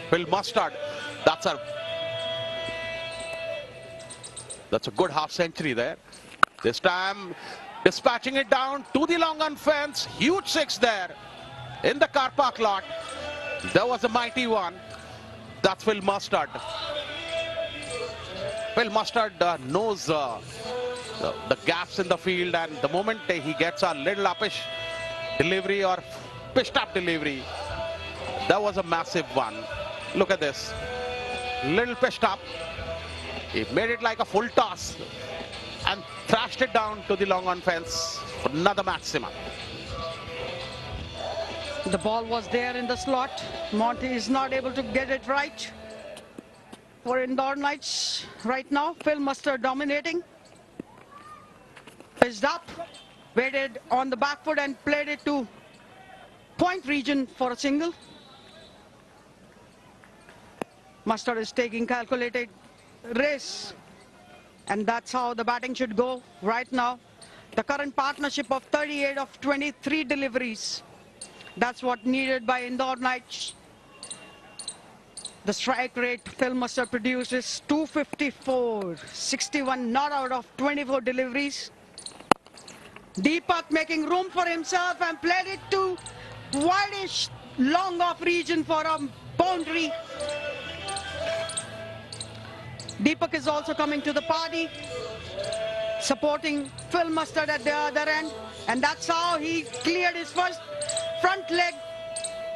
Phil Mustard. That's a good half century there. This time dispatching it down to the long on fence. Huge six there in the car park lot. There was a mighty one. That's Phil Mustard. Phil Mustard knows the gaps in the field, and the moment he gets a little uppish delivery or pitched up delivery, that was a massive one. Look at this. Little pitched up. He made it like a full toss and thrashed it down to the long on fence for another maximum. The ball was there in the slot. Monty is not able to get it right. For Indore Knights right now, Phil Mustard dominating. Pitched up, waited on the back foot and played it to point region for a single. Mustard is taking calculated race, and that's how the batting should go right now. The current partnership of 38 of 23 deliveries. That's what needed by Indore Knights. The strike rate Phil Mustard produces 254, 61 not out of 24 deliveries. Deepak making room for himself and played it to wideish long off region for a boundary. Deepak is also coming to the party, supporting Phil Mustard at the other end, and that's how he cleared his first front leg,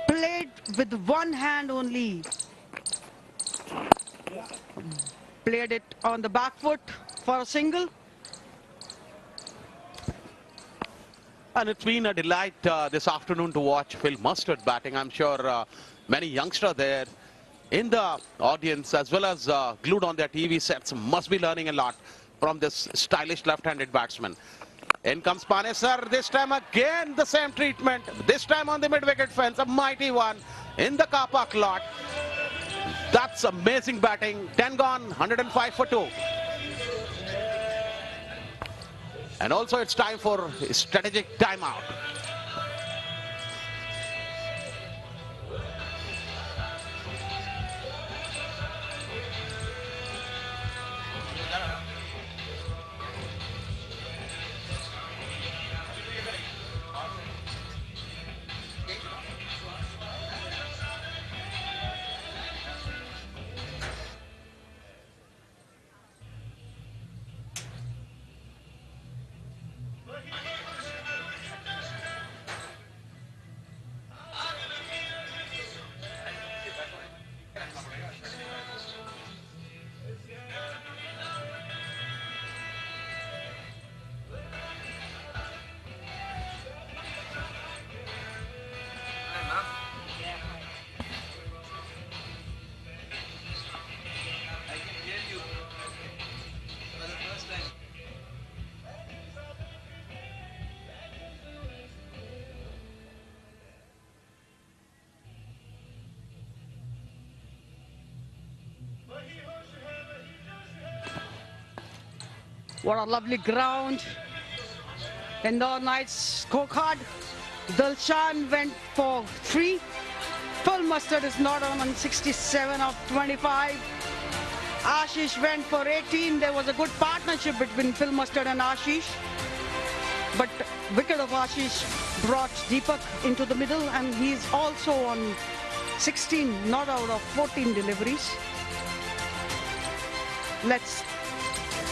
played with one hand only. Played it on the back foot for a single. And it's been a delight this afternoon to watch Phil Mustard batting. I'm sure many youngsters there in the audience, as well as glued on their TV sets, must be learning a lot from this stylish left-handed batsman. In comes Panesar. This time again the same treatment. This time on the mid-wicket fence. A mighty one in the car park lot. That's amazing batting. 10 gone, 105 for 2. And also it's time for a strategic timeout. What a lovely ground. Indore Knights scorecard. Dilshan went for 3. Phil Mustard is not on 67 of 25. Ashish went for 18. There was a good partnership between Phil Mustard and Ashish. But wicket of Ashish brought Deepak into the middle, and he's also on 16, not out of 14 deliveries. Let's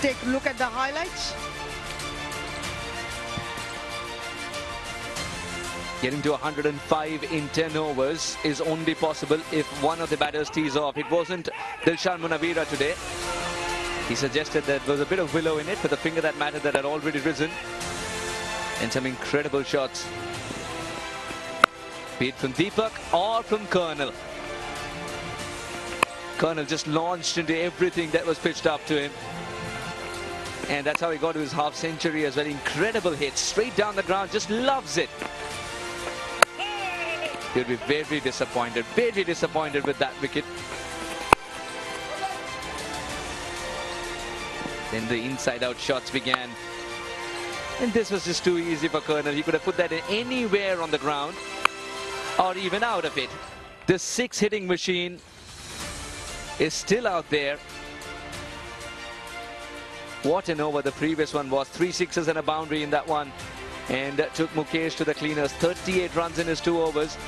take a look at the highlights. Getting to 105 in 10 overs is only possible if one of the batters tees off. It wasn't Dilshan Munawira today. He suggested that there was a bit of willow in it, but the finger that mattered that had already risen. And some incredible shots. Be it from Deepak or from Colonel. Colonel just launched into everything that was pitched up to him. And that's how he got to his half century as well. Incredible hit, straight down the ground, just loves it. He'll be very disappointed with that wicket. Then the inside-out shots began. And this was just too easy for Colonel. He could have put that in anywhere on the ground or even out of it. The 6 hitting machine is still out there. What an over the previous one was. 3 sixes and a boundary in that one. And took Mukesh to the cleaners. 38 runs in his 2 overs.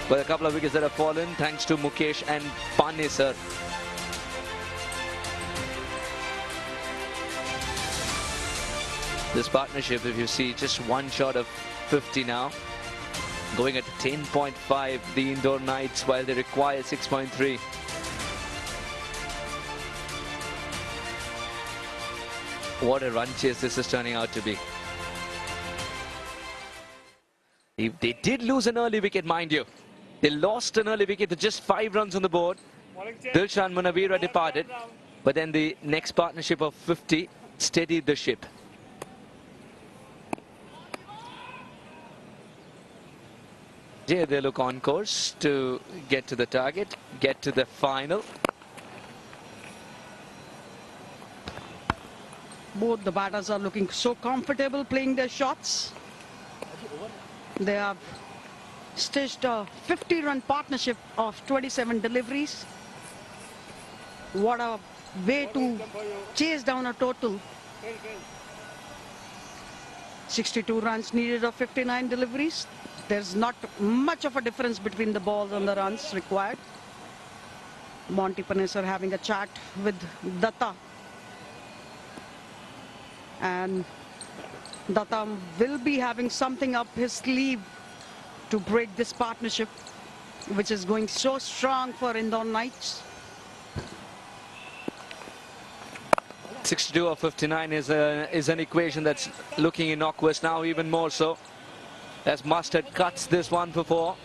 But a couple of wickets that have fallen thanks to Mukesh and Panesar. This partnership, if you see, just one shot of 50 now. Going at 10.5, the Indore Knights, while they require 6.3. What a run chase this is turning out to be. If they did lose an early wicket, mind you. They lost an early wicket with just 5 runs on the board. Dilshan Munawira departed. But then the next partnership of 50 steadied the ship. Here they look on course to get to the target, get to the final. Both the batters are looking so comfortable playing their shots. They have stitched a 50-run partnership of 27 deliveries. What a way to chase down a total. 62 runs needed of 59 deliveries. There's not much of a difference between the balls and the runs required. Monty Panesar having a chat with Datta. And Datta will be having something up his sleeve to break this partnership, which is going so strong for Indore Knights. 62 or 59 is an equation that's looking innocuous now, even more so, as Mustard cuts this one for 4.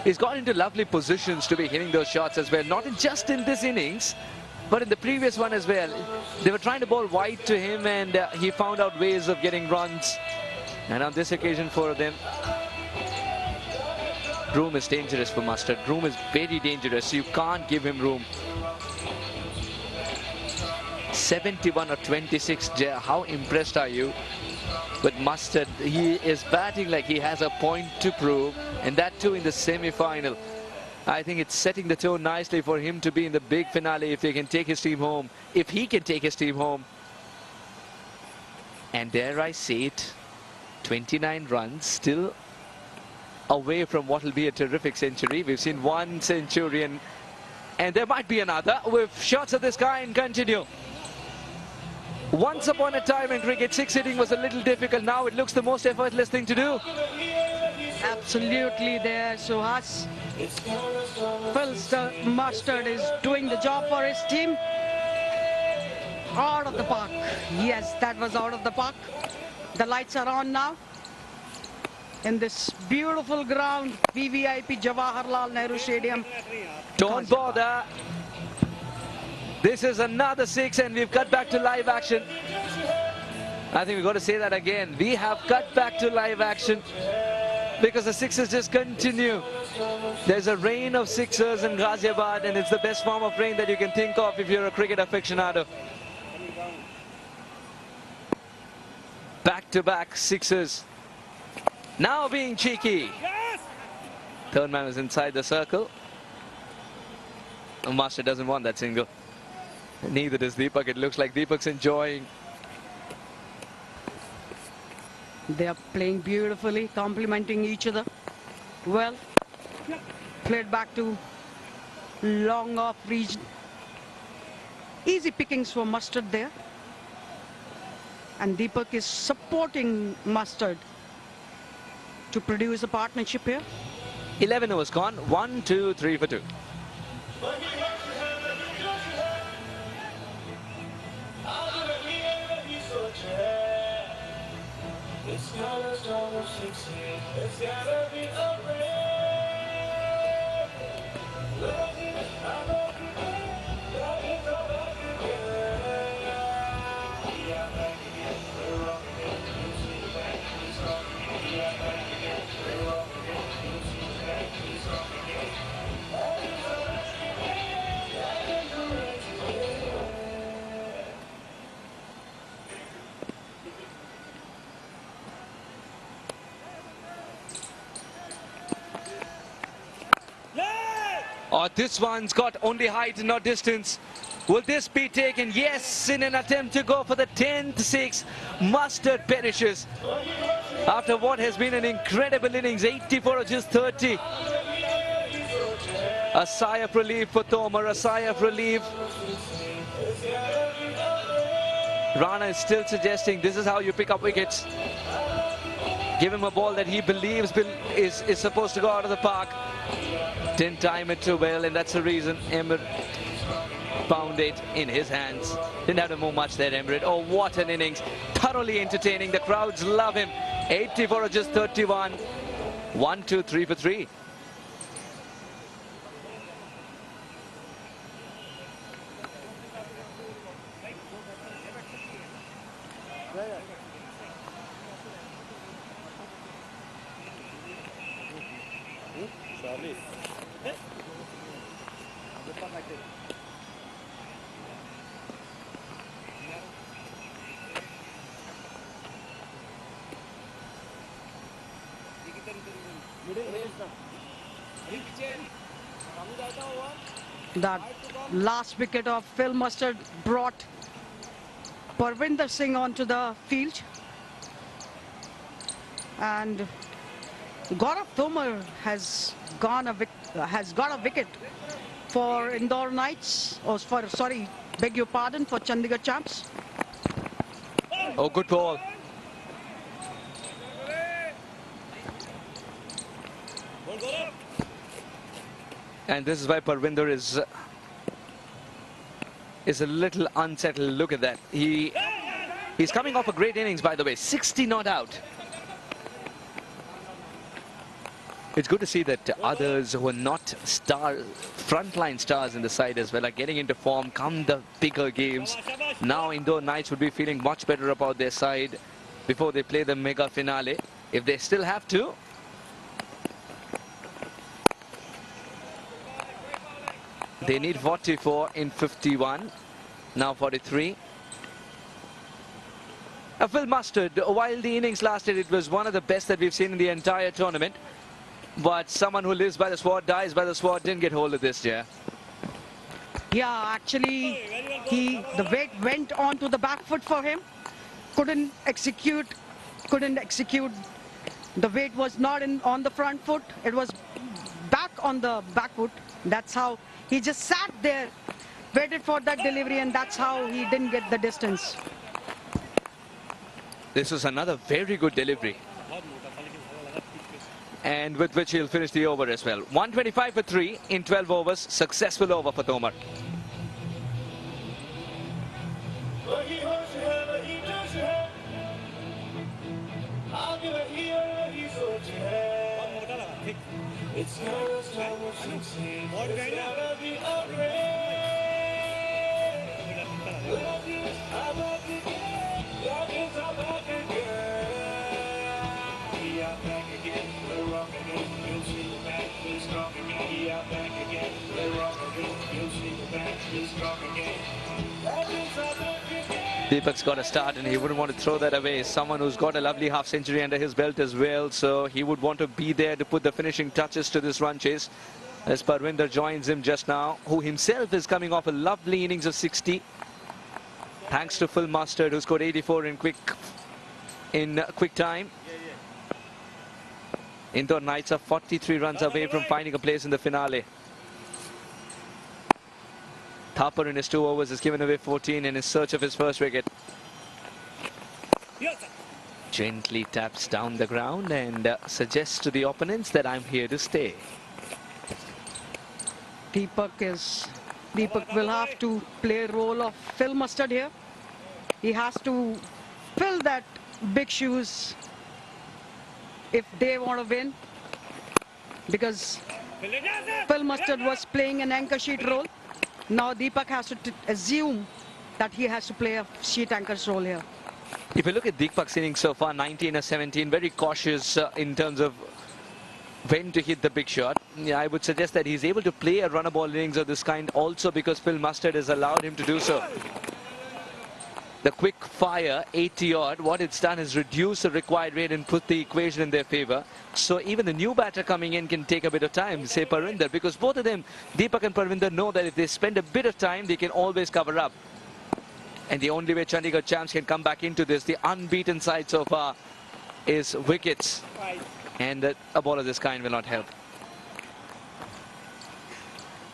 He's got into lovely positions to be hitting those shots as well, not just in this innings, But in the previous one as well, they were trying to bowl wide to him, and he found out ways of getting runs. And on this occasion for them, room is dangerous for Mustard. Room is very dangerous. You can't give him room. 71 or 26, Jay. How impressed are you with Mustard? He is batting like he has a point to prove, and that too in the semi-final. I think it's setting the tone nicely for him to be in the big finale if he can take his team home. If he can take his team home. And dare I say it, 29 runs, still away from what will be a terrific century. We've seen one century, and there might be another with shots of this kind continue. Once upon a time in cricket, 6 hitting was a little difficult. Now it looks the most effortless thing to do. Absolutely there, Suhas. Phil Mustard is doing the job for his team. Out of the park. Yes, that was out of the park. The lights are on now. In this beautiful ground, VVIP Jawaharlal Nehru Stadium. Don't bother. This is another 6, and we've cut back to live action. I think we've got to say that again. We have cut back to live action because the 6s just continue. There's a rain of 6ers in Ghaziabad, and it's the best form of rain that you can think of if you're a cricket aficionado. Back-to-back 6s. Now being cheeky. Third man is inside the circle. Master doesn't want that single. Neither does Deepak. It looks like Deepak's enjoying. They are playing beautifully, complementing each other. Well, played back to long off region. Easy pickings for Mustard there. And Deepak is supporting Mustard to produce a partnership here. 11 overs gone. 1, 2, 3 for 2. Oh, this one's got only height, not distance. Will this be taken? Yes, in an attempt to go for the 10th 6. Mustard perishes after what has been an incredible innings. 84 or just 30. A sigh of relief for Tomar, a sigh of relief. Rana is still suggesting this is how you pick up wickets. Give him a ball that he believes is supposed to go out of the park. Didn't time it too well, and that's the reason Emir found it in his hands. Didn't have to move much there, Emir. Oh, what an innings. Thoroughly entertaining. The crowds love him. 84 or just 31. 1, 2, 3 for 3. That last wicket of Phil Mustard brought Parvinder Singh onto the field. And Gaurav Tomar has got a wicket for Indore Knights. Oh, sorry, beg your pardon, for Chandigarh Champs. Oh, good ball. And this is why Parvinder is a little unsettled. Look at that. He's coming off a great innings, by the way. 60 not out. It's good to see that others who are not frontline stars in the side as well are getting into form come the bigger games. Now Indore Knights would be feeling much better about their side before they play the mega finale, if they still have to. They need 44 in 51, now 43. Phil Mustard, while the innings lasted, it was one of the best that we've seen in the entire tournament. But someone who lives by the sword, dies by the sword, didn't get hold of this, yeah. Yeah, actually, the weight went on to the back foot for him. Couldn't execute. The weight was not on the front foot. It was back on the back foot. That's how he just sat there, waited for that delivery, and that's how he didn't get the distance. This was another very good delivery, and with which he'll finish the over as well. 125 for 3 in 12 overs. Successful over for Tomar. It's not as time as it seems. It's gotta be a love you, I'm back again. Love is I'm back again. We are back again. We're wrong again. You'll see the back. We're strong again. We are back again. We're wrong again. You'll see the back. We're strong again. Love is I'm back again. Deepak's got a start and he wouldn't want to throw that away. Someone who's got a lovely half century under his belt as well, so he would want to be there to put the finishing touches to this run chase. As Parvinder joins him just now, who himself is coming off a lovely innings of 60. Thanks to Phil Mustard, who scored 84 in quick time. Indore Knights are 43 runs away from finding a place in the finale. Thapar in his 2 overs has given away 14 in his search of his first wicket. Gently taps down the ground and suggests to the opponents that I'm here to stay. Deepak will have to play a role of Phil Mustard here. He has to fill that big shoes if they want to win, because Phil Mustard was playing an anchor sheet role. Now Deepak has to assume that he has to play a sheet anchor's role here. If you look at Deepak's innings so far, 19 or 17, very cautious in terms of when to hit the big shot. Yeah, I would suggest that he's able to play a runner ball innings of this kind also because Phil Mustard has allowed him to do so. The quick fire, 80 odd, what it's done is reduce the required rate and put the equation in their favor. So even the new batter coming in can take a bit of time, say Parvinder, because both of them, Deepak and Parvinder, know that if they spend a bit of time, they can always cover up. And the only way Chandigarh Champs can come back into this, the unbeaten side so far, is wickets. And a ball of this kind will not help.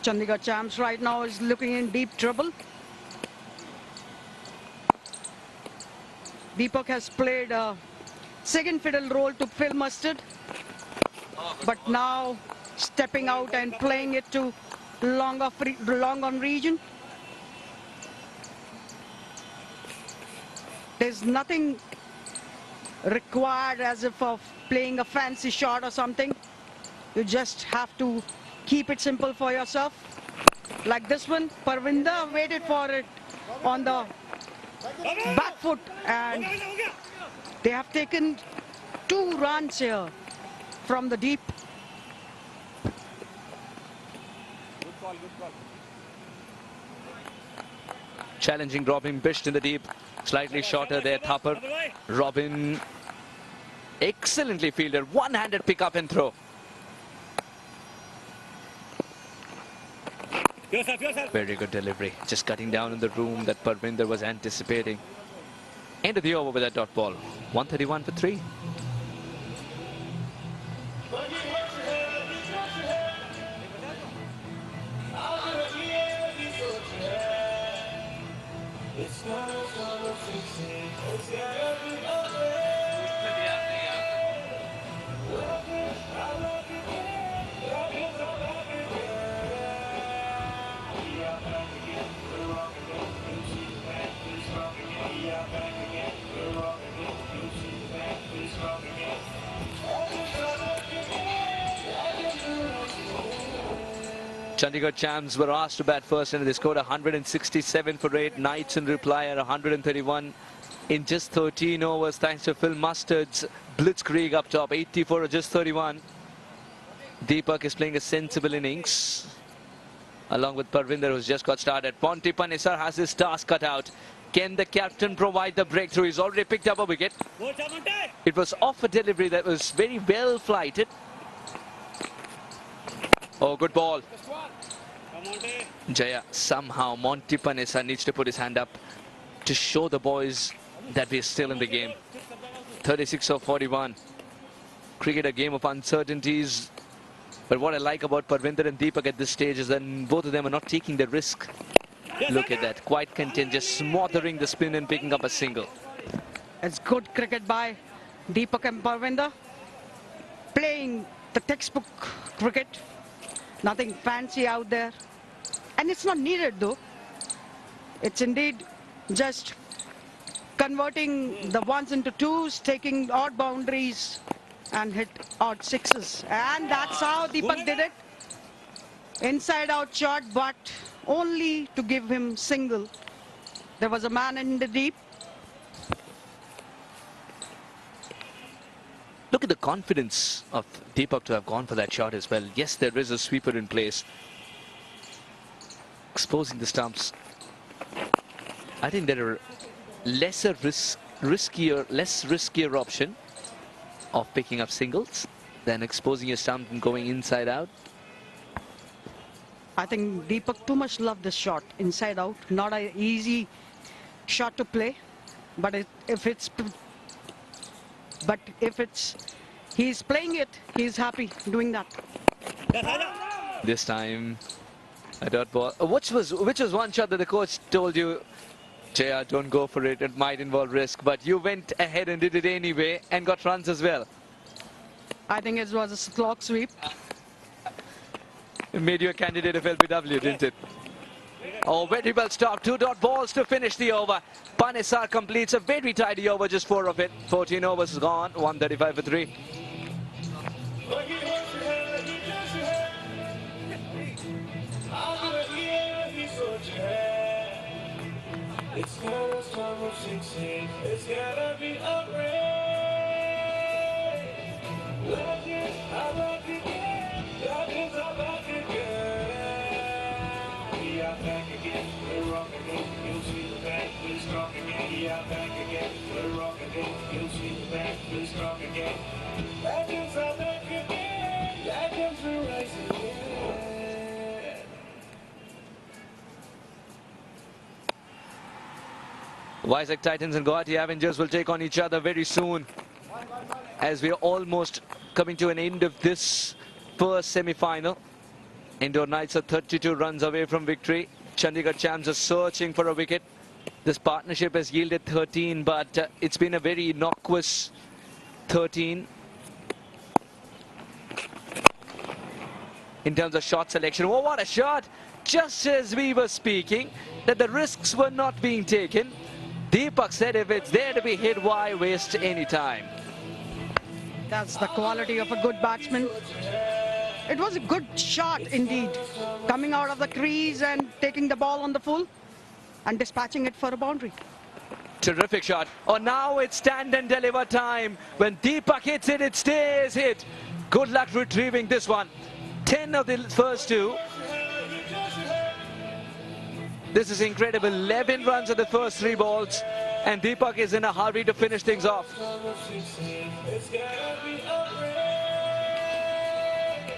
Chandigarh Champs right now is looking in deep trouble. Deepak has played a second fiddle role to Phil Mustard, but now stepping out and playing it to long on region. There's nothing required as if of playing a fancy shot or something. You just have to keep it simple for yourself. Like this one, Parvinder waited for it on the back foot, and they have taken 2 runs here from the deep. Challenging Robin Bisht in the deep. Slightly shorter there, Thapar. Robin excellently fielded. One-handed pick up and throw. Very good delivery. Just cutting down in the room that Parvinder was anticipating. End of the over with that dot ball. 131 for 3. Chandigarh champs were asked to bat first and they scored 167 for 8. Knights in reply at 131 in just 13 overs thanks to Phil Mustard's blitzkrieg up top. 84 or just 31. Deepak is playing a sensible innings along with Parvinder, who's just got started. Ponti Panesar has his task cut out. Can the captain provide the breakthrough? He's already picked up a wicket. It was off a delivery that was very well flighted. Oh, good ball. Jaya, somehow Monty Panesar needs to put his hand up to show the boys that we're still in the game. 36 of 41. Cricket, a game of uncertainties. But what I like about Parvinder and Deepak at this stage is that both of them are not taking the risk. Look at that, quite content, just smothering the spin and picking up a single. It's good cricket by Deepak and Parvinder. Playing the textbook cricket. Nothing fancy out there. And it's not needed though. It's indeed just converting the ones into twos, taking odd boundaries and hit odd sixes. And that's how Deepak did it. Inside out shot, but only to give him single. There was a man in the deep. Look at the confidence of Deepak to have gone for that shot as well. Yes, there is a sweeper in place. Exposing the stumps. I think there are less riskier option of picking up singles than exposing your stump and going inside out. I think Deepak too much loved this shot, inside out. Not an easy shot to play, but if he's playing it, he's happy doing that. This time, a dot ball. Which was one shot that the coach told you, Jaya, don't go for it, it might involve risk, but you went ahead and did it anyway and got runs as well. I think it was a clock sweep. It made you a candidate of LBW, didn't it? Oh, very well stopped. 2 dot balls to finish the over. Panesar completes a very tidy over, just 4 of it. 14 overs is gone, 135 for 3. It's gotta start with 16. It's gotta be a race. Legends are back again. Legends are back again. We are back again. We're rocking again. You'll see the back. We're strong again. We are back again. We're rocking again. You'll see the back. We're strong again. Legends are back again. Legends will rise again. Vizag Titans and Guwahati Avengers will take on each other very soon, as we are almost coming to an end of this first semi-final. Indore Knights are 32 runs away from victory. Chandigarh champs are searching for a wicket. This partnership has yielded 13, but it's been a very innocuous 13 in terms of shot selection. Oh, what a shot! Just as we were speaking, that the risks were not being taken. Deepak said if it's there to be hit, why waste any time? That's the quality of a good batsman. It was a good shot indeed. Coming out of the crease and taking the ball on the full and dispatching it for a boundary. Terrific shot. Oh, now it's stand and deliver time. When Deepak hits it, it stays hit. Good luck retrieving this one. 10 of the first 2. This is incredible. 11 runs of the first 3 balls. And Deepak is in a hurry to finish things off.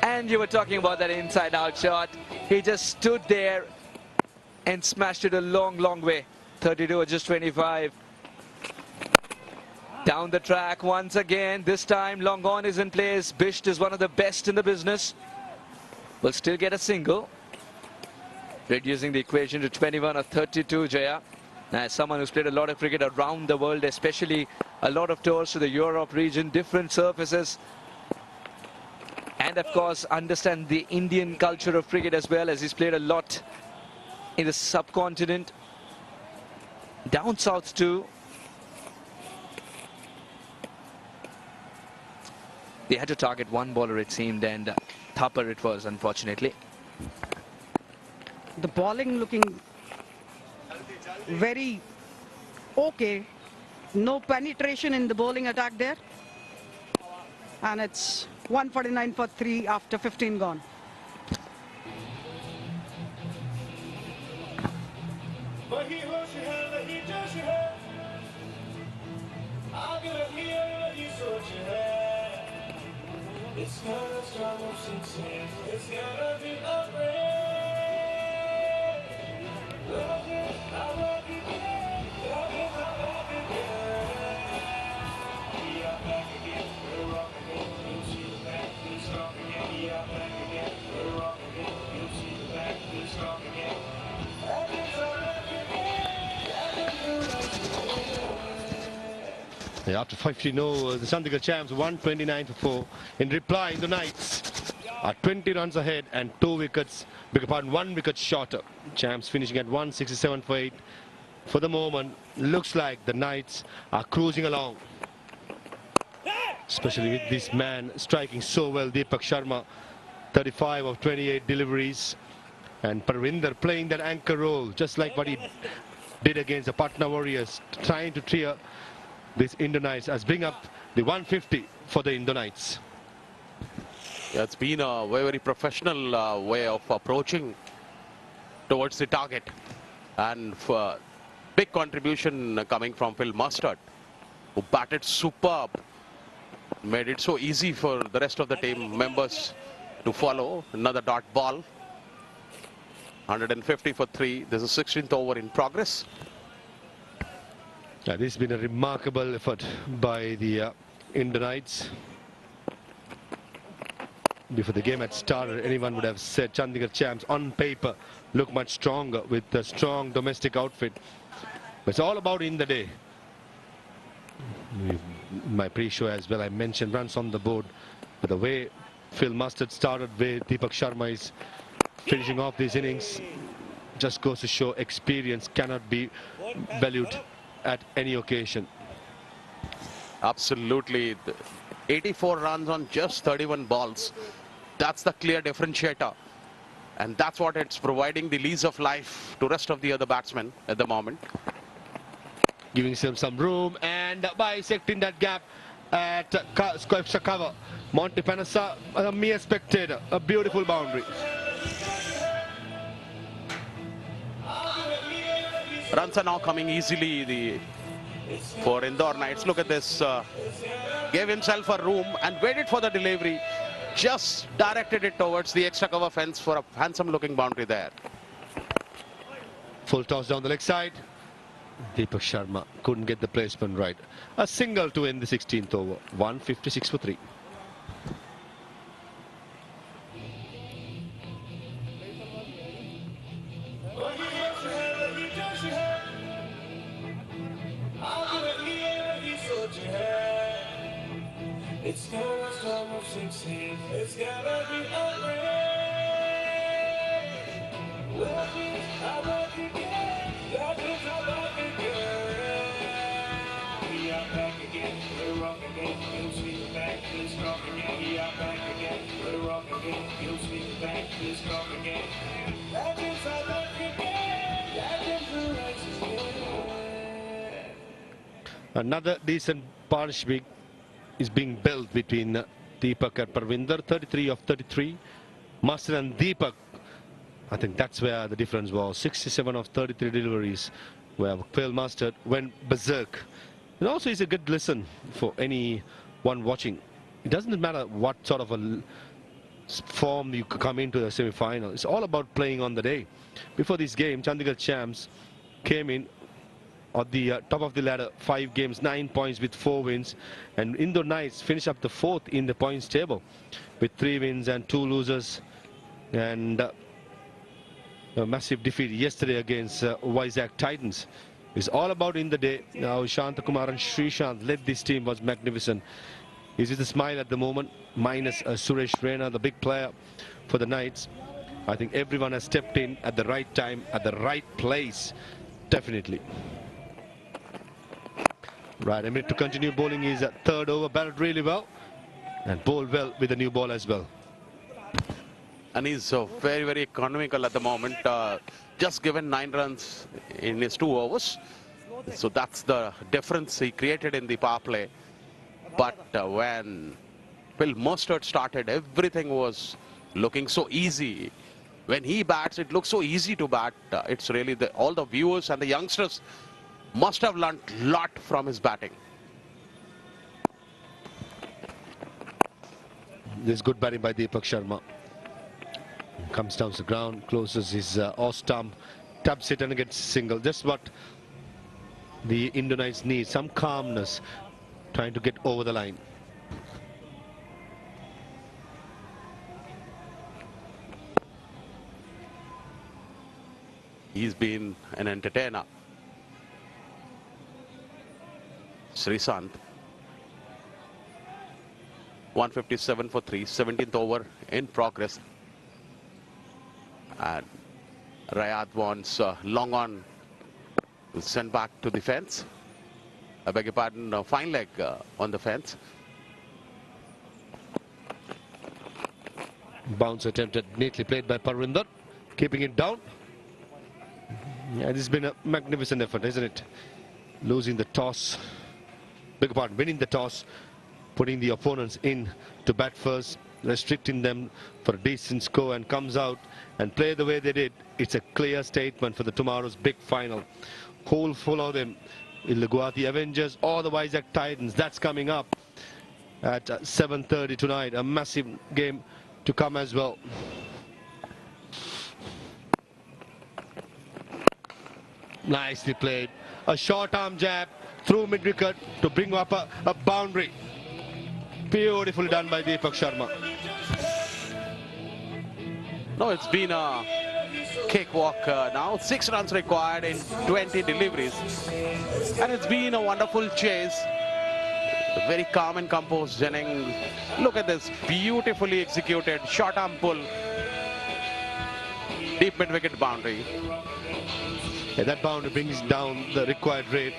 And you were talking about that inside out shot. He just stood there and smashed it a long, long way. 32 or just 25. Down the track once again. This time long on is in place. Bisht is one of the best in the business. Will still get a single, reducing the equation to 21 or 32, Jaya. As someone who's played a lot of cricket around the world, especially a lot of tours to the Europe region, different surfaces, and of course understand the Indian culture of cricket as well, as he's played a lot in the subcontinent, down south too. They had to target one bowler, it seemed, and Thapar it was, unfortunately. The bowling looking very okay. No penetration in the bowling attack there. And it's 149 for 3 after 15 gone. It's gonna start off 16. It's gonna be a rain. Love it, I love it, yeah. Love it, I love it, yeah. We are back again, we're rocking it. You see the back, we're strong again. We are back again, we're rocking it. You see the back, we're strong again. Love it, I love it, yeah. After 50, the Chandigarh champs 129 for 4. In reply, the Knights are 20 runs ahead and 2 wickets, beg your pardon, 1 wicket shorter. Champs finishing at 167 for 8. For the moment, looks like the Knights are cruising along. Especially with this man striking so well, Deepak Sharma, 35 of 28 deliveries. And Parvinder playing that anchor role, just like what he did against the Patna Warriors, trying to clear this Indo Knights as bring up the 150 for the Indo Knights. Yeah, it's been a very professional way of approaching towards the target, and for big contribution coming from Phil Mustard, who batted superb, made it so easy for the rest of the team members to follow. Another dot ball, 150 for 3. This is 16th over in progress. Yeah, this has been a remarkable effort by the Indo Knights. Before the game had started, anyone would have said Chandigarh champs on paper look much stronger with a strong domestic outfit. But it's all about in the day. My pre-show as well, I mentioned runs on the board. But the way Phil Mustard started, where Deepak Sharma is finishing off these innings, just goes to show experience cannot be valued at any occasion. Absolutely. 84 runs on just 31 balls. That's the clear differentiator. And that's what it's providing the lease of life to rest of the other batsmen at the moment. Giving them some room and bisecting that gap at extra cover. Monty Panasa, a mere spectator, a beautiful boundary. Runs are now coming easily for Indore Knights. Look at this. Gave himself a room and waited for the delivery. Just directed it towards the extra cover fence for a handsome looking boundary there. Full toss down the leg side. Deepak Sharma couldn't get the placement right. A single to end the 16th over. 156 for 3. It's gonna start off 16. It's gonna be a rain. Love it, I love it, yeah. Love it, I love it, yeah. We are back again, we're rocking again. You'll see the back, we're strong again. We are back again, we're rocking again. You'll see the back, we're strong again. Love it, I love it, yeah. Legendswillrise, yeah. Another decent partnership is being built between Deepak and Parvinder. 33 of 33. Mustard and Deepak, I think that's where the difference was. 67 of 33 deliveries, where Phil Mustard went berserk. It also is a good lesson for anyone watching. It doesn't matter what sort of a form you come into the semi-final. It's all about playing on the day. Before this game, Chandigarh champs came in at the top of the ladder, 5 games, 9 points with 4 wins, and Indore Knights finish up the 4th in the points table with 3 wins and 2 losers, and a massive defeat yesterday against Vizag Titans. It's all about in the day. Now Shantakumar and Srishant led this team, was magnificent. He's with a smile at the moment, minus Suresh Raina, the big player for the Knights. I think everyone has stepped in at the right time, at the right place, definitely. Right, a minute to continue. Bowling is at 3rd over, batted really well and bowled well with the new ball as well. and he's very, very economical at the moment. Just given 9 runs in his 2 overs. So that's the difference he created in the power play. But when Phil Mostert started, everything was looking so easy. When he bats, it looks so easy to bat. It's really all the viewers and the youngsters must have learned a lot from his batting. This is good batting by Deepak Sharma. Comes down to the ground, closes his off stump, taps it and gets single. Just what the Indonesians need, some calmness, trying to get over the line. He's been an entertainer. Freesat. 157 for 3, 17th over in progress. And Rayad wants long on, sent back to the fence. I beg your pardon, fine leg on the fence. Bounce attempted, neatly played by Parvinder, keeping it down. Yeah, this has been a magnificent effort, isn't it? Losing the toss, beg your pardon, winning the toss, putting the opponents in to bat first, restricting them for a decent score, and comes out and play the way they did. It's a clear statement for the tomorrow's big final. Who'll follow them? In the Guwahati Avengers or the Vizag Titans? That's coming up at 7:30 tonight. A massive game to come as well. Nicely played. A short arm jab through mid-wicket to bring up a boundary. Beautifully done by Deepak Sharma. No, it's been a cakewalk now. 6 runs required in 20 deliveries. And it's been a wonderful chase. Very calm and composed Jennings. Look at this. Beautifully executed. Short arm pull. Deep mid-wicket boundary. Yeah, that boundary brings down the required rate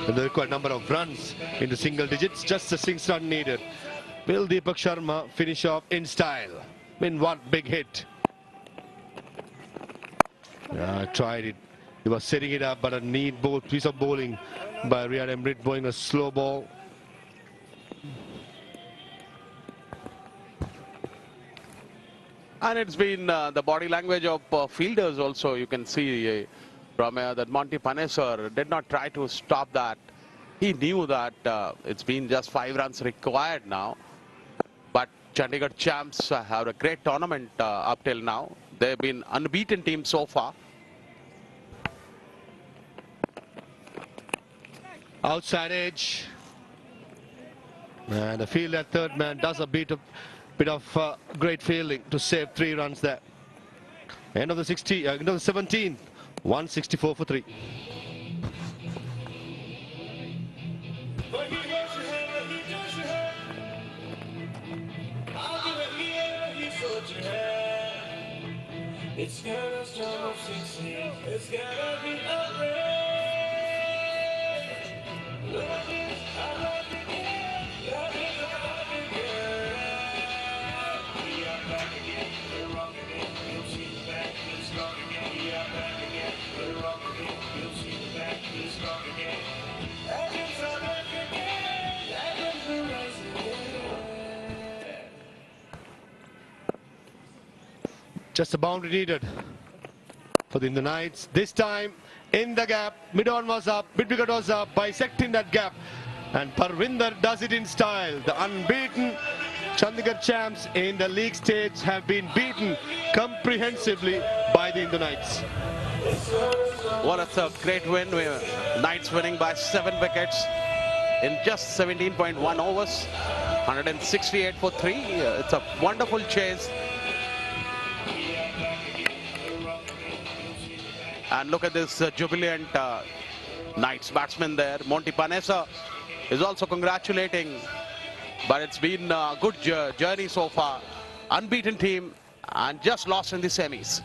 and the required number of runs into single digits. Just a 6 run needed. Will Deepak Sharma finish off in style? I mean, what big hit. Tried it. He was setting it up, but a neat piece of bowling by Riyad Emrit, bowling a slow ball. And it's been the body language of fielders also. You can see from that Monty Panesar did not try to stop that. He knew that it's been just 5 runs required now. But Chandigarh champs have a great tournament up till now. They've been unbeaten team so far. Outside edge. And the fielder, third man, does a bit of great fielding to save 3 runs there. End of the 17th, 164 for 3. It's gonna start 16. It's gonna be a race. Just a boundary needed for the Knights. This time in the gap, mid-on was up, mid-wicket was up, bisecting that gap. And Parvinder does it in style. The unbeaten Chandigarh champs in the league stage have been beaten comprehensively by the Indo Knights. Well, it's a great win. Knights winning by 7 wickets in just 17.1 overs. 168 for 3. It's a wonderful chase. And look at this jubilant Knights batsman there. Monty Panesar is also congratulating. But it's been a good journey so far. Unbeaten team and just lost in the semis.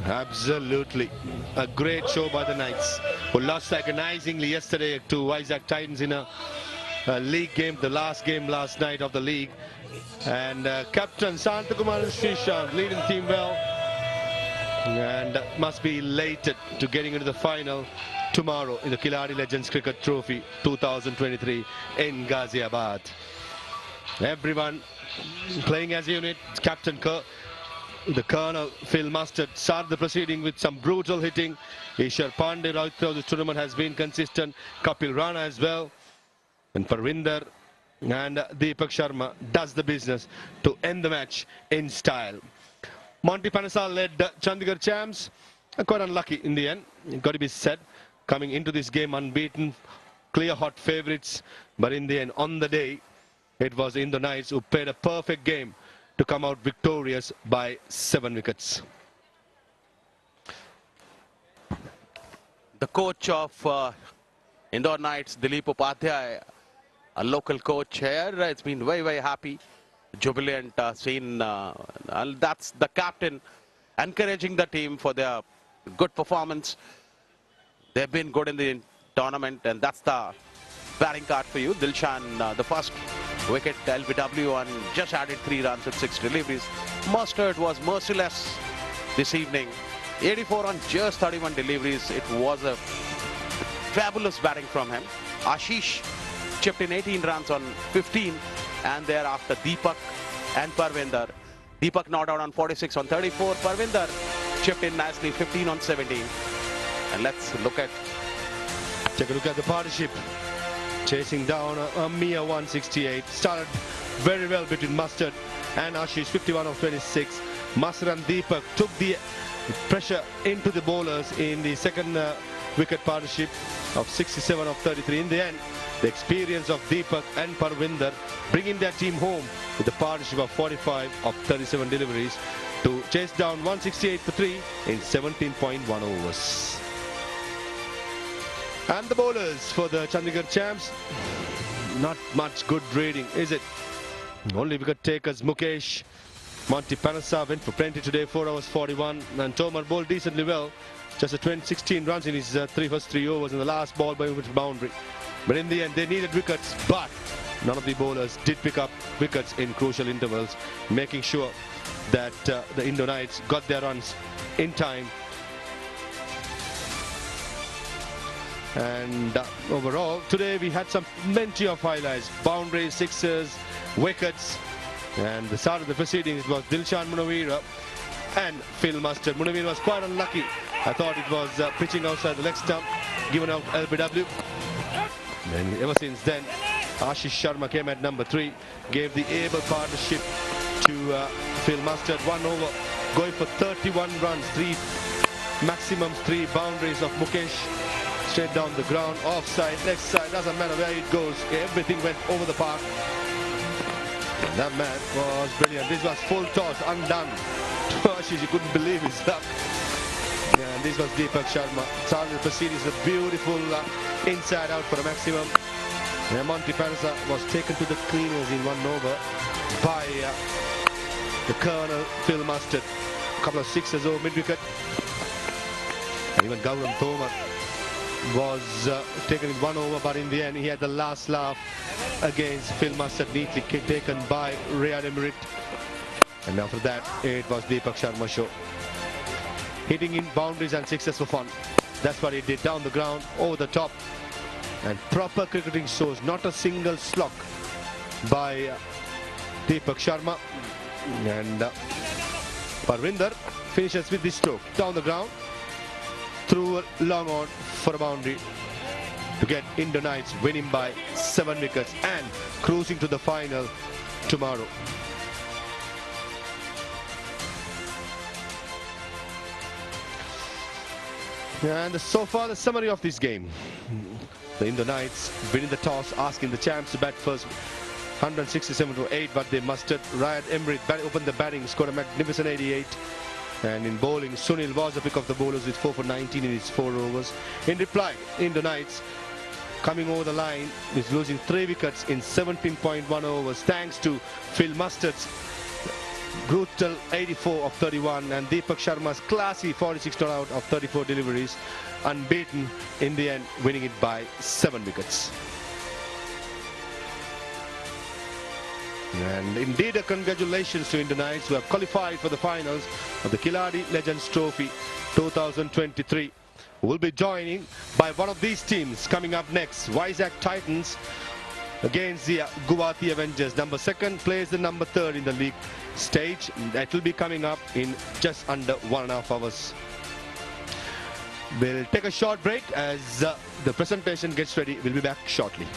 Absolutely. A great show by the Knights, who lost agonizingly yesterday to Vizag Titans in a league game, the last game last night of the league. And Captain Santakumar Srishant leading the team well. And must be elated to getting into the final tomorrow in the Khiladix Legends Cricket Trophy 2023 in Ghaziabad. Everyone playing as a unit. Captain the Colonel, Phil Mustard, started the proceeding with some brutal hitting. Ishar Pandey right through this tournament has been consistent. Kapil Rana as well. And Parvinder and Deepak Sharma does the business to end the match in style. Monty Panasal led Chandigarh champs. Quite unlucky in the end. Got to be said. Coming into this game unbeaten. Clear hot favourites. But in the end, on the day, it was the Indore Knights who played a perfect game to come out victorious by 7 wickets. The coach of Indore Knights, Dilip Upadhyay, a local coach here, it's been very, very happy, jubilant scene. That's the captain encouraging the team for their good performance. They've been good in the tournament, and that's the batting card for you. Dilshan, the first wicket, LBW, and just added 3 runs with 6 deliveries. Mustard was merciless this evening. 84 on just 31 deliveries. It was a fabulous batting from him. Ashish chipped in 18 runs on 15, and thereafter Deepak and Parvinder. Deepak not out on 46 on 34. Parvinder chipped in nicely 15 on 17. And let's take a look at the partnership. Chasing down a mere 168. Started very well between Mustard and Ashish, 51 of 26. Mustard and Deepak took the pressure into the bowlers in the second wicket partnership of 67 of 33. In the end, the experience of Deepak and Parvinder bringing their team home with a partnership of 45 of 37 deliveries to chase down 168 for 3 in 17.1 overs. And the bowlers for the Chandigarh champs, not much good rating, is it? Only wicket takers Mukesh, Monty Panasa went for plenty today, 4 overs 41, and Tomar bowled decently well, just 16 runs in his first 3 overs, and the last ball by boundary. But in the end, they needed wickets, but none of the bowlers did pick up wickets in crucial intervals, making sure that the Indore Knights got their runs in time. And overall, today we had plenty of highlights. Boundaries, sixes, wickets. And the start of the proceedings was Dilshan Munawira and Phil Mustard. Munawira was quite unlucky. I thought it was pitching outside the leg stump, given out LBW. And ever since then, Ashish Sharma came at number 3, gave the able partnership to Phil Mustard. 1 over, going for 31 runs, maximum 3 boundaries of Mukesh. Straight down the ground, offside, leg side, doesn't matter where it goes, everything went over the park. And that man was brilliant. This was full toss, undone. Ashish, you couldn't believe his luck. And this was Deepak Sharma. Started the proceedings, a beautiful inside out for a maximum. And Monty Panasa was taken to the cleaners in 1 over by the Colonel, Phil Mustard. A couple of sixes over mid-wicket. And even Gauram Tomar was taken in 1 over, but in the end he had the last laugh against Phil Mustard, neatly taken by Riyad Emrit. And after that, it was Deepak Sharma show. Hitting in boundaries and sixes for fun. That's what he did, down the ground, over the top. And proper cricketing shows, not a single slog by Deepak Sharma. And Parvinder finishes with this stroke, down the ground, through a long on for a boundary to get Indore Knights winning by 7 wickets and cruising to the final tomorrow. And so far the summary of this game. The Indore Knights winning the toss, asking the champs to bat first. 167 for 8, but they mustered. Riyad Emrit opened the batting, scored a magnificent 88. And in bowling, Sunil was the pick of the bowlers with 4 for 19 in his 4 overs. In reply, Indore Knights coming over the line is losing 3 wickets in 17.1 overs thanks to Phil Mustard's brutal 84 of 31 and Deepak Sharma's classy 46 not out of 34 deliveries, unbeaten in the end, winning it by 7 wickets. And indeed, a congratulations to Indian Knights who have qualified for the finals of the Khiladix Legends Trophy 2023. Will be joining by one of these teams coming up next. Vizag Titans against the Guwahati Avengers. Number 2nd plays the number 3rd in the league stage. That will be coming up in just under 1.5 hours. We'll take a short break as the presentation gets ready. We'll be back shortly.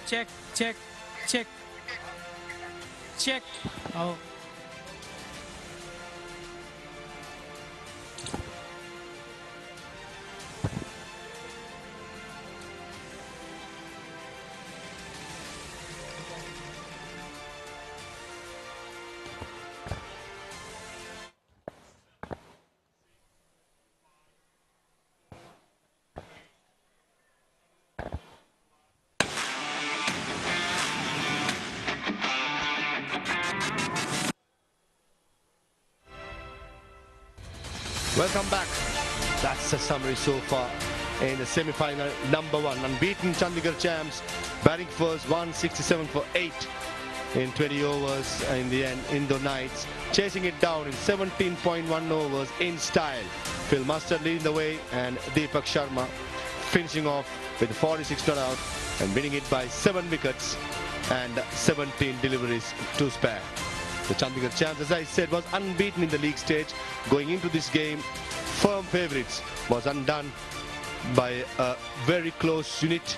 Check, check, check. Check. Oh. Welcome back. That's the summary so far in the semi-final. Number 1, unbeaten Chandigarh champs, batting first, 167 for 8. in 20 overs in the end. Indore Knights chasing it down in 17.1 overs in style. Phil Mustard leading the way and Deepak Sharma finishing off with 46 not out and winning it by 7 wickets and 17 deliveries to spare. The Chandigarh Champs, as I said, was unbeaten in the league stage. Going into this game, firm favourites, was undone by a very close unit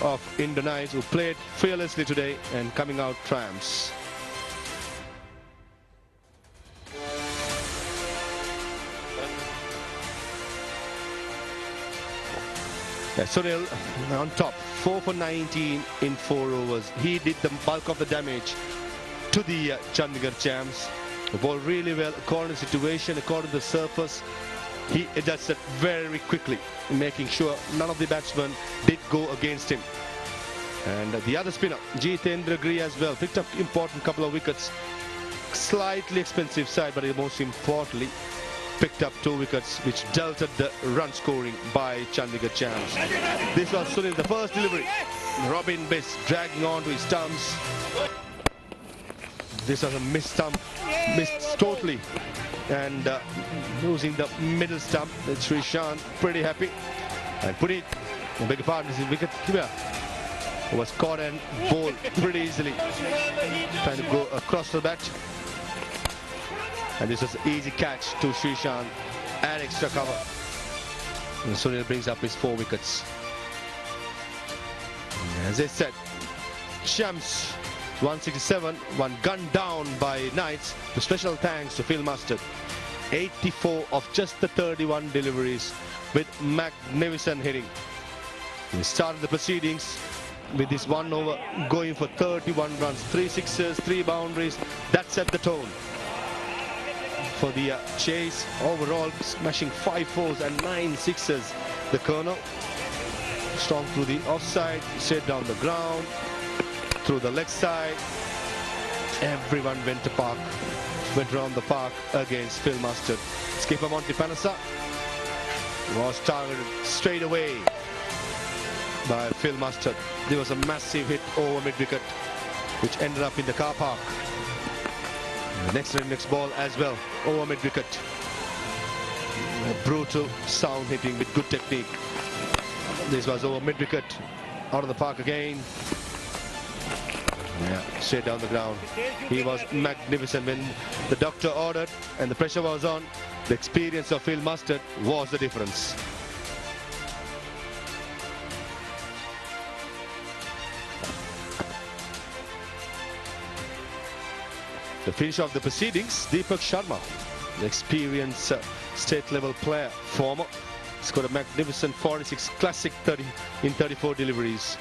of Indore Knights who played fearlessly today and coming out triumphs. Sunil on top, 4 for 19 in 4 overs. He did the bulk of the damage to the Chandigarh Champs. The ball really well according to the situation, according to the surface. He adjusted very quickly, making sure none of the batsmen did go against him. And the other spinner, Jitendra Giri as well, picked up important couple of wickets. Slightly expensive side, but most importantly, picked up 2 wickets, which delted the run scoring by Chandigarh Champs. This was Sunil, the first delivery. Robin Biss dragging on to his stumps. This was a missed stump, missed totally. And losing the middle stump. Srishant pretty happy. And put it, I beg your pardon, this is wicket keeper. Was caught and bowled pretty easily. Trying to go across the bat. And this was an easy catch to Srishant. Add extra cover. And Sunil brings up his 4 wickets. As I said, Champs 167, one gunned down by Knights. The special thanks to Phil Mustard. 84 of just the 31 deliveries with magnificent hitting. He started the proceedings with this 1 over, going for 31 runs, 3 sixes, 3 boundaries. That set the tone for the chase. Overall, smashing 5 fours and 9 sixes. The Colonel strong through the offside, straight down the ground, through the leg side. Everyone went around the park against Phil Mustard. Skipper Monty Panasa was targeted straight away by Phil Mustard. There was a massive hit over mid-wicket, which ended up in the car park. The next ball as well, over mid-wicket. Brutal sound hitting with good technique. This was over mid-wicket, out of the park again. Yeah, straight down the ground. He was magnificent when the doctor ordered and the pressure was on. The experience of Phil Mustard was the difference. The finish of the proceedings, Deepak Sharma, the experienced state-level player, former, scored a magnificent 46 classic 30 in 34 deliveries.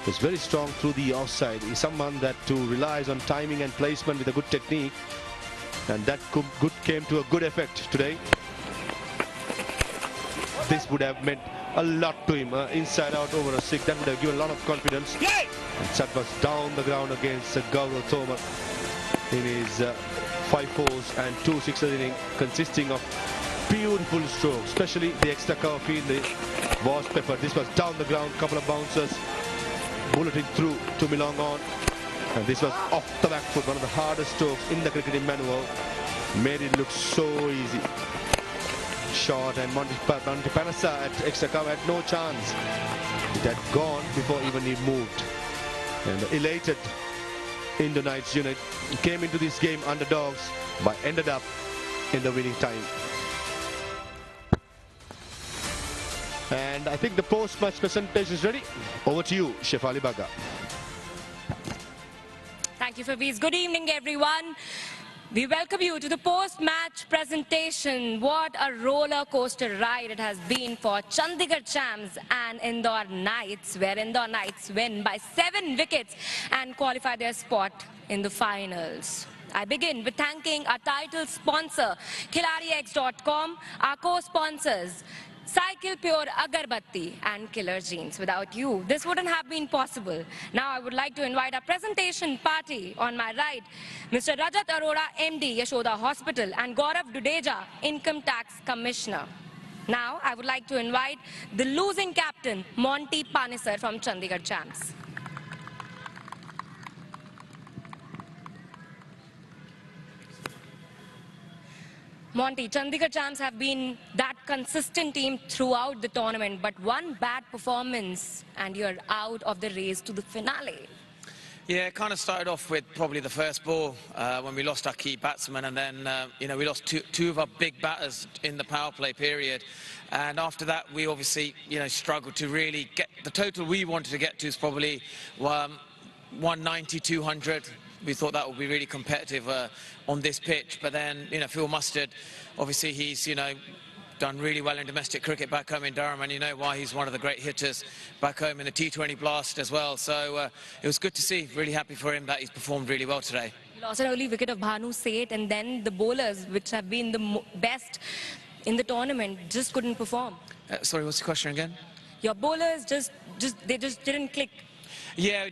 Was very strong through the offside. He's someone that relies on timing and placement with a good technique, and that came to a good effect today. This would have meant a lot to him, inside out over a 6. That would have given a lot of confidence. And that was down the ground against Gaurav Tomar in his 5 fours and 2 sixes inning, consisting of beautiful strokes, especially the extra cover field was peppered. This was down the ground, couple of bouncers, bulleting through to Milong on, and this was off the back foot, one of the hardest strokes in the cricketing manual. Made it look so easy. Shot, and Monty Panasa at extra cover had no chance. It had gone before even he moved. And the elated Indore Knights unit came into this game underdogs, but ended up in the winning time. And I think the post-match presentation is ready. Over to you, Shefali Baga. Thank you, Fabiz. Good evening, everyone. We welcome you to the post-match presentation. What a roller coaster ride it has been for Chandigarh Champs and Indore Knights, where Indore Knights win by 7 wickets and qualify their spot in the finals. I begin with thanking our title sponsor, Khiladix.com, our co-sponsors, Cycle Pure Agarbatti and Killer Jeans. Without you, this wouldn't have been possible. Now I would like to invite our presentation party. On my right, Mr. Rajat Arora, MD, Yashoda Hospital, and Gaurav Dudeja, Income Tax Commissioner. Now I would like to invite the losing captain, Monty Panesar from Chandigarh Champs. Monty, Chandigarh champs have been that consistent team throughout the tournament, but one bad performance and you're out of the race to the finale. Yeah, it kind of started off with probably the first ball when we lost our key batsman, and then we lost two of our big batters in the power play period. And after that, we obviously struggled to really get the total we wanted to get to is probably 190, 200. We thought that would be really competitive on this pitch, but then Phil Mustard, obviously he's done really well in domestic cricket back home in Durham, and you know why he's one of the great hitters back home in the T20 Blast as well. So it was good to see, really happy for him that he's performed really well today. He lost an early wicket of Bhanu Seth, and then the bowlers, which have been the best in the tournament, just couldn't perform. Sorry, what's the question again? Your bowlers just didn't click. Yeah,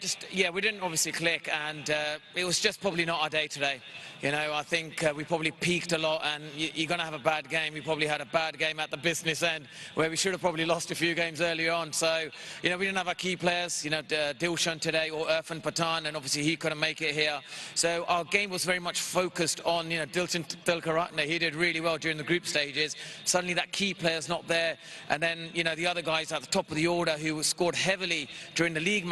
we didn't obviously click, and it was just probably not our day today. I think we probably peaked a lot, and you're going to have a bad game. We probably had a bad game at the business end, where we should have probably lost a few games earlier on. So, we didn't have our key players, Dilshan today or Irfan Pathan, and obviously he couldn't make it here. So our game was very much focused on, Dilshan Tilkaratne. He did really well during the group stages. Suddenly that key player's not there, and then, the other guys at the top of the order who scored heavily during the league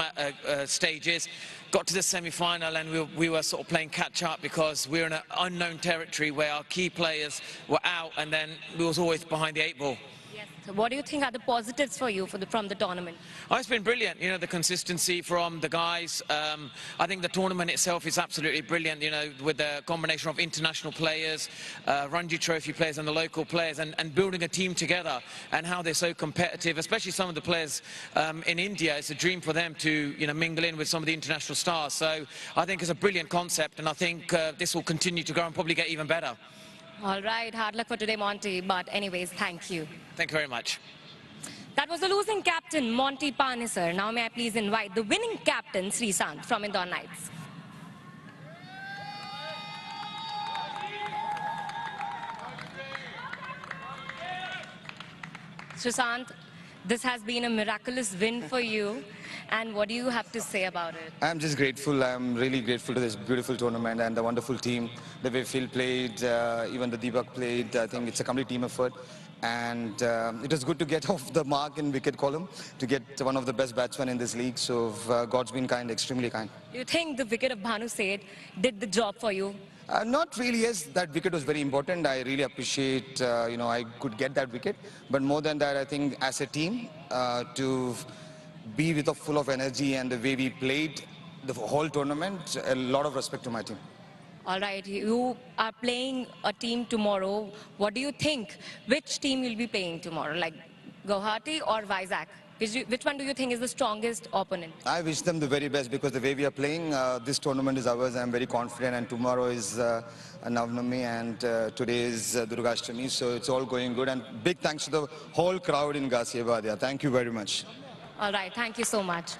stages got to the semi-final, and we were sort of playing catch-up because we were in an unknown territory where our key players were out, and then we was always behind the 8 ball. Yes. So what do you think are the positives for you from the tournament? Oh, it's been brilliant, the consistency from the guys. I think the tournament itself is absolutely brilliant, with the combination of international players, Ranji Trophy players and the local players, and building a team together, and how they're so competitive, especially some of the players in India. It's a dream for them to mingle in with some of the international stars. So I think it's a brilliant concept, and I think this will continue to grow and probably get even better. All right, hard luck for today, Monty, but anyways, thank you. Thank you very much. That was the losing captain, Monty Panesar. Now may I please invite the winning captain, Freesat from Indore Knights. Freesat, this has been a miraculous win for you. And what do you have to say about it? I'm just grateful. I'm really grateful to this beautiful tournament and the wonderful team. The way Phil played, even the Deepak played, I think it's a complete team effort. And it was good to get off the mark in wicket column, to get one of the best batsmen in this league. So God's been kind, extremely kind. Do you think the wicket of Bhanu Seth did the job for you? Not really, yes. That wicket was very important. I really appreciate, I could get that wicket. But more than that, I think as a team, to be with full of energy and the way we played the whole tournament, a lot of respect to my team. All right, you are playing a team tomorrow. What do you think? Which team you'll be playing tomorrow? Like Guwahati or Vizag? Which one do you think is the strongest opponent? I wish them the very best, because the way we are playing, this tournament is ours. I'm very confident, and tomorrow is Navnami, and today is Durgashtami, so it's all going good. And big thanks to the whole crowd in Ghaziabad. Thank you very much. All right, thank you so much.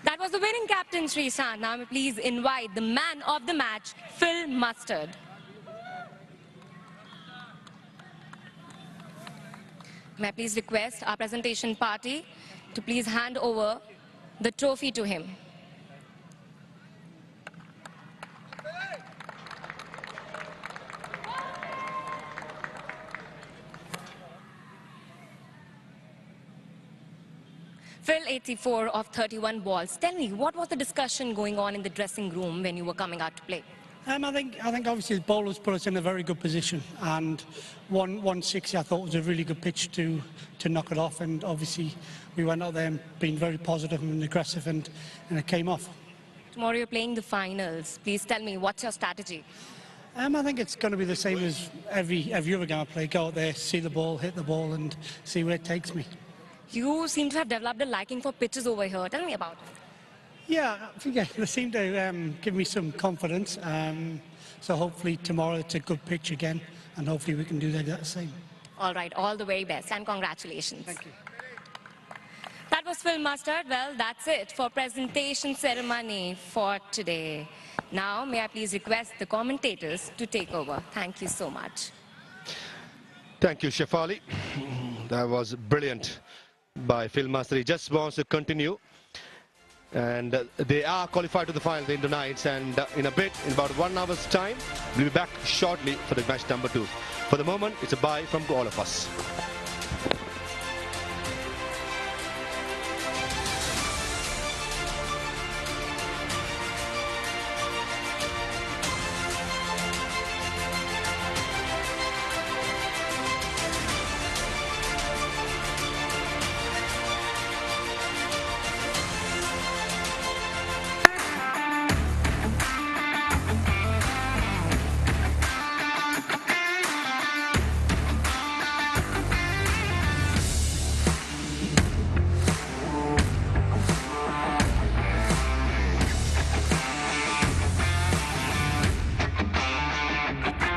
That was the winning captain, Freesat. Now please invite the man of the match, Phil Mustard. May I please request our presentation party to please hand over the trophy to him. Phil, 84 of 31 balls. Tell me, what was the discussion going on in the dressing room when you were coming out to play? I think obviously the bowlers put us in a very good position, and 160 I thought was a really good pitch to knock it off, and obviously we went out there and being very positive and aggressive, and it came off. Tomorrow you're playing the finals. Please tell me, what's your strategy? I think it's going to be the same as every other game I play. Go out there, see the ball, hit the ball, and see where it takes me. You seem to have developed a liking for pitches over here. Tell me about it. Yeah, they seem to give me some confidence. So hopefully tomorrow it's a good pitch again, and hopefully we can do that same. All right, all the very best, and congratulations. Thank you. That was Phil Mustard. Well, that's it for presentation ceremony for today. Now, may I please request the commentators to take over. Thank you so much. Thank you, Shefali. That was brilliant by Phil Mustard. He just wants to continue And they are qualified to the final, the Indo Knights, and in a bit, in about 1 hour's time, we'll be back shortly for the match number 2. For the moment, it's a bye from all of us.